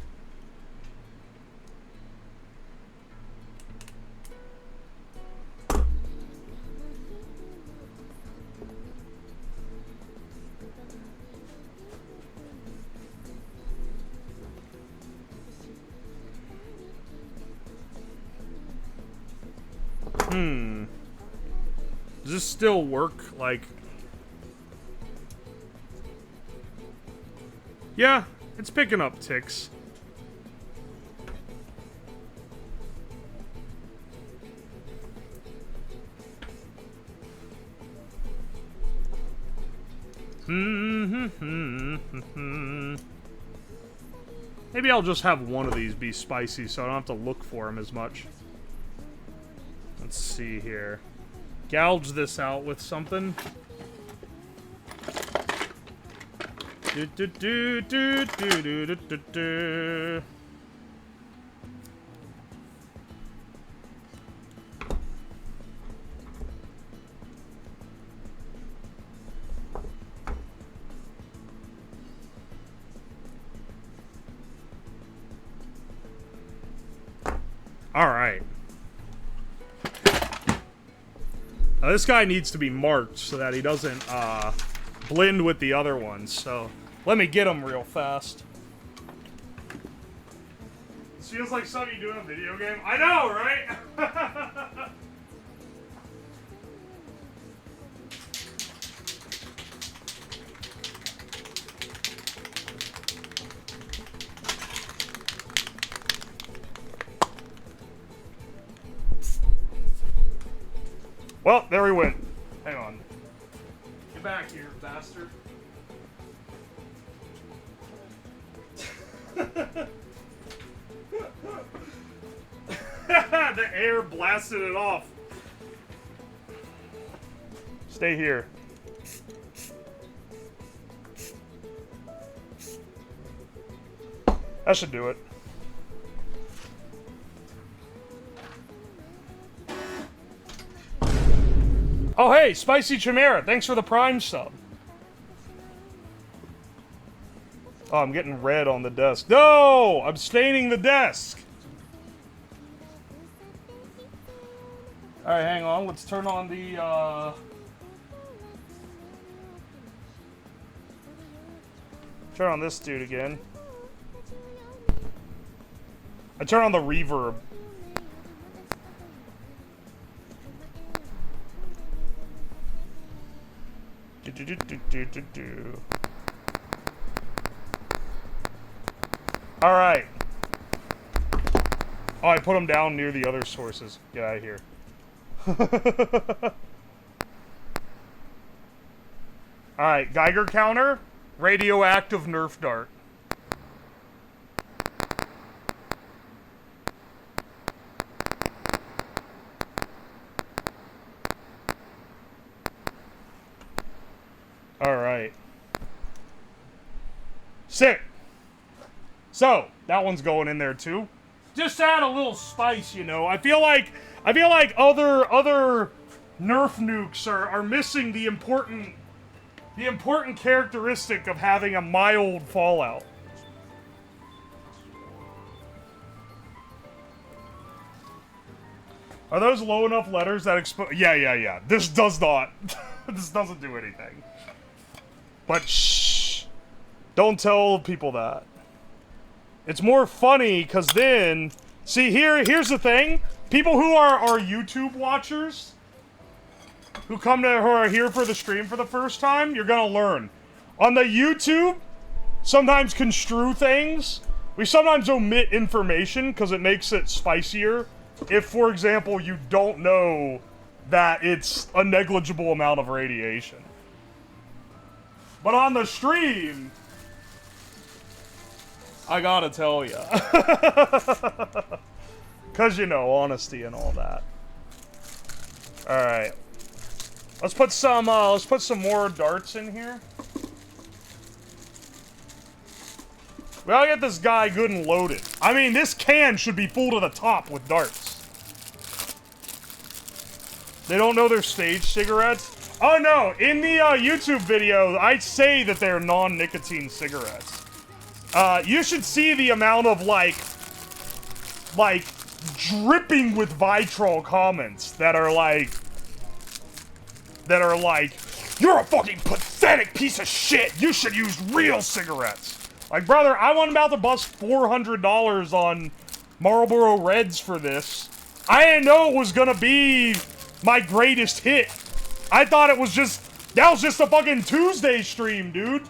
Does this still work, like... Yeah, it's picking up ticks. Maybe I'll just have one of these be spicy so I don't have to look for them as much. Let's see here. Gouge this out with something. All right. Now this guy needs to be marked so that he doesn't blend with the other ones, so let me get him real fast. This feels like something you do in a video game. I know, right? Well, there we went. Hang on. Get back here, bastard. The air blasted it off. Stay here. That should do it. Oh, hey, Spicy Chimera, thanks for the Prime sub. Oh, I'm getting red on the desk. No! I'm staining the desk! Alright, hang on. Let's turn on the, turn on this dude again. I turn on the reverb. Alright. Oh, I put them down near the other sources. Get out of here. Alright, Geiger counter, radioactive Nerf dart. Alright. Sick. So, that one's going in there too. Just to add a little spice, you know. I feel like other NERF nukes are missing the important characteristic of having a mild fallout. Are those low enough letters that explode? Yeah. This does not. This doesn't do anything. But shh. Don't tell people that. It's more funny because then, see here's the thing. People who are YouTube watchers, who are here for the stream for the first time, you're gonna learn. On the YouTube, sometimes construe things. We sometimes omit information because it makes it spicier. If, for example, you don't know that it's a negligible amount of radiation. But on the stream, I gotta tell ya. Cause you know, honesty and all that. Alright. Let's put some more darts in here. We gotta get this guy good and loaded. I mean, this can should be full to the top with darts. They don't know they're stage cigarettes? Oh no, in the YouTube video, I say that they're non-nicotine cigarettes. You should see the amount of, like, dripping with Vitrol comments that are like, you're a fucking pathetic piece of shit. You should use real cigarettes. Like, brother, I wasn't about to bust $400 on Marlboro Reds for this. I didn't know it was gonna be my greatest hit. I thought it was that was just a fucking Tuesday stream, dude.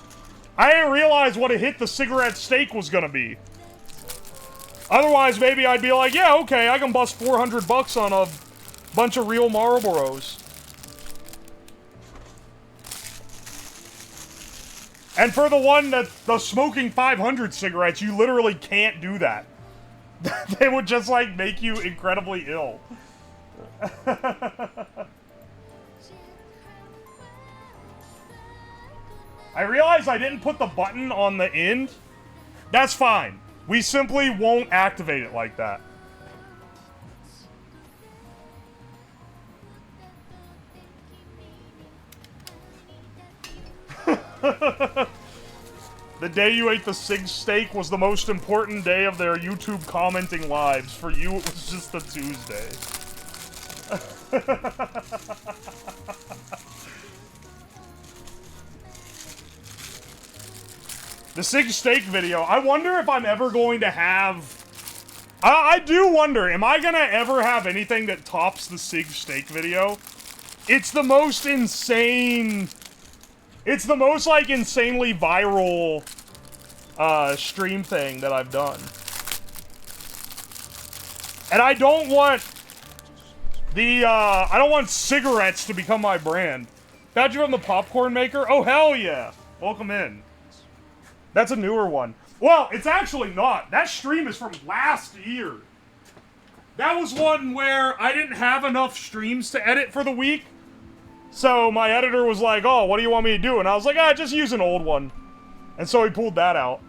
I didn't realize what a hit the cigarette steak was gonna be. Otherwise, maybe I'd be like, yeah, okay, I can bust $400 on a bunch of real Marlboros. And for the smoking 500 cigarettes, you literally can't do that. They would just, like, make you incredibly ill. I realized I didn't put the button on the end. That's fine. We simply won't activate it like that. The day you ate the Sig steak was the most important day of their YouTube commenting lives. For you, it was just a Tuesday. The Sig steak video. I wonder if I'm ever going to have... I do wonder, am I gonna ever have anything that tops the Sig steak video? It's the most insane... It's the most, like, insanely viral stream thing that I've done. And I don't want I don't want cigarettes to become my brand. Got you from the popcorn maker? Oh, hell yeah. Welcome in. That's a newer one. Well, it's actually not. That stream is from last year. That was one where I didn't have enough streams to edit for the week. So my editor was like, oh, what do you want me to do? And I was like, just use an old one. And so he pulled that out.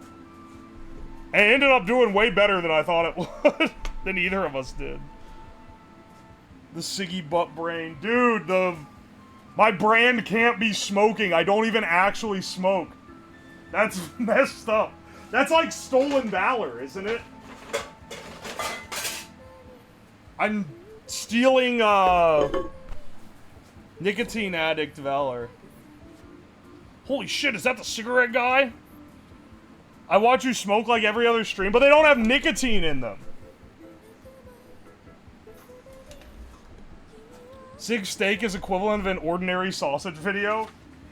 And it ended up doing way better than I thought it would. Than either of us did. The Siggy butt brain. Dude, my brand can't be smoking. I don't even actually smoke. That's messed up. That's like stolen valor, isn't it? I'm stealing, nicotine addict valor. Holy shit, is that the cigarette guy? I watch you smoke like every other stream, but they don't have nicotine in them. Sig steak is equivalent of an ordinary sausage video.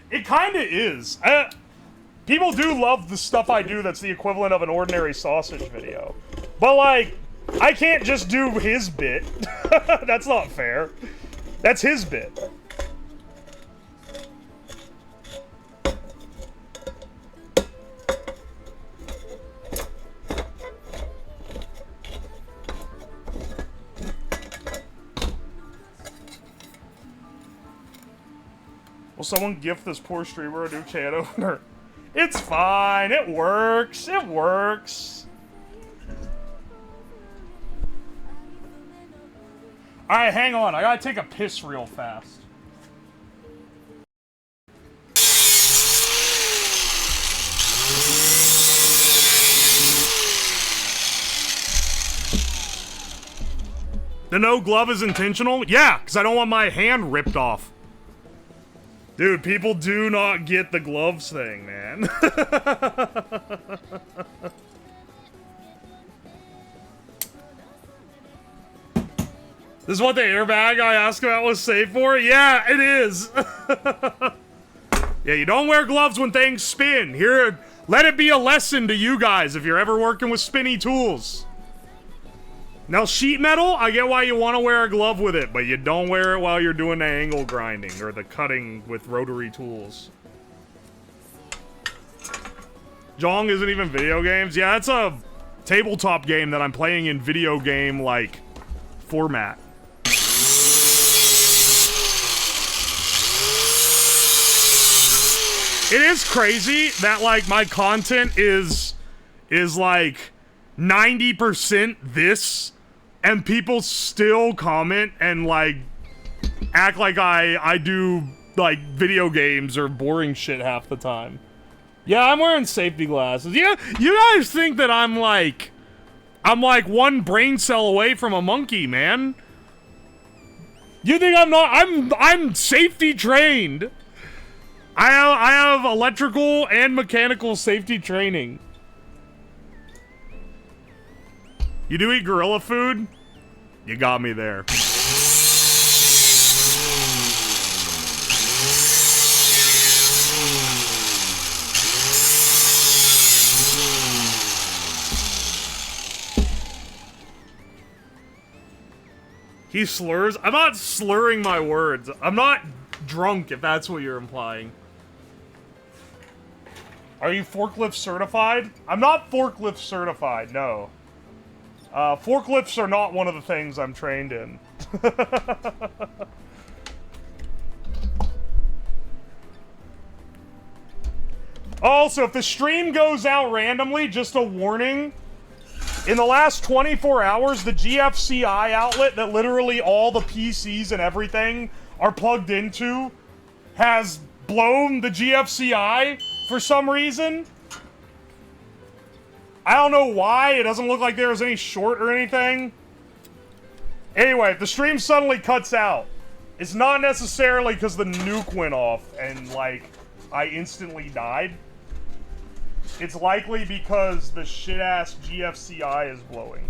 It kinda is. People do love the stuff I do that's the equivalent of an ordinary sausage video. But, like, I can't just do his bit. That's not fair. That's his bit. Will someone gift this poor streamer a new can opener? It's fine. It works. It works. Alright, hang on. I gotta take a piss real fast. The no glove is intentional? Yeah, because I don't want my hand ripped off. Dude, people do not get the gloves thing, man. This is what the airbag I asked about was safe for? Yeah, it is. Yeah, you don't wear gloves when things spin. Here, let it be a lesson to you guys if you're ever working with spinny tools. Now, sheet metal, I get why you want to wear a glove with it, but you don't wear it while you're doing the angle grinding or the cutting with rotary tools. Jong isn't even video games? Yeah, that's a tabletop game that I'm playing in video game, like, format. It is crazy that, like, my content is like, 90% this, and people still comment and, like, act like I do, like, video games or boring shit half the time. Yeah, I'm wearing safety glasses. Yeah, you guys think that I'm like one brain cell away from a monkey, man. You think I'm not? I'm safety trained. I have electrical and mechanical safety training. You do eat gorilla food? You got me there. He slurs? I'm not slurring my words. I'm not drunk, if that's what you're implying. Are you forklift certified? I'm not forklift certified, no. Forklifts are not one of the things I'm trained in. Also, if the stream goes out randomly, just a warning. In the last 24 hours, the GFCI outlet that literally all the PCs and everything are plugged into has blown the GFCI for some reason. I don't know why. It doesn't look like there was any short or anything. Anyway, if the stream suddenly cuts out, it's not necessarily because the nuke went off and, like, I instantly died. It's likely because the shit-ass GFCI is blowing.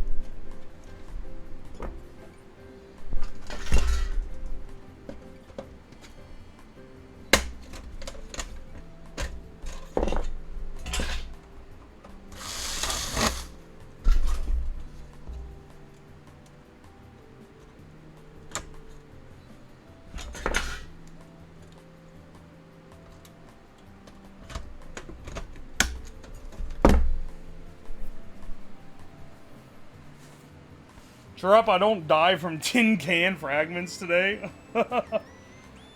Cheer up, I don't die from tin can fragments today. You're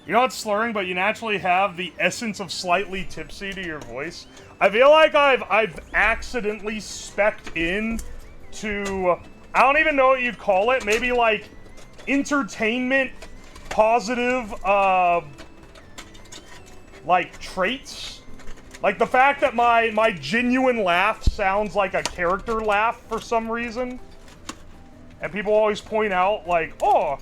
not slurring, but you naturally have the essence of slightly tipsy to your voice. I feel like I've accidentally specced in to, I don't even know what you'd call it, maybe like entertainment positive, like traits. Like the fact that my genuine laugh sounds like a character laugh for some reason. And people always point out, like, oh,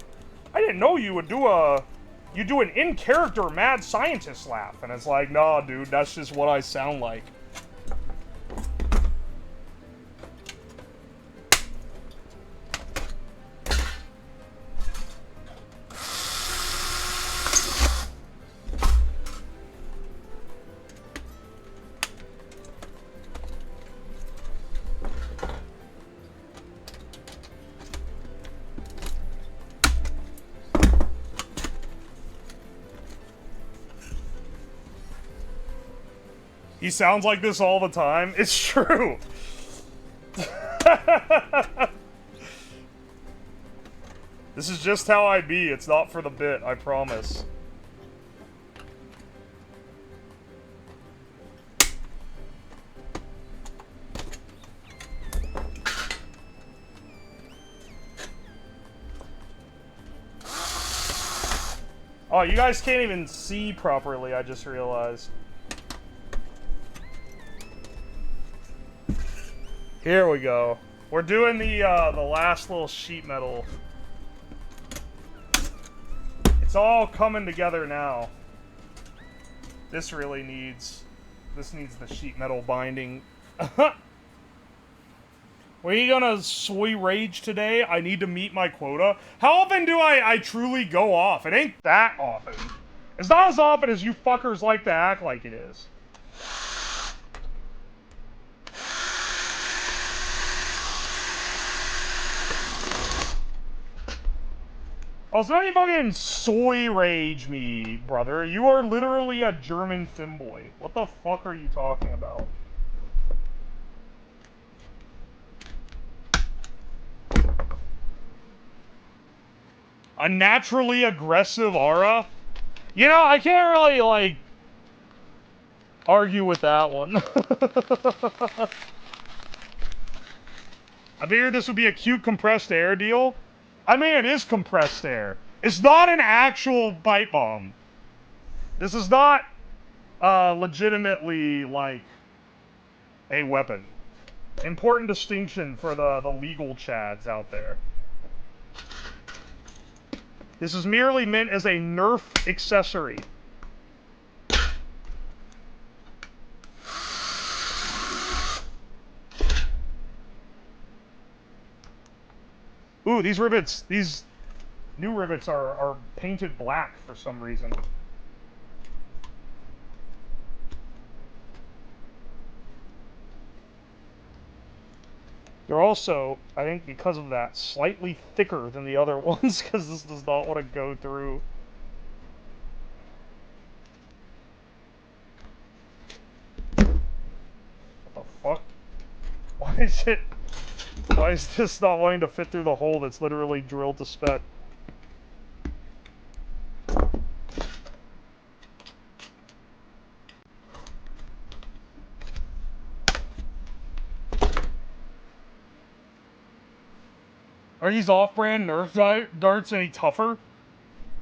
I didn't know you would do an in-character mad scientist laugh. And it's like, nah, dude, that's just what I sound like. He sounds like this all the time. It's true. This is just how I be. It's not for the bit, I promise. Oh, you guys can't even see properly, I just realized. Here we go. We're doing the last little sheet metal. It's all coming together now. This really needs... This needs the sheet metal binding. Were you gonna soy rage today? I need to meet my quota. How often do I truly go off? It ain't that often. It's not as often as you fuckers like to act like it is. Oh, so don't you fucking soy rage me, brother. You are literally a German femboy. What the fuck are you talking about? A naturally aggressive aura? You know, I can't really, like, argue with that one. I figured this would be a cute compressed air deal. I mean, it is compressed air. It's not an actual pipe bomb. This is not, legitimately, like, a weapon. Important distinction for the legal chads out there. This is merely meant as a NERF accessory. Ooh, these rivets, these new rivets are painted black for some reason. They're also, I think because of that, slightly thicker than the other ones, because this does not want to go through. What the fuck? Why is this not wanting to fit through the hole that's literally drilled to spec? Are these off-brand Nerf darts any tougher?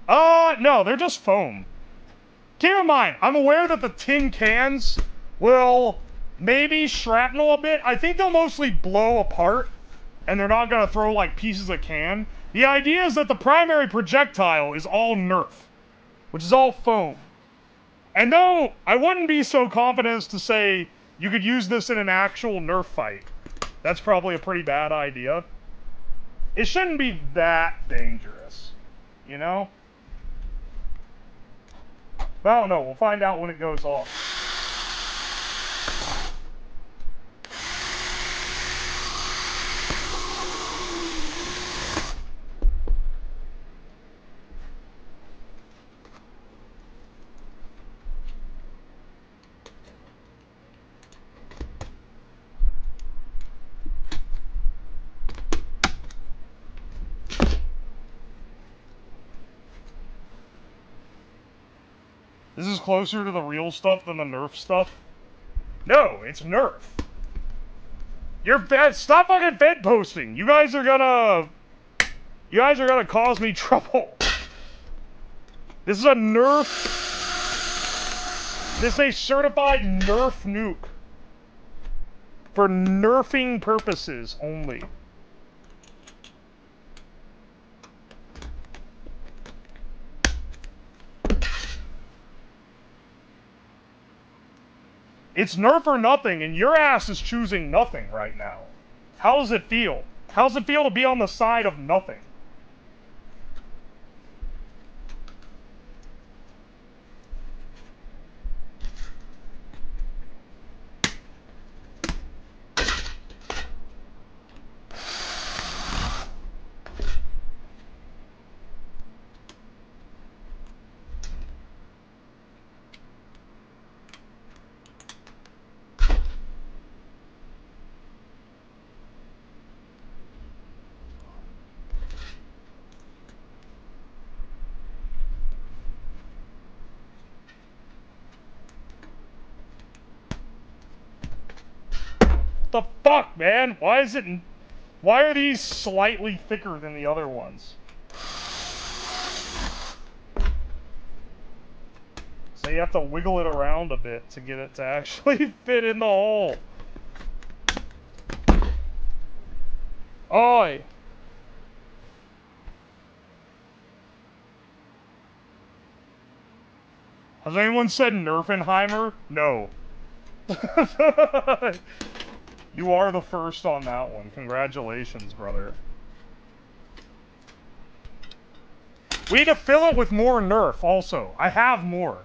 No, they're just foam. Keep in mind, I'm aware that the tin cans will maybe shrapnel a bit. I think they'll mostly blow apart, and they're not gonna throw, like, pieces of can. The idea is that the primary projectile is all Nerf, which is all foam. And no, I wouldn't be so confident as to say you could use this in an actual Nerf fight. That's probably a pretty bad idea. It shouldn't be that dangerous, you know? But I don't know, we'll find out when it goes off. This is closer to the real stuff than the Nerf stuff. No, it's Nerf. Stop fucking Fed posting. You guys are gonna cause me trouble. This is a Nerf. This is a certified NERF nuke. For nerfing purposes only. It's Nerf or nothing, and your ass is choosing nothing right now. How does it feel? How does it feel to be on the side of nothing? The fuck, man? Why are these slightly thicker than the other ones? So you have to wiggle it around a bit to get it to actually fit in the hole. Oi! Has anyone said Nerfenheimer? No. You are the first on that one. Congratulations, brother. We need to fill it with more Nerf, also. I have more.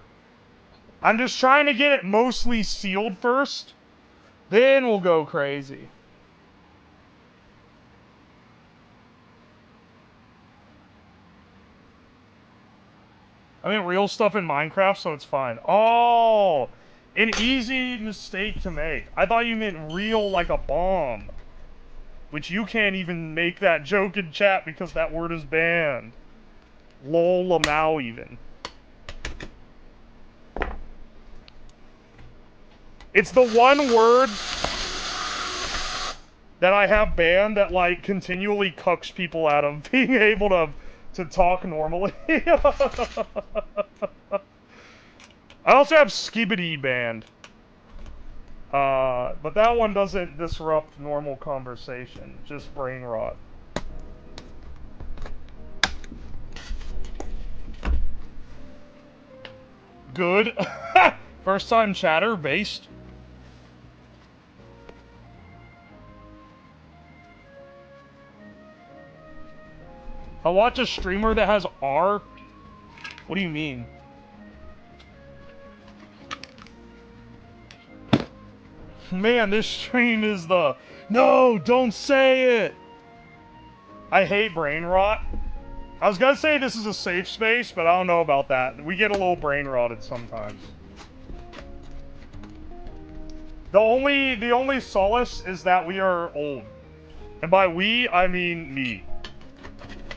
I'm just trying to get it mostly sealed first. Then we'll go crazy. I mean, real stuff in Minecraft, so it's fine. Oh! An easy mistake to make. I thought you meant real like a bomb. Which you can't even make that joke in chat because that word is banned. Lol, now even. It's the one word that I have banned that, like, continually cucks people out of being able to talk normally. I also have skibbity banned. But that one doesn't disrupt normal conversation, just brain rot. Good. First time chatter, based. I'll watch a streamer that has R? What do you mean? Man, this stream is the... No, don't say it! I hate brain rot. I was gonna say this is a safe space, but I don't know about that. We get a little brain rotted sometimes. The only solace is that we are old. And by we, I mean me.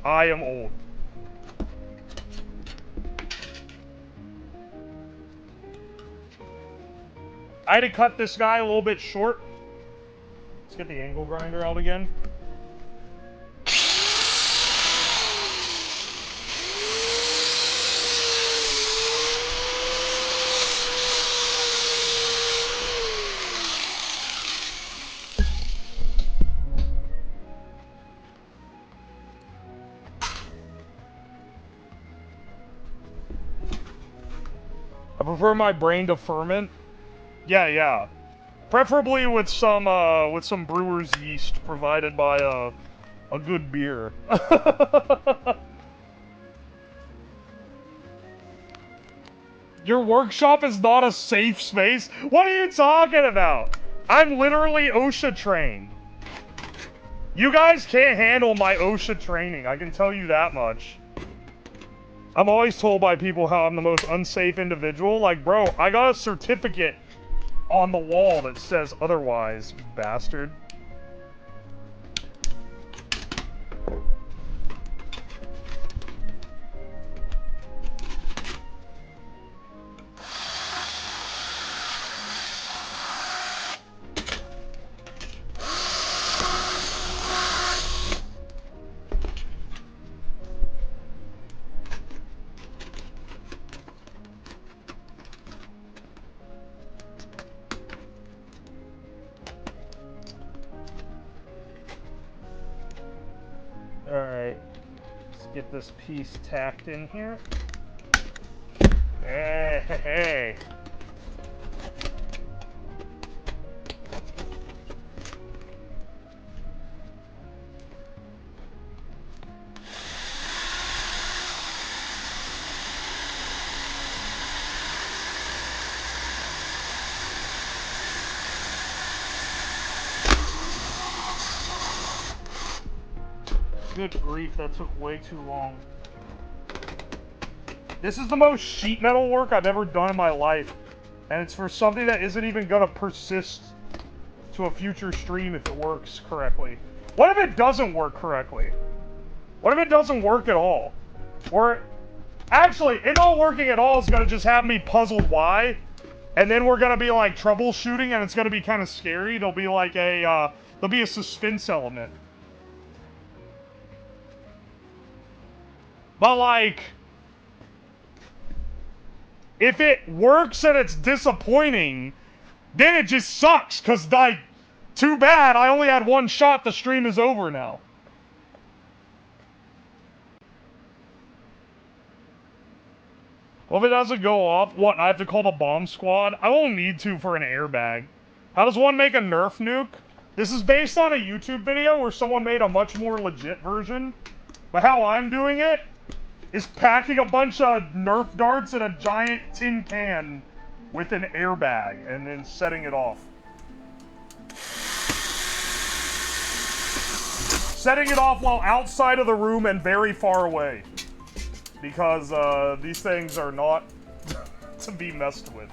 I am old. I had to cut this guy a little bit short. Let's get the angle grinder out again. I prefer my brain to ferment. Yeah. Preferably with some brewer's yeast provided by a good beer. Your workshop is not a safe space? What are you talking about? I'm literally OSHA trained. You guys can't handle my OSHA training, I can tell you that much. I'm always told by people how I'm the most unsafe individual. Like, bro, I got a certificate on the wall that says otherwise, bastard. Alright, let's get this piece tacked in here. Hey. Good grief, that took way too long. This is the most sheet metal work I've ever done in my life. And it's for something that isn't even gonna persist to a future stream if it works correctly. What if it doesn't work correctly? What if it doesn't work at all? Or, actually, it not working at all is gonna just have me puzzled why. And then we're gonna be like troubleshooting and it's gonna be kind of scary. There'll be like there'll be a suspense element. But like, If it works and it's disappointing, then it just sucks, because, like, too bad, I only had one shot, the stream is over now. Well, if it doesn't go off, what, I have to call the bomb squad? I won't need to for an airbag. How does one make a NERF nuke? This is based on a YouTube video where someone made a much more legit version. But how I'm doing it is packing a bunch of Nerf darts in a giant tin can with an airbag and then setting it off. Setting it off while outside of the room and very far away. Because these things are not to be messed with.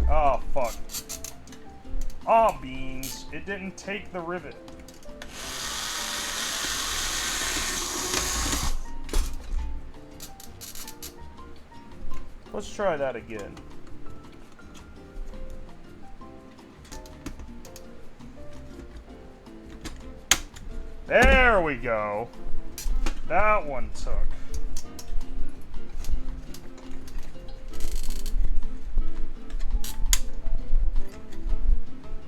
Oh, fuck. Aw, beans. It didn't take the rivet. Let's try that again. There we go. That one took.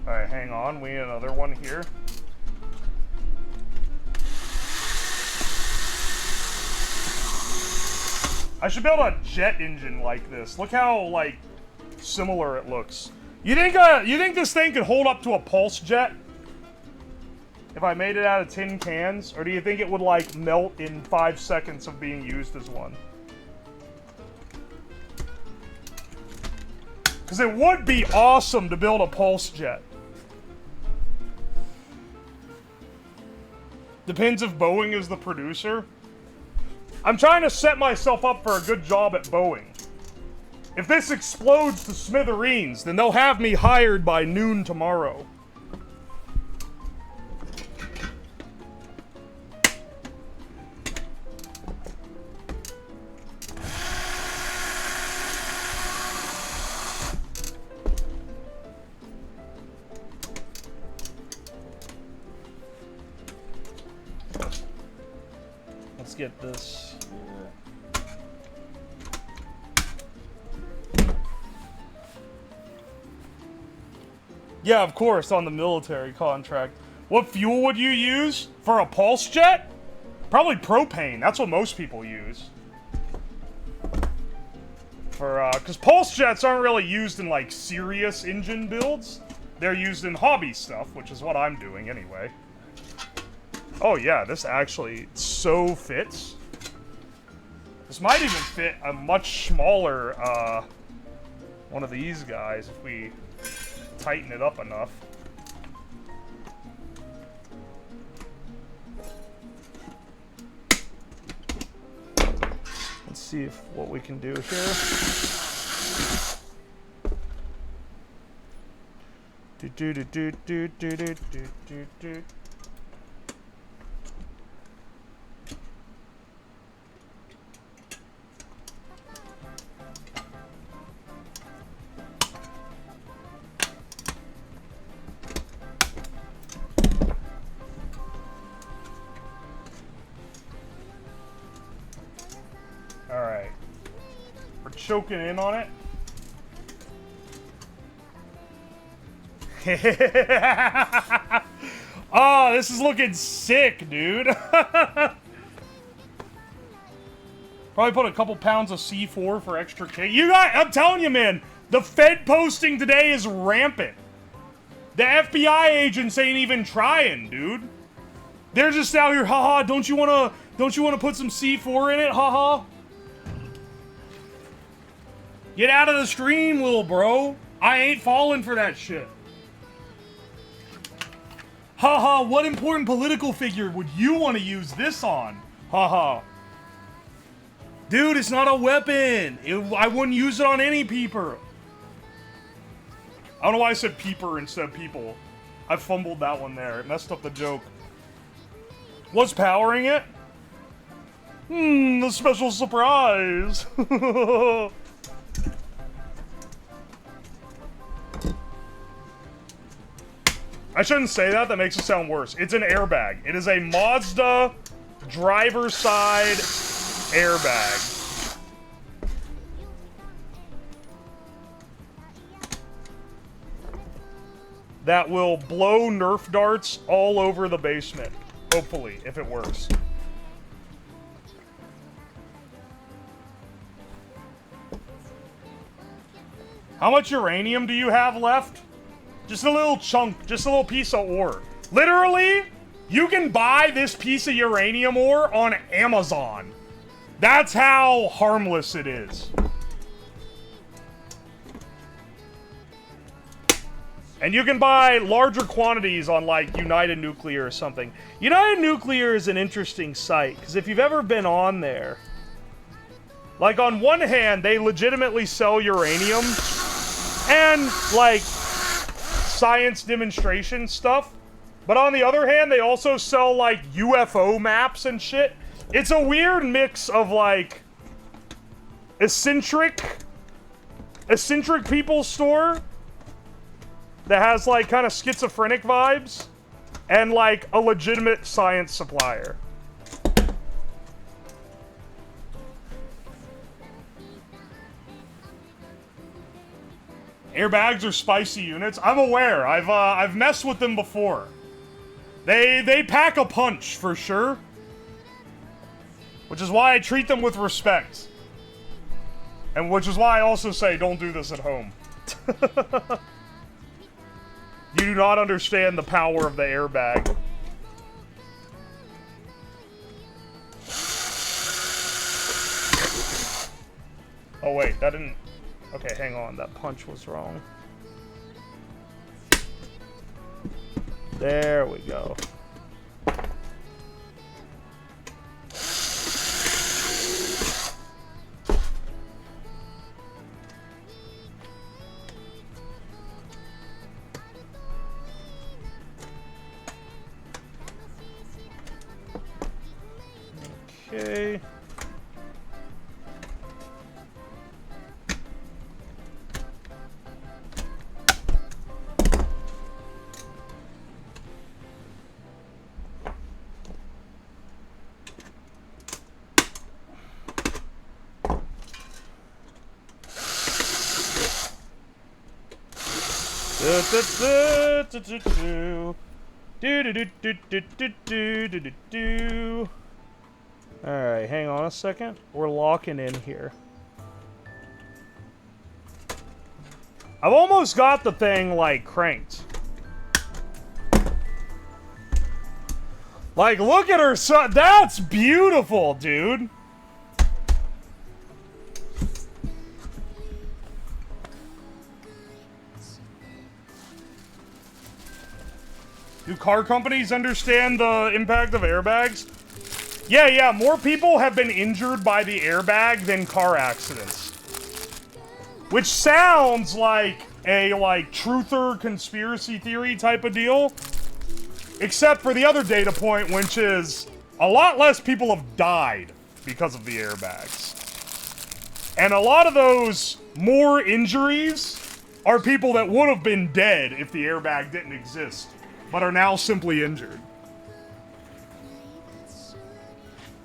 Alright, hang on. We need another one here. I should build a jet engine like this. Look how, like, similar it looks. You think this thing could hold up to a pulse jet? If I made it out of tin cans? Or do you think it would, like, melt in 5 seconds of being used as one? Because it would be awesome to build a pulse jet. Depends if Boeing is the producer. I'm trying to set myself up for a good job at Boeing. If this explodes to smithereens, then they'll have me hired by noon tomorrow. Let's get this. Yeah, of course, on the military contract. What fuel would you use for a pulse jet? Probably propane. That's what most people use. Because pulse jets aren't really used in, like, serious engine builds. They're used in hobby stuff, which is what I'm doing anyway. Oh yeah, this actually so fits. This might even fit a much smaller, one of these guys if we tighten it up enough. Let's see what we can do here. Do. Alright. We're choking in on it. Oh, this is looking sick, dude. Probably put a couple pounds of C4 for extra kick. You got, I'm telling you, man, the Fed posting today is rampant. The FBI agents ain't even trying, dude. They're just out here, haha, don't you wanna put some C4 in it, haha? Get out of the stream, little bro. I ain't falling for that shit. Haha, what important political figure would you want to use this on? Haha. Dude, it's not a weapon. I wouldn't use it on any peeper. I don't know why I said peeper instead of people. I fumbled that one there. It messed up the joke. What's powering it? The special surprise. I shouldn't say that. That makes it sound worse. It's an airbag. It is a Mazda driver's side airbag. That will blow Nerf darts all over the basement. Hopefully, if it works. How much uranium do you have left? Just a little chunk, just a little piece of ore. Literally, you can buy this piece of uranium ore on Amazon. That's how harmless it is. And you can buy larger quantities on, like, United Nuclear or something. United Nuclear is an interesting site, because if you've ever been on there, like, on one hand, they legitimately sell uranium and, like, science demonstration stuff. But on the other hand, they also sell, like, UFO maps and shit. It's a weird mix of, like, eccentric people's store that has, like, kind of schizophrenic vibes, and, like, a legitimate science supplier. Airbags are spicy units. I'm aware. I've messed with them before. They pack a punch, for sure. Which is why I treat them with respect. And which is why I also say, don't do this at home. You do not understand the power of the airbag. Oh wait, that didn't... Okay, hang on, that punch was wrong. There we go. Okay. Alright, hang on a second. We're locking in here. I've almost got the thing, like, cranked. Like, look at her son. That's beautiful, dude. Do car companies understand the impact of airbags? Yeah, more people have been injured by the airbag than car accidents. Which sounds like a, like, truther conspiracy theory type of deal. Except for the other data point, which is a lot less people have died because of the airbags. And a lot of those more injuries are people that would have been dead if the airbag didn't exist, but are now simply injured.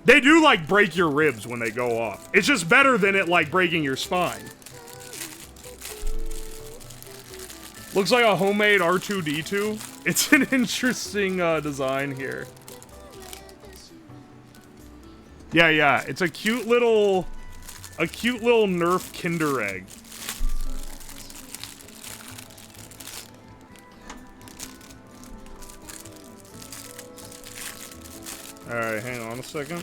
They do, like, break your ribs when they go off. It's just better than it, like, breaking your spine. Looks like a homemade R2-D2. It's an interesting design here. Yeah, it's a cute little Nerf Kinder Egg. Alright, hang on a second.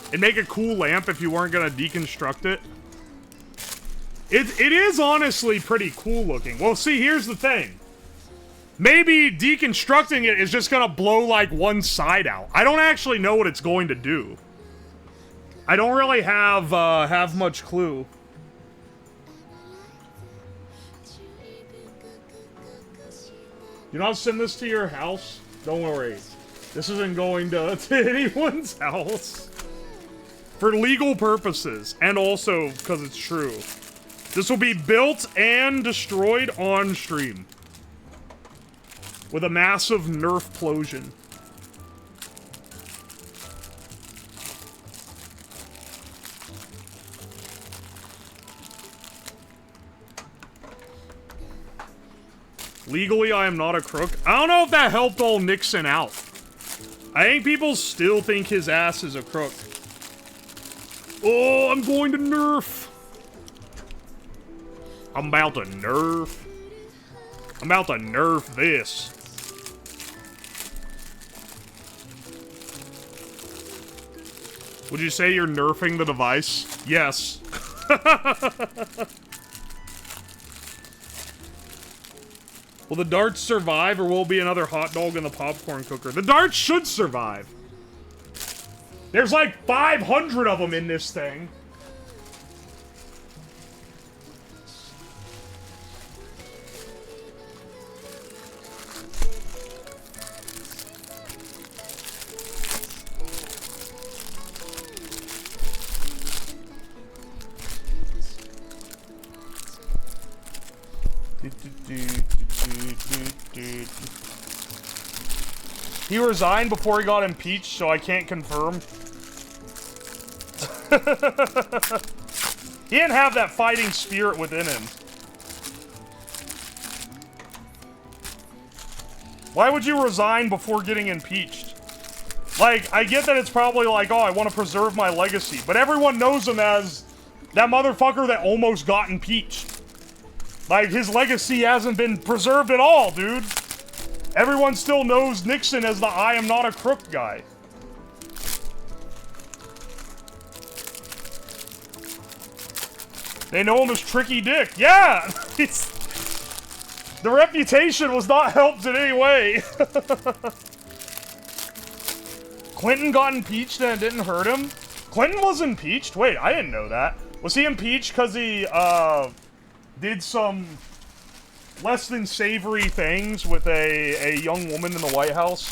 It'd make a cool lamp if you weren't gonna deconstruct it. It is honestly pretty cool looking. Well, see, here's the thing. Maybe deconstructing it is just gonna blow, like, one side out. I don't actually know what it's going to do. I don't really have much clue. Do not send this to your house. Don't worry. This isn't going to anyone's house. For legal purposes, and also because it's true. This will be built and destroyed on stream. With a massive nerf plosion. Legally, I am not a crook. I don't know if that helped old Nixon out. I think people still think his ass is a crook. Oh, I'm going to nerf. I'm about to nerf. I'm about to nerf this. Would you say you're nerfing the device? Yes. Will the darts survive, or will it be another hot dog in the popcorn cooker? The darts should survive. There's like 500 of them in this thing. He resigned before he got impeached, so I can't confirm. He didn't have that fighting spirit within him. Why would you resign before getting impeached? Like, I get that it's probably like, oh, I want to preserve my legacy, but everyone knows him as that motherfucker that almost got impeached. Like, his legacy hasn't been preserved at all, dude. Everyone still knows Nixon as the I am not a crook guy. They know him as Tricky Dick. Yeah! The reputation was not helped in any way. Clinton got impeached and it didn't hurt him? Clinton was impeached? Wait, I didn't know that. Was he impeached because he, did some less than savory things with a young woman in the White House?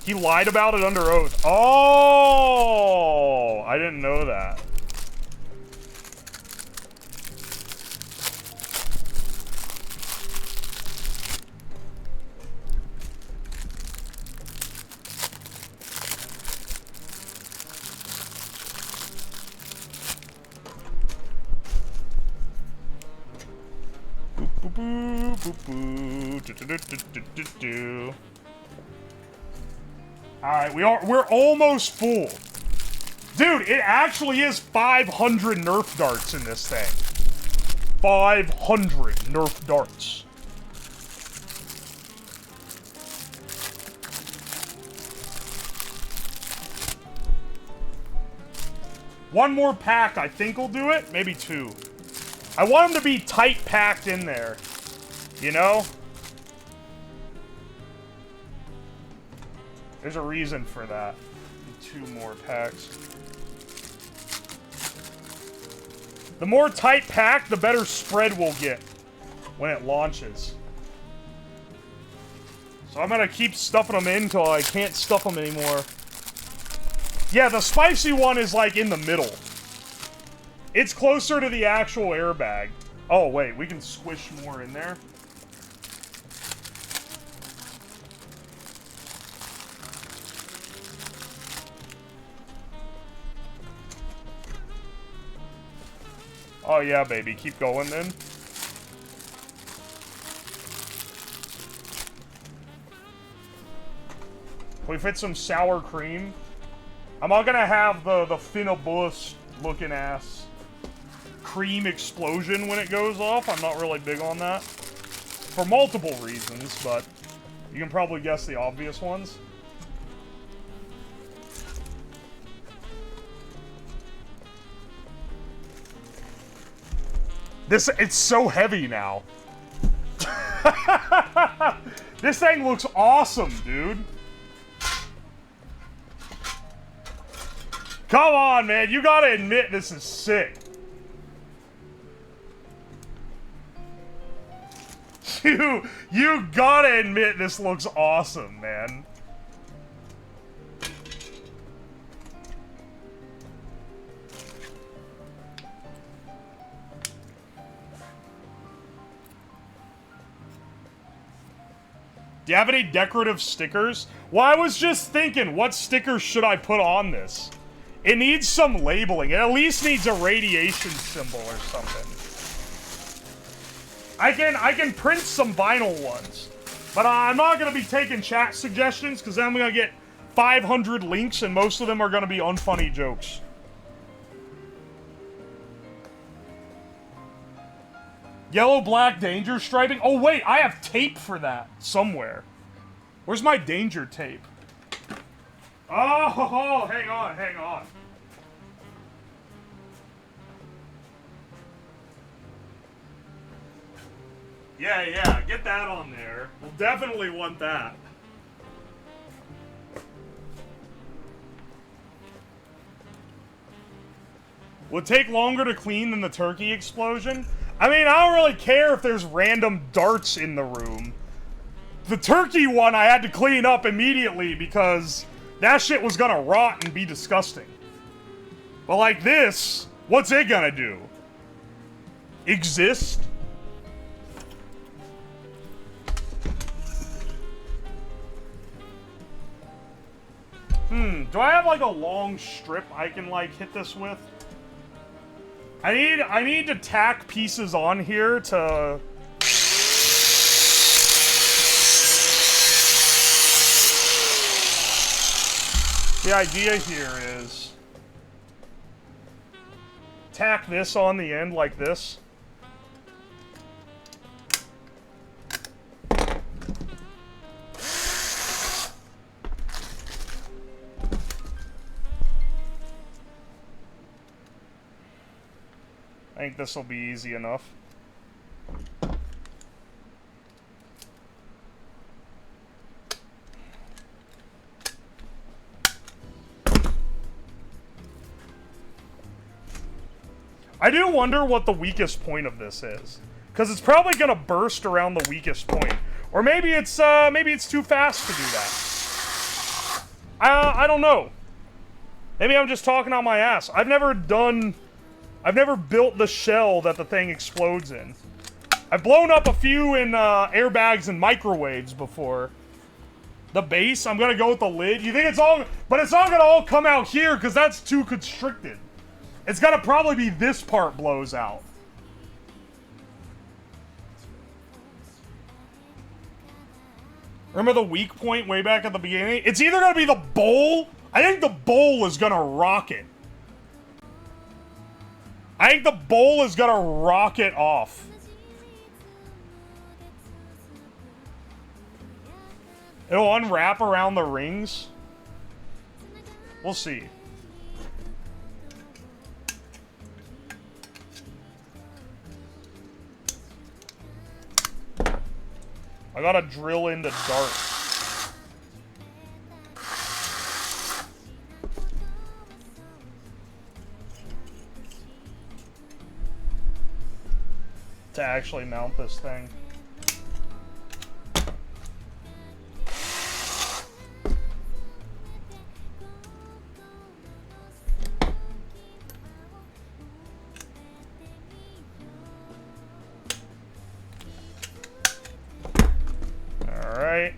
He lied about it under oath. Oh, I didn't know that. Boop, boop, boop. Do, do, do, do, do, do. Alright, we're almost full. Dude, it actually is 500 Nerf darts in this thing. 500 Nerf darts. One more pack, I think will do it. Maybe two. I want them to be tight packed in there. You know? There's a reason for that. Two more packs. The more tight packed, the better spread we'll get when it launches. So I'm gonna keep stuffing them in until I can't stuff them anymore. Yeah, the spicy one is like in the middle. It's closer to the actual airbag. Oh wait, we can squish more in there. Oh yeah, baby. Keep going then. Can we fit some sour cream? I'm not gonna have the Finibus looking ass cream explosion when it goes off. I'm not really big on that. For multiple reasons, but you can probably guess the obvious ones. It's so heavy now. This thing looks awesome, dude. Come on, man. You gotta admit this is sick. You gotta admit this looks awesome, man. Do you have any decorative stickers? Well, I was just thinking, what stickers should I put on this? It needs some labeling. It at least needs a radiation symbol or something. I can print some vinyl ones. But I'm not going to be taking chat suggestions, because then I'm going to get 500 links, and most of them are going to be unfunny jokes. Yellow-black danger striping? Oh, wait, I have tape for that somewhere. Where's my danger tape? Oh, hang on, hang on. Yeah, get that on there. We'll definitely want that. Would take longer to clean than the turkey explosion? I mean, I don't really care if there's random darts in the room. The turkey one I had to clean up immediately because that shit was gonna rot and be disgusting. But like this, what's it gonna do? Exist? Do I have like a long strip I can like hit this with? I need to tack pieces on here to... The idea here is... tack this on the end like this. I think this will be easy enough. I do wonder what the weakest point of this is, because it's probably gonna burst around the weakest point, or maybe it's too fast to do that. I don't know. Maybe I'm just talking on my ass. I've never built the shell that the thing explodes in. I've blown up a few in airbags and microwaves before. The base, I'm gonna go with the lid. You think it's all, but it's not gonna all come out here because that's too constricted. It's gotta probably be this part blows out. Remember the weak point way back at the beginning? It's either gonna be the bowl. I think the bowl is gonna rocket. I think the bowl is gonna rocket off. It'll unwrap around the rings. We'll see. I gotta drill into dart. To actually mount this thing. All right.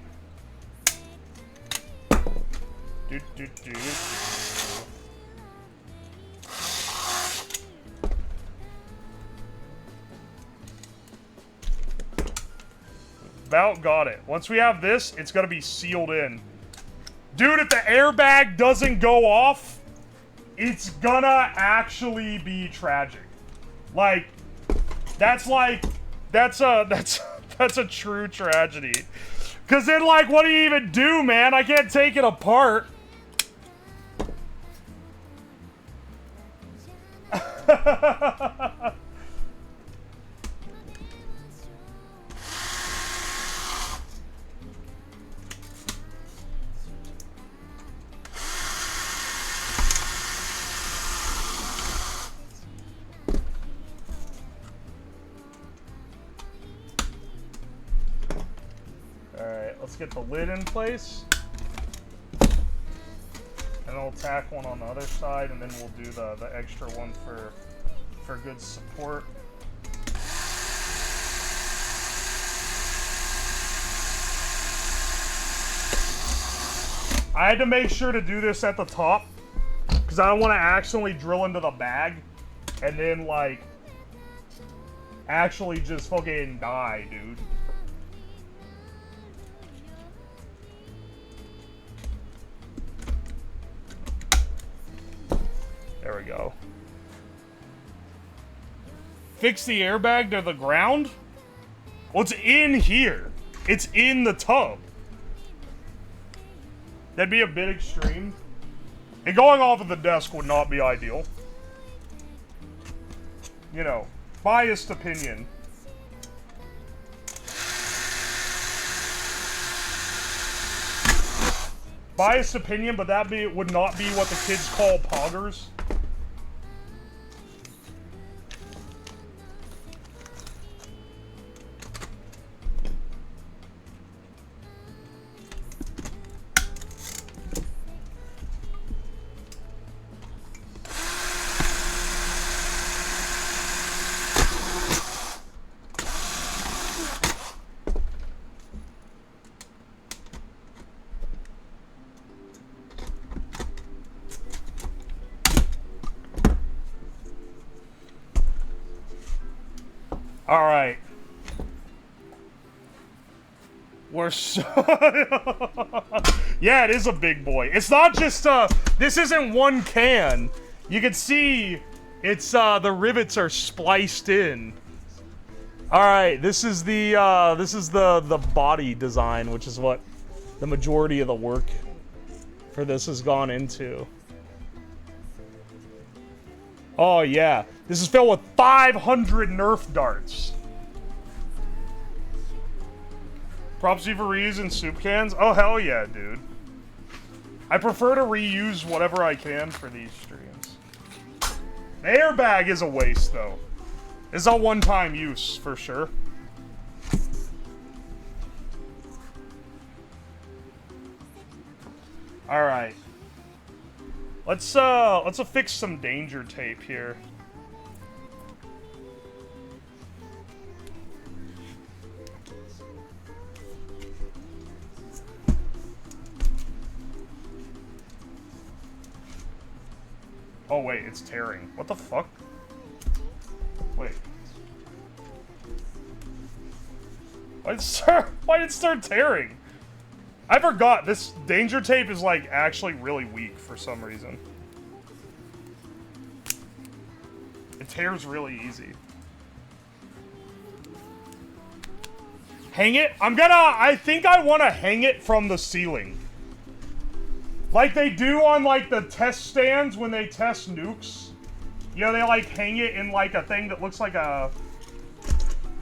About got it. Once we have this, it's gonna be sealed in. Dude, if the airbag doesn't go off, it's gonna actually be tragic. Like, that's a true tragedy. Cause then, like, what do you even do, man? I can't take it apart. Alright, let's get the lid in place. And I'll tack one on the other side, and then we'll do the extra one for good support. I had to make sure to do this at the top, because I don't want to accidentally drill into the bag, and then, like, actually just fucking die, dude. There we go. Fix the airbag to the ground? Well, it's in here. It's in the tub. That'd be a bit extreme. And going off of the desk would not be ideal. You know, biased opinion. Biased opinion, but that would not be what the kids call poggers. Alright. We're so... Yeah, it is a big boy. It's not just, this isn't one can. You can see it's, the rivets are spliced in. Alright, this is the body design, which is what the majority of the work for this has gone into. Oh, yeah. This is filled with 500 Nerf darts. Props to you for reusing soup cans? Oh, hell yeah, dude. I prefer to reuse whatever I can for these streams. The airbag is a waste, though. It's a one-time use, for sure. Alright. Let's affix some danger tape here. Oh wait, it's tearing. What the fuck? Wait. Why did it start tearing? I forgot, this danger tape is, like, actually really weak for some reason. It tears really easy. Hang it? I think I want to hang it from the ceiling. Like they do on, like, the test stands when they test nukes. You know, they, like, hang it in, like, a thing that looks like a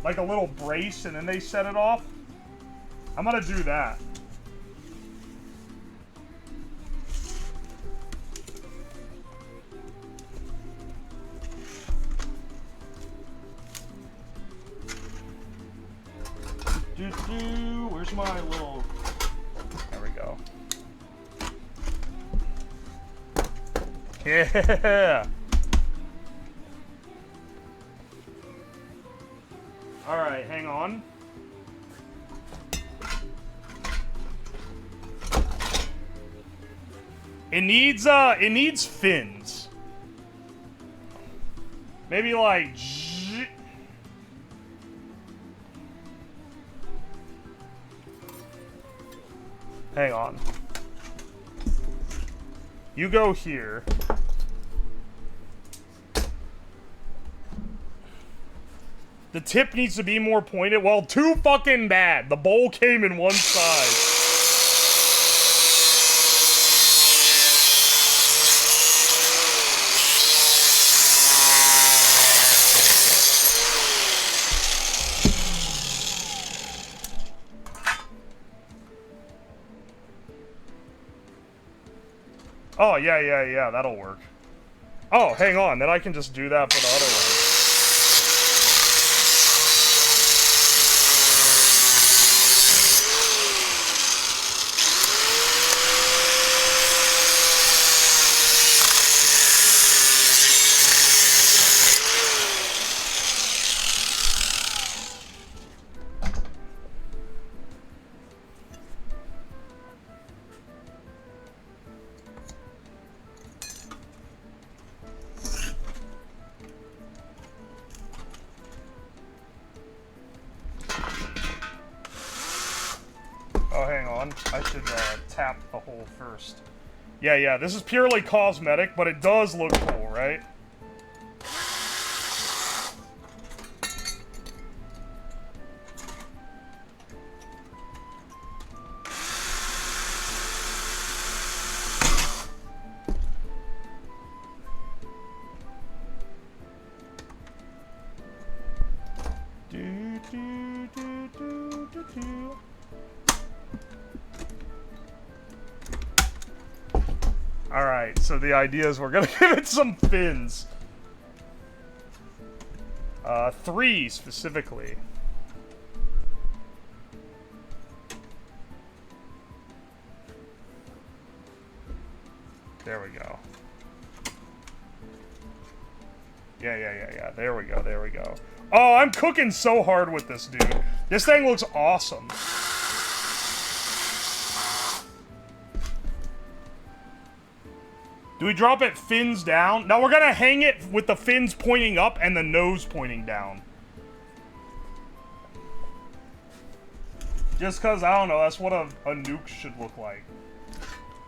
little brace, and then they set it off. I'm gonna do that. Where's my little... There we go. Yeah! Alright, hang on. It needs fins. Maybe like... Hang on. You go here. The tip needs to be more pointed. Well, too fucking bad. The bowl came in one size. Oh, yeah, that'll work. Oh, hang on, then I can just do that for the other one. Oh, hang on. I should tap the hole first. Yeah, this is purely cosmetic, but it does look cool, right? Alright, so the idea is we're gonna give it some fins. 3 specifically. There we go. Yeah. There we go. Oh, I'm cooking so hard with this, dude. This thing looks awesome. Do we drop it fins down? No, we're gonna hang it with the fins pointing up and the nose pointing down. Just cause, I don't know, that's what a nuke should look like.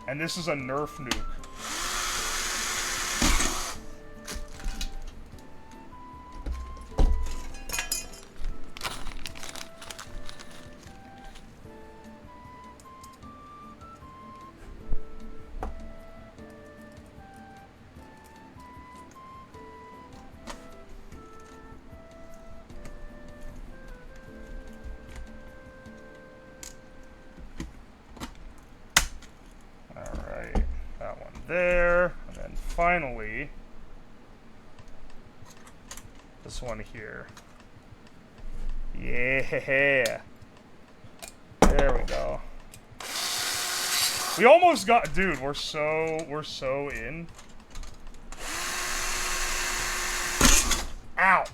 And this is a NERF nuke. There, and then finally, this one here. Yeah, there we go. We almost got, dude. We're so in. Ow.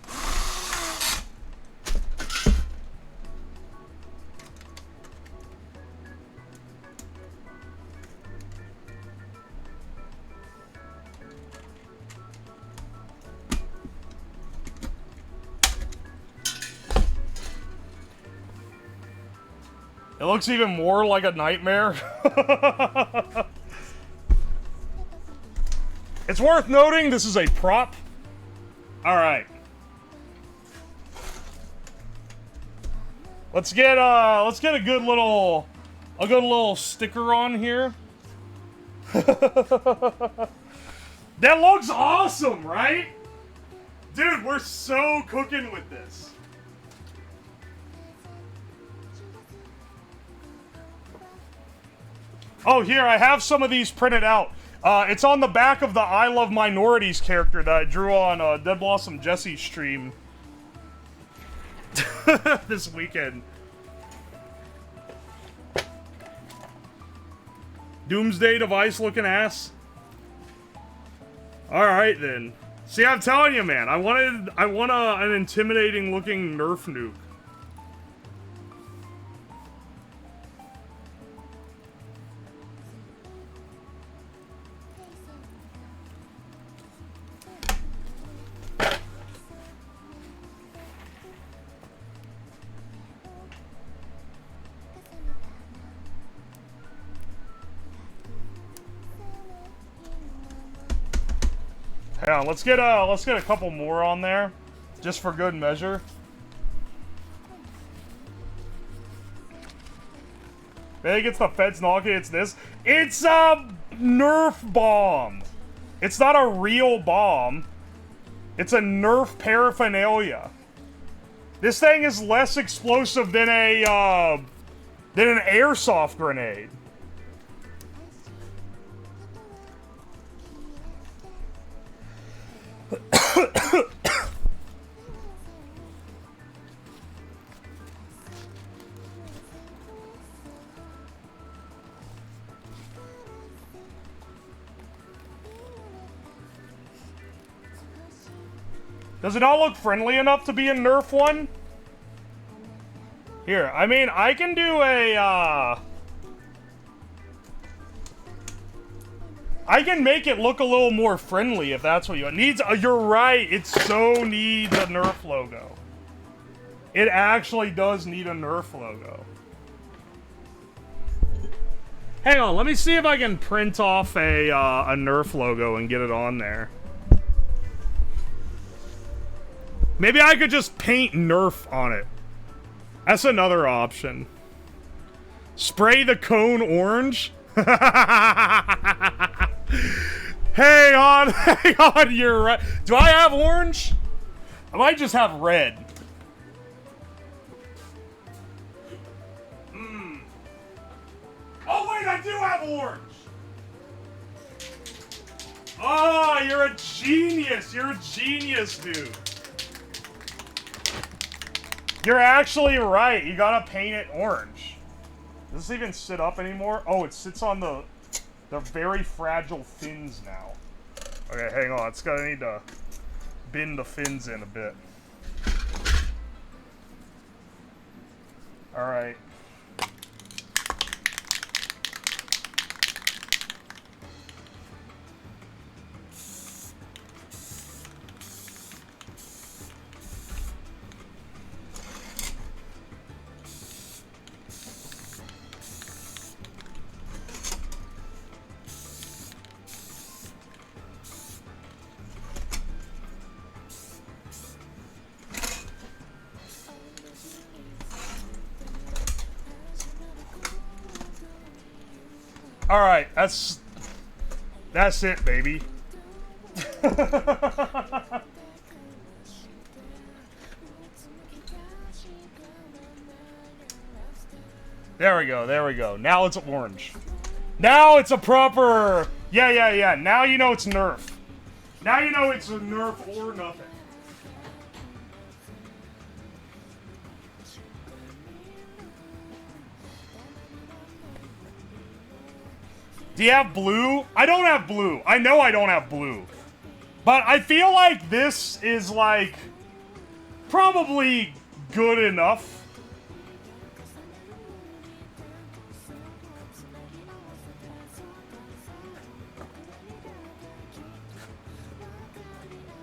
It looks even more like a nightmare. It's worth noting this is a prop. All right. Let's get a good little sticker on here. That looks awesome, right? Dude, we're so cooking with this. Oh, here, I have some of these printed out. It's on the back of the I Love Minorities character that I drew on Dead Blossom Jesse's stream this weekend. Doomsday device looking ass. Alright then. See, I'm telling you, man, I want an intimidating looking NERF nuke. Hang on, let's get a couple more on there, just for good measure. Maybe it's the feds knocking. It's this. It's a NERF bomb. It's not a real bomb. It's a NERF paraphernalia. This thing is less explosive than an airsoft grenade. Does it not look friendly enough to be a NERF one? Here, I mean, I can do a, I can make it look a little more friendly if that's what you want. Needs, you're right, it so needs a NERF logo. It actually does need a NERF logo. Hang on, let me see if I can print off a NERF logo and get it on there. Maybe I could just paint NERF on it. That's another option. Spray the cone orange? Hang on, you're right. Do I have orange? I might just have red. Oh wait, I do have orange! Oh, you're a genius! You're a genius, dude! You're actually right, you gotta paint it orange. Does this even sit up anymore? Oh, it sits on the very fragile fins now. Okay, hang on, it's gonna need to bend the fins in a bit. Alright. Alright, that's it, baby. There we go, there we go. Now it's orange. Now it's a proper... Yeah. Now you know it's NERF. Now you know it's a NERF or nothing. Do you have blue? I don't have blue. I know I don't have blue. But I feel like this is, like, probably good enough.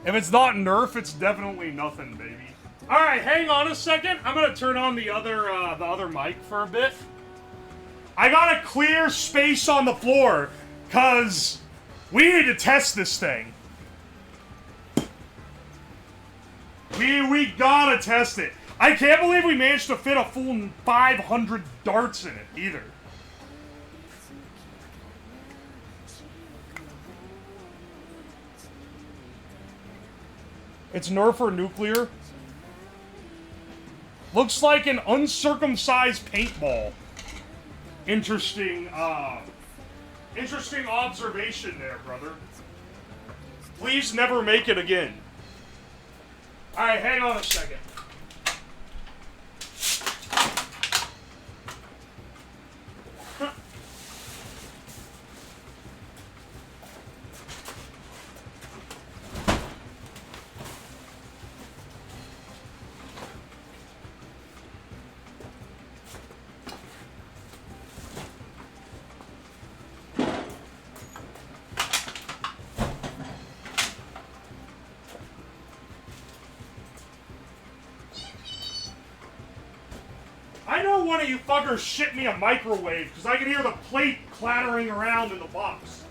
If it's not NERF, it's definitely nothing, baby. Alright, hang on a second. I'm gonna turn on the other mic for a bit. I gotta clear space on the floor, cause we need to test this thing. We gotta test it. I can't believe we managed to fit a full 500 darts in it, either. It's NERF or nuclear. Looks like an uncircumcised paintball. Interesting observation there, brother. Please never make it again. Alright, hang on a second. I know one of you fuckers shipped me a microwave because I can hear the plate clattering around in the box.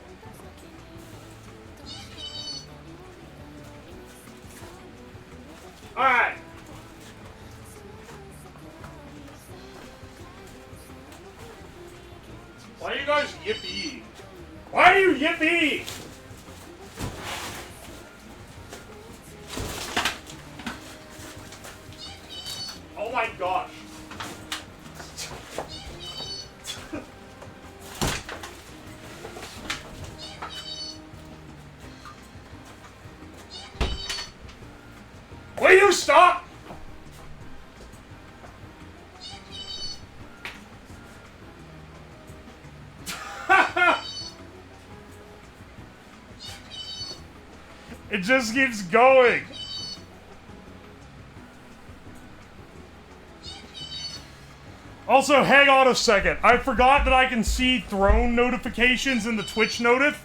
Alright. Why are you guys yippee? Why are you yippee? Oh my gosh. Will you stop? It just keeps going. Also, hang on a second. I forgot that I can see throne notifications in the Twitch notif.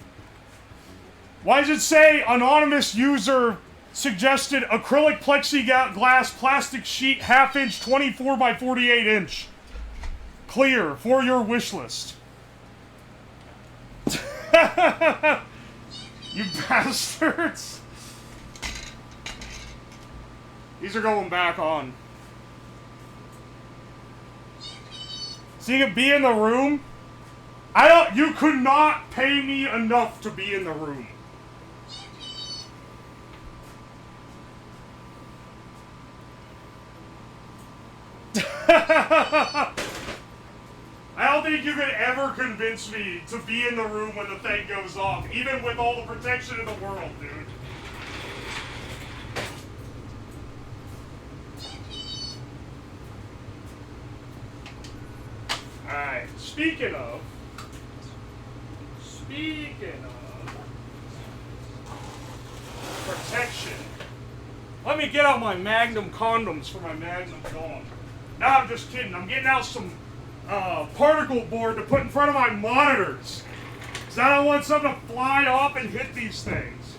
Why does it say anonymous user suggested acrylic plexiglass plastic sheet 1/2 inch 24 by 48 inch? Clear for your wish list. You bastards! These are going back on. So you can be in the room? You could not pay me enough to be in the room. I don't think you could ever convince me to be in the room when the thing goes off, even with all the protection in the world, dude. Alright, speaking of, protection, let me get out my Magnum condoms for my Magnum dog. No, I'm just kidding. I'm getting out some particle board to put in front of my monitors. Because I don't want something to fly off and hit these things.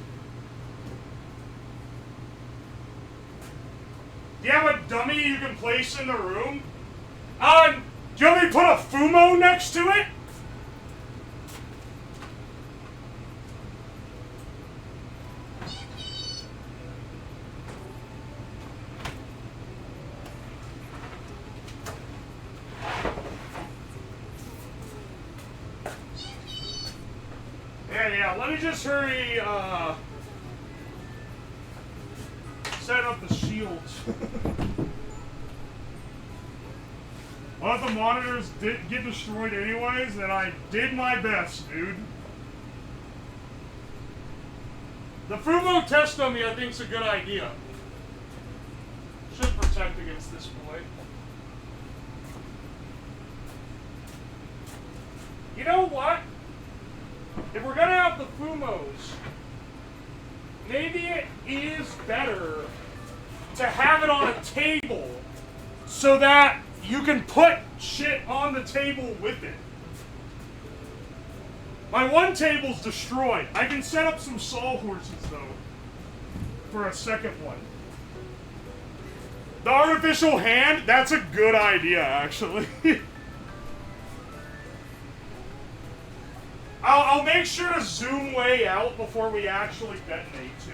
Do you have a dummy you can place in the room? Do you want me to put a Fumo next to it? Yeah, let me just hurry, set up the shields. Well, if the monitors did get destroyed anyways, then I did my best, dude. The Fumo test dummy, I think, is a good idea. Should protect against this boy. You know what? If we're gonna have the Fumos, maybe it is better to have it on a table so that you can put shit on the table with it. My one table's destroyed. I can set up some sawhorses, though, for a second one. The artificial hand, that's a good idea, actually. I'll make sure to zoom way out before we actually detonate, too.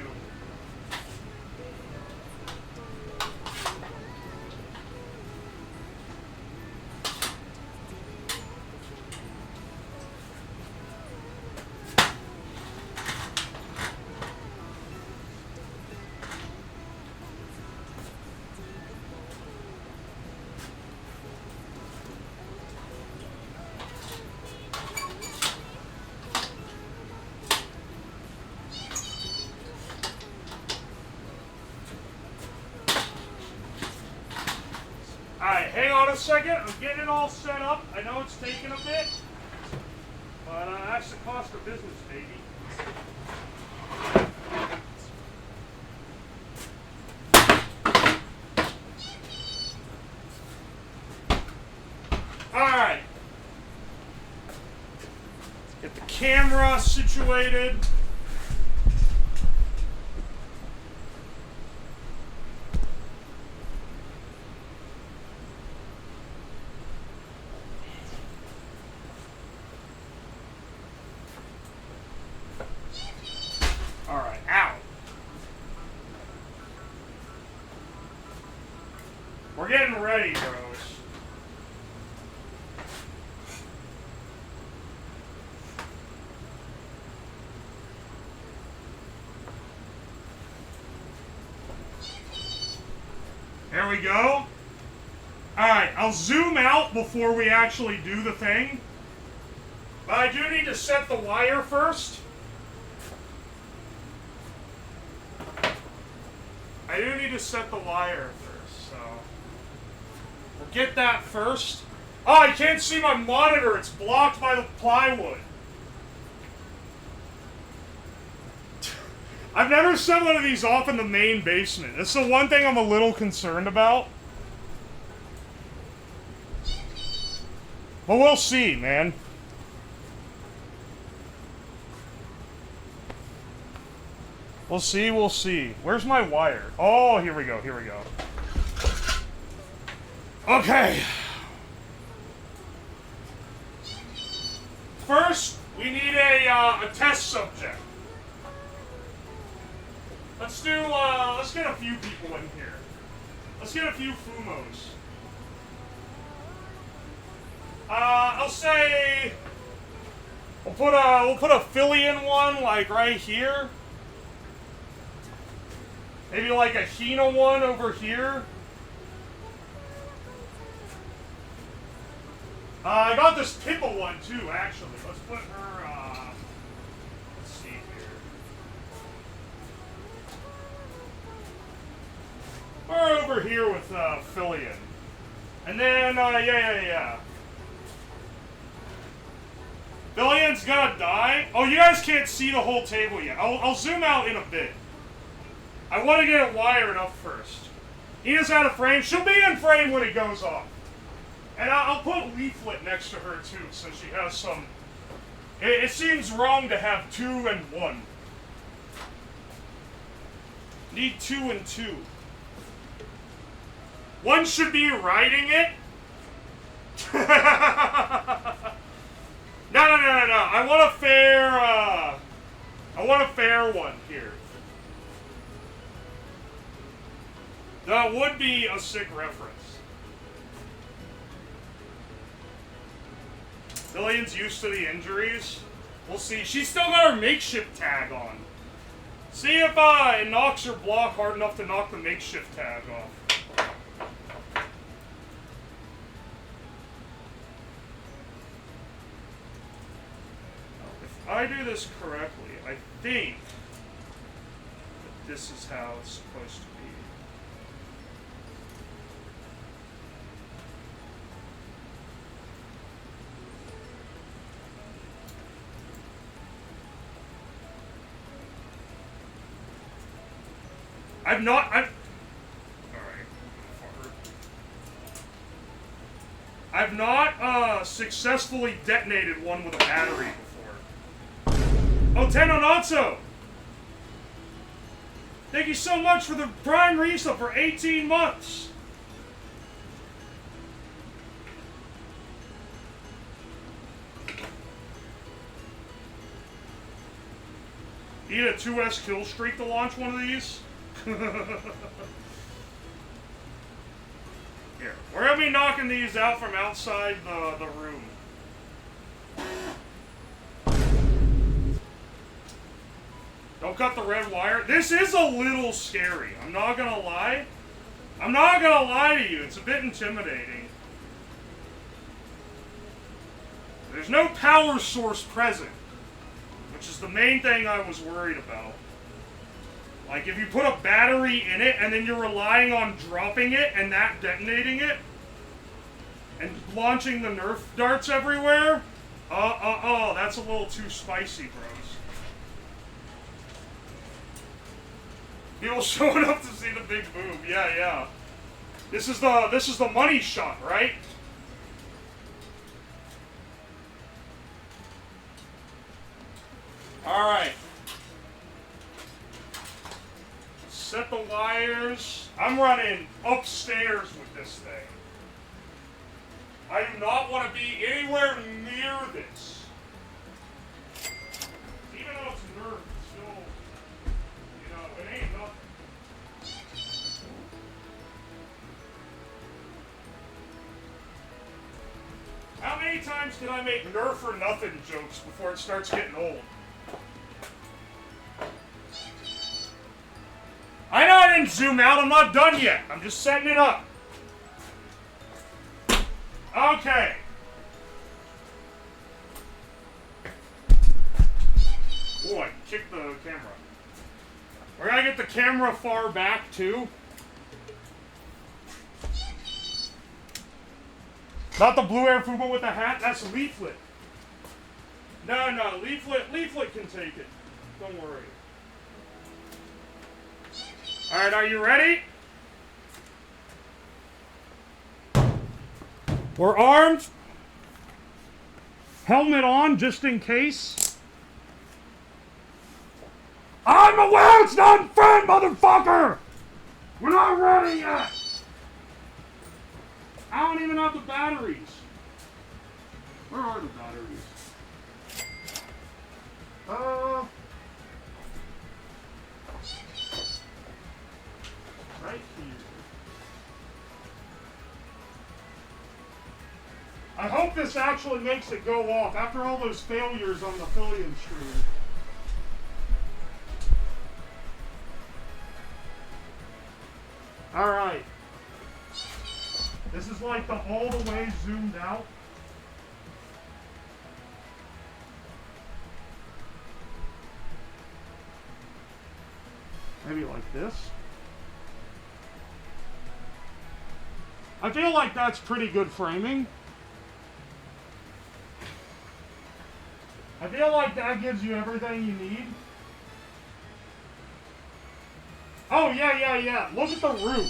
Alright, hang on a second. I'm getting it all set up. I know it's taking a bit, but that's the cost of business, baby. Alright. Get the camera situated. Alright, ow. We're getting ready, bros. There we go. Alright, I'll zoom out before we actually do the thing. But I do need to set the wire first. I do need to set the wire first, so we'll get that first. Oh, I can't see my monitor. It's blocked by the plywood. I've never set one of these off in the main basement. That's the one thing I'm a little concerned about. But we'll see, man. We'll see, we'll see. Where's my wire? Oh, here we go, here we go. Okay. First, We need a test subject. Let's do, let's get a few people in here. Let's get a few Fumos. I'll say... We'll put a Phillian one, like, right here. Maybe like a Hina one over here. I got this Pippa one too, actually. Let's put her, let's see here. Put her over here with, Phillian. And then, yeah. Phillian's gonna die. Oh, you guys can't see the whole table yet. I'll zoom out in a bit. I want to get it wired up first. Hina's out of frame. She'll be in frame when it goes off. And I'll put Leaflet next to her, too, so she has some... It seems wrong to have 2 and 1. Need 2 and 2. One should be riding it. No. I want a fair one here. That would be a sick reference. Lillian's used to the injuries. We'll see. She's still got her makeshift tag on. See if it knocks her block hard enough to knock the makeshift tag off. If I do this correctly, I think that this is how it's supposed to be. I've not successfully detonated one with a battery before. Oh, Tenonatsu! Thank you so much for the Prime Resub for 18 months! Need a 2S kill streak to launch one of these? Here, we're gonna be knocking these out from outside the room. Don't cut the red wire. This is a little scary. I'm not gonna lie. I'm not gonna lie to you. It's a bit intimidating. There's no power source present, which is the main thing I was worried about. Like, if you put a battery in it, and then you're relying on dropping it and that detonating it, and launching the Nerf darts everywhere, that's a little too spicy, bros. People showing up to see the big boom. Yeah. This is the money shot, right? Alright. Set the wires. I'm running upstairs with this thing. I do not want to be anywhere near this. Even though it's Nerf, it's still, it ain't nothing. How many times can I make Nerf or nothing jokes before it starts getting old? I know I didn't zoom out, I'm not done yet. I'm just setting it up. Okay. Boy, kick the camera. We're gonna get the camera far back, too. Not the blue air Fubo with the hat, that's Leaflet. No, Leaflet can take it. Don't worry. Alright, are you ready? We're armed. Helmet on, just in case. I'm aware it's not friend, motherfucker! We're not ready yet! I don't even have the batteries. Where are the batteries? I hope this actually makes it go off after all those failures on the affiliate stream. Alright. This is like the all the way zoomed out. Maybe like this. I feel like that's pretty good framing. I feel like that gives you everything you need. Oh, yeah. Look at the room.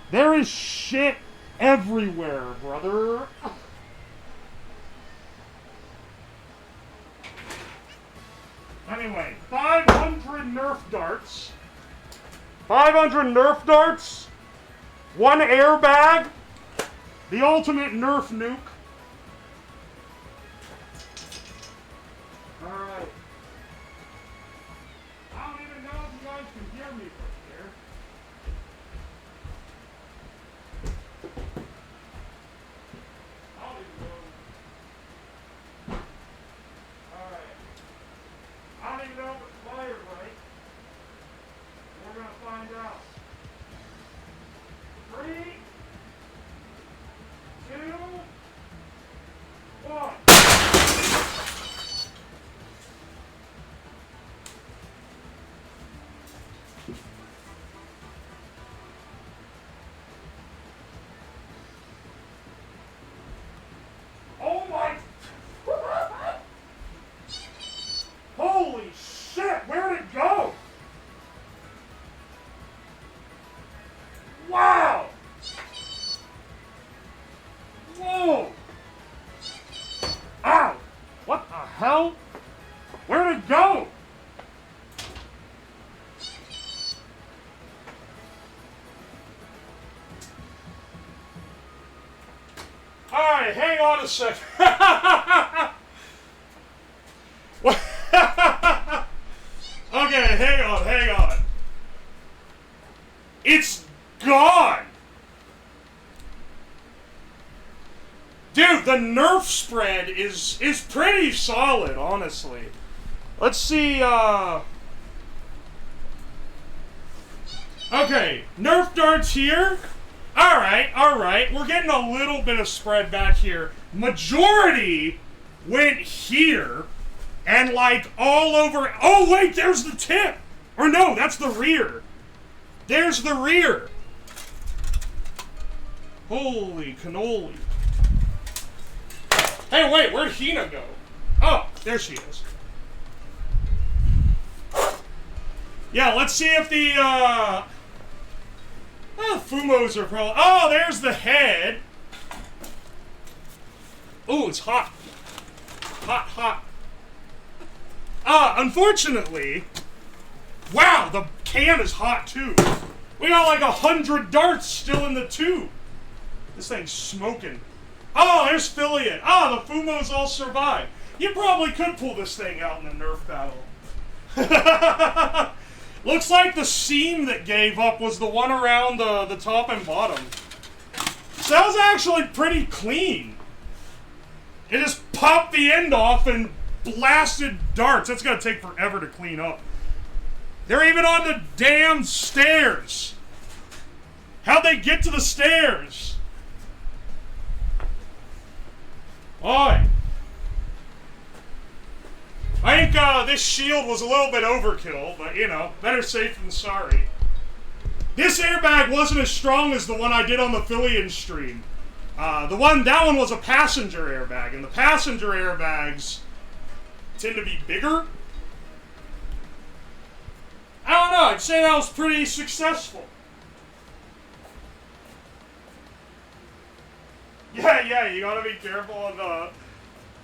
There is shit everywhere, brother. Anyway, 500 Nerf darts. 500 Nerf darts. 1 airbag. The ultimate Nerf nuke. Alright. I don't even know if you guys can hear me from here. I don't even know. Alright. I don't even know if it's fired right. We're gonna find out. 3, 2, 1. Oh my! Holy shit! Where'd it go? Wow! Whoa! Ow! What the hell? Where'd it go? Alright, hang on a second. Okay, hang on. It's gone! Dude, the Nerf spread is pretty solid, honestly. Let's see, okay, Nerf darts here. Alright, we're getting a little bit of spread back here. Majority went here, and like all over, oh wait, there's the tip! Or no, that's the rear. There's the rear. Holy cannoli. Hey, wait, where'd Hina go? Oh, there she is. Yeah, let's see if the, Fumos are probably... Oh, there's the head. Oh, it's hot. Hot. Unfortunately... Wow, the can is hot, too. We got like 100 darts still in the tube. This thing's smoking. Oh, there's Phillian. Oh, the Fumos all survived. You probably could pull this thing out in a Nerf battle. Looks like the seam that gave up was the one around the top and bottom. So that was actually pretty clean. It just popped the end off and blasted darts. That's gonna take forever to clean up. They're even on the damn stairs. How'd they get to the stairs? Oi. I think this shield was a little bit overkill, but you know, better safe than sorry. This airbag wasn't as strong as the one I did on the Phillian stream. That one was a passenger airbag, and the passenger airbags tend to be bigger. I don't know, I'd say that was pretty successful. Yeah, you gotta be careful of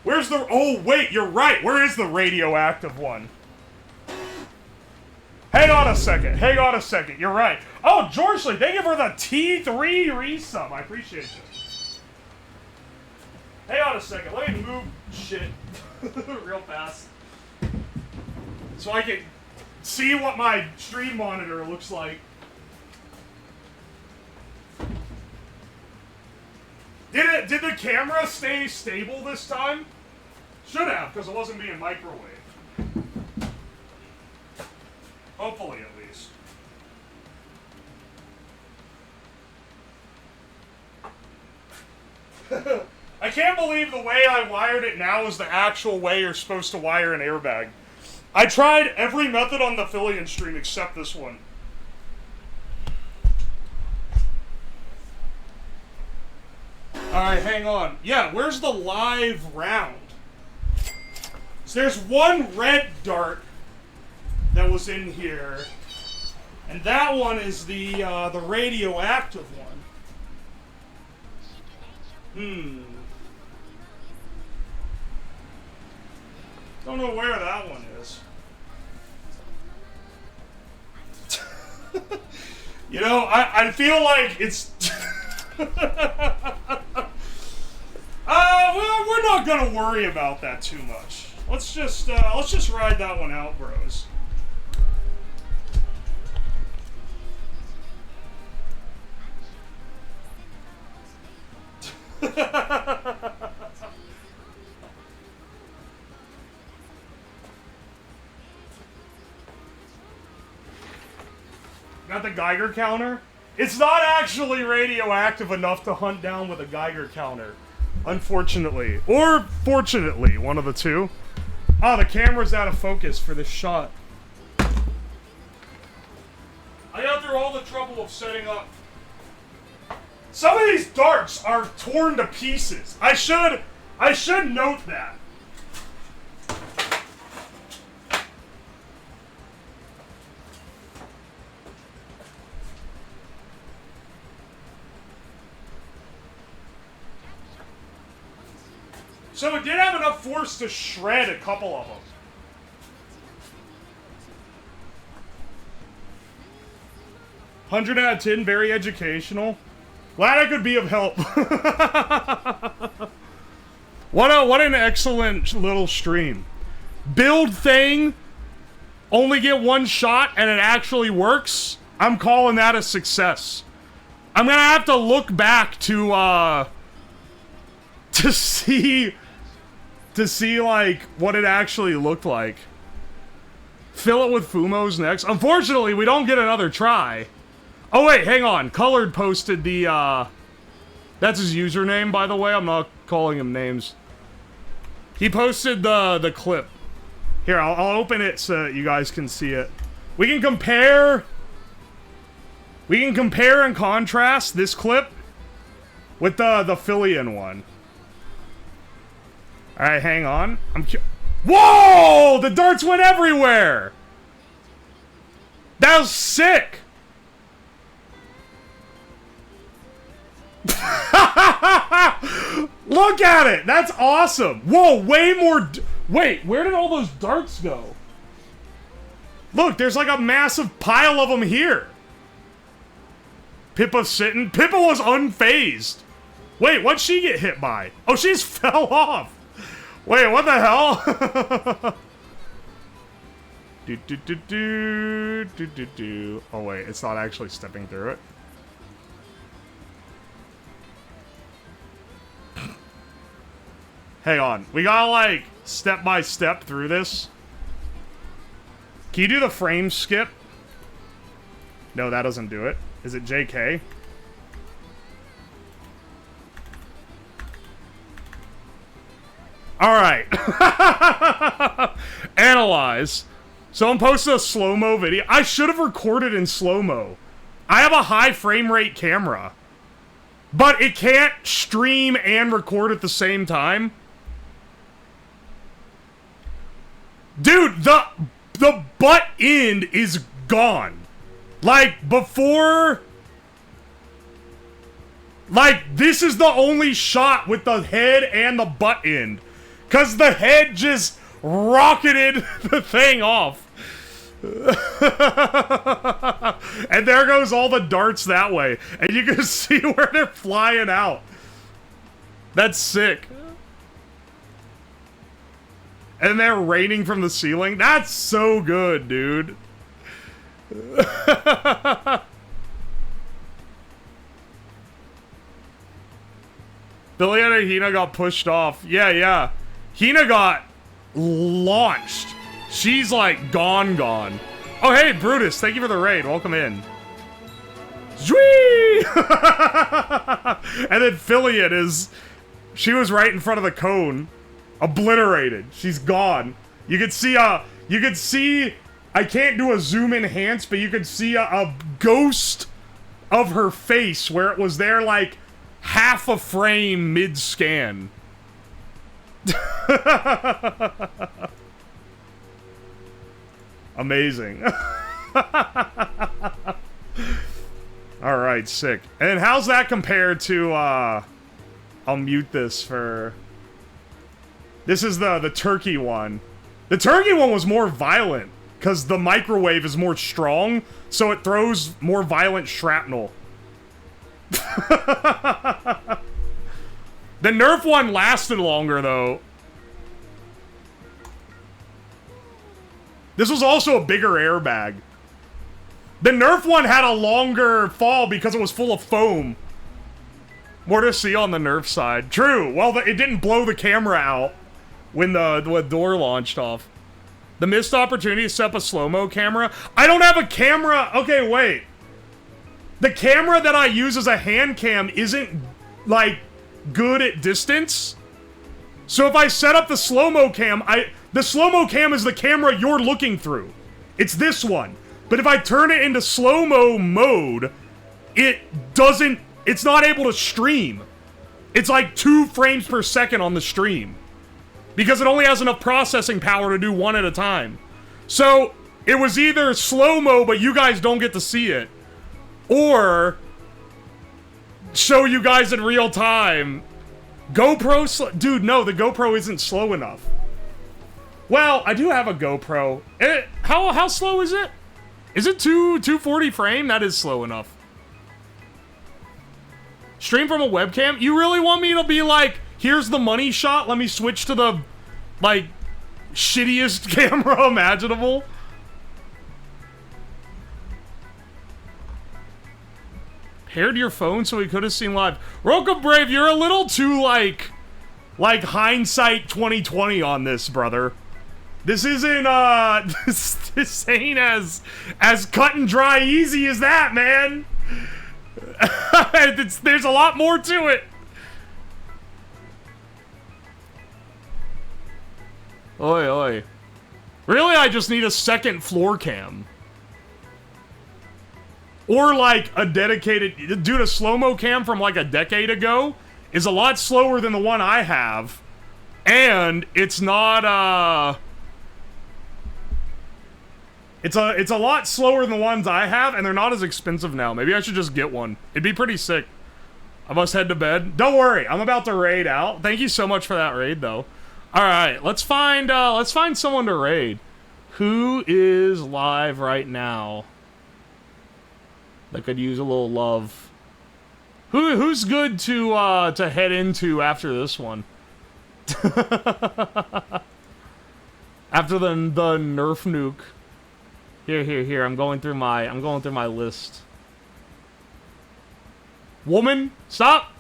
where's the... Oh, wait, you're right. Where is the radioactive one? Hang on a second. You're right. Oh, George Lee, thank you for the T3 resub. I appreciate you. Hang on a second. Let me move shit real fast. So I can see what my stream monitor looks like. Did the camera stay stable this time? Should have, because it wasn't being microwaved. Hopefully, at least. I can't believe the way I wired it now is the actual way you're supposed to wire an airbag. I tried every method on the Affiliate stream except this one. Alright, hang on. Yeah, where's the live round? So there's one red dart that was in here. And that one is the radioactive one. Don't know where that one is. You know, I feel like it's... well, we're not gonna worry about that too much. Let's just ride that one out, bros. Got the Geiger counter? It's not actually radioactive enough to hunt down with a Geiger counter. Unfortunately. Or fortunately, one of the two. Oh, the camera's out of focus for this shot. I got through all the trouble of setting up. Some of these darts are torn to pieces. I should note that. So it did have enough force to shred a couple of them. $100 out of 10, very educational. Glad I could be of help. What an excellent little stream. Build thing, only get one shot and it actually works. I'm calling that a success. I'm gonna have to look back to see like what it actually looked like. Fill it with Fumos next. Unfortunately, we don't get another try. Oh wait, hang on. Colored posted the that's his username, by the way. I'm not calling him names. He posted the clip. Here, I'll open it so you guys can see it. We can compare and contrast this clip with the Filian one. Alright, hang on. Whoa! The darts went everywhere! That was sick! Look at it! That's awesome! Whoa, way more... Wait, where did all those darts go? Look, there's like a massive pile of them here. Pippa's sitting. Pippa was unfazed. Wait, what'd she get hit by? Oh, she just fell off. Wait, what the hell? Oh wait, it's not actually stepping through it. Hang on, we gotta like step by step through this. Can you do the frame skip? No, that doesn't do it. Is it JK? Alright. Analyze. Someone posted a slow-mo video. I should have recorded in slow-mo. I have a high frame rate camera. But it can't stream and record at the same time. Dude, the butt end is gone. Like, before... Like, this is the only shot with the head and the butt end. Because the head just rocketed the thing off. And there goes all the darts that way. And you can see where they're flying out. That's sick. And they're raining from the ceiling. That's so good, dude. Philietta and Hina got pushed off. Yeah, yeah. Hina got launched. She's like gone. Oh, hey, Brutus. Thank you for the raid. Welcome in. Zwee! And then Philiet is... She was right in front of the cone. Obliterated. She's gone. You could see I can't do a zoom enhance, but you could see a ghost of her face where it was there like half a frame mid-scan. Amazing. Alright, sick. And how's that compared to, I'll mute this for... This is the turkey one. The turkey one was more violent, because the microwave is more strong, so it throws more violent shrapnel. The Nerf one lasted longer, though. This was also a bigger airbag. The Nerf one had a longer fall because it was full of foam. More to see on the Nerf side. True. Well, it didn't blow the camera out when the door launched off. The missed opportunity to set up a slow-mo camera. I don't have a camera. Okay, wait. The camera that I use as a hand cam isn't, like, good at distance. So if I set up the slow-mo cam, the slow-mo cam is the camera you're looking through. It's this one. But if I turn it into slow-mo mode, it's not able to stream. It's like 2 frames per second on the stream. Because it only has enough processing power to do one at a time. So, it was either slow-mo, but you guys don't get to see it. Or, show you guys in real time. GoPro dude, no, the GoPro isn't slow enough. Well, I do have a GoPro. How slow is it? Is it 240 frame? That is slow enough. Stream from a webcam? You really want me to be like, here's the money shot, let me switch to the, like, shittiest camera imaginable? Paired your phone so we could have seen live. Roka Brave, you're a little too, like hindsight 2020 on this, brother. This isn't, this ain't as cut and dry easy as that, man. There's a lot more to it. Oi, oi. Really, I just need a second floor cam. Or, like, a dedicated... Dude, a slow-mo cam from, like, a decade ago is a lot slower than the one I have. And it's not, It's a lot slower than the ones I have, and they're not as expensive now. Maybe I should just get one. It'd be pretty sick. I must head to bed. Don't worry, I'm about to raid out. Thank you so much for that raid, though. Alright, let's find someone to raid. Who is live right now that could use a little love? Who's good to head into after this one? After the Nerf nuke. Here. I'm going through my list. Woman, stop!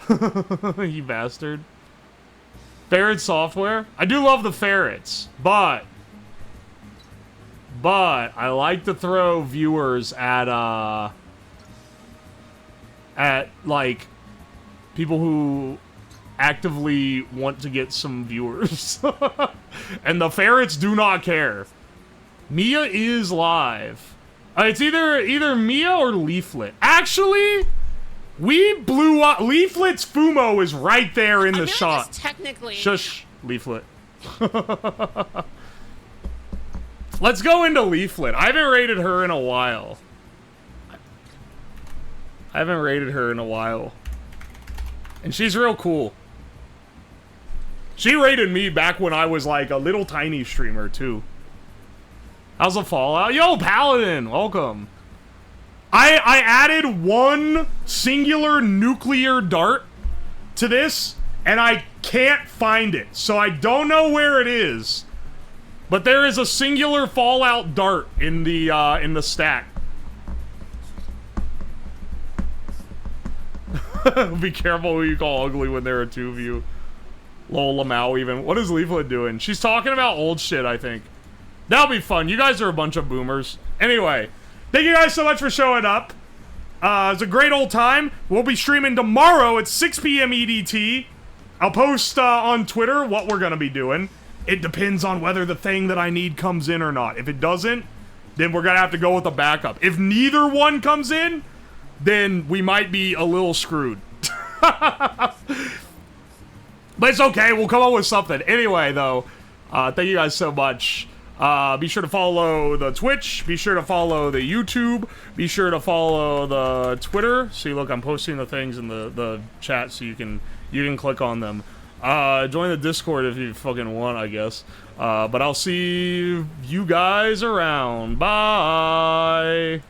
You bastard. Ferret software. I do love the ferrets, but I like to throw viewers at like people who actively want to get some viewers. And the ferrets do not care. Mia is live. It's either Mia or Leaflet. Actually, we blew up. Leaflet's Fumo is right there in the shot. Technically. Shush, Leaflet. Let's go into Leaflet. I haven't rated her in a while. And she's real cool. She rated me back when I was like a little tiny streamer too. How's the Fallout? Yo, Paladin, welcome. I added one singular nuclear dart to this, and I can't find it. So I don't know where it is. But there is a singular Fallout dart in the stack. Be careful who you call ugly when there are two of you. Lol, Lamau even. What is Leaflet doing? She's talking about old shit, I think. That'll be fun. You guys are a bunch of boomers. Anyway, thank you guys so much for showing up. It's a great old time. We'll be streaming tomorrow at 6 p.m. EDT. I'll post on Twitter what we're gonna be doing. It depends on whether the thing that I need comes in or not. If it doesn't, then we're gonna have to go with a backup. If neither one comes in, then we might be a little screwed. But it's okay, we'll come up with something. Anyway, though, thank you guys so much. Be sure to follow the Twitch, be sure to follow the YouTube, be sure to follow the Twitter. See, look, I'm posting the things in the chat so you can click on them. Join the Discord if you fucking want, I guess. But I'll see you guys around. Bye!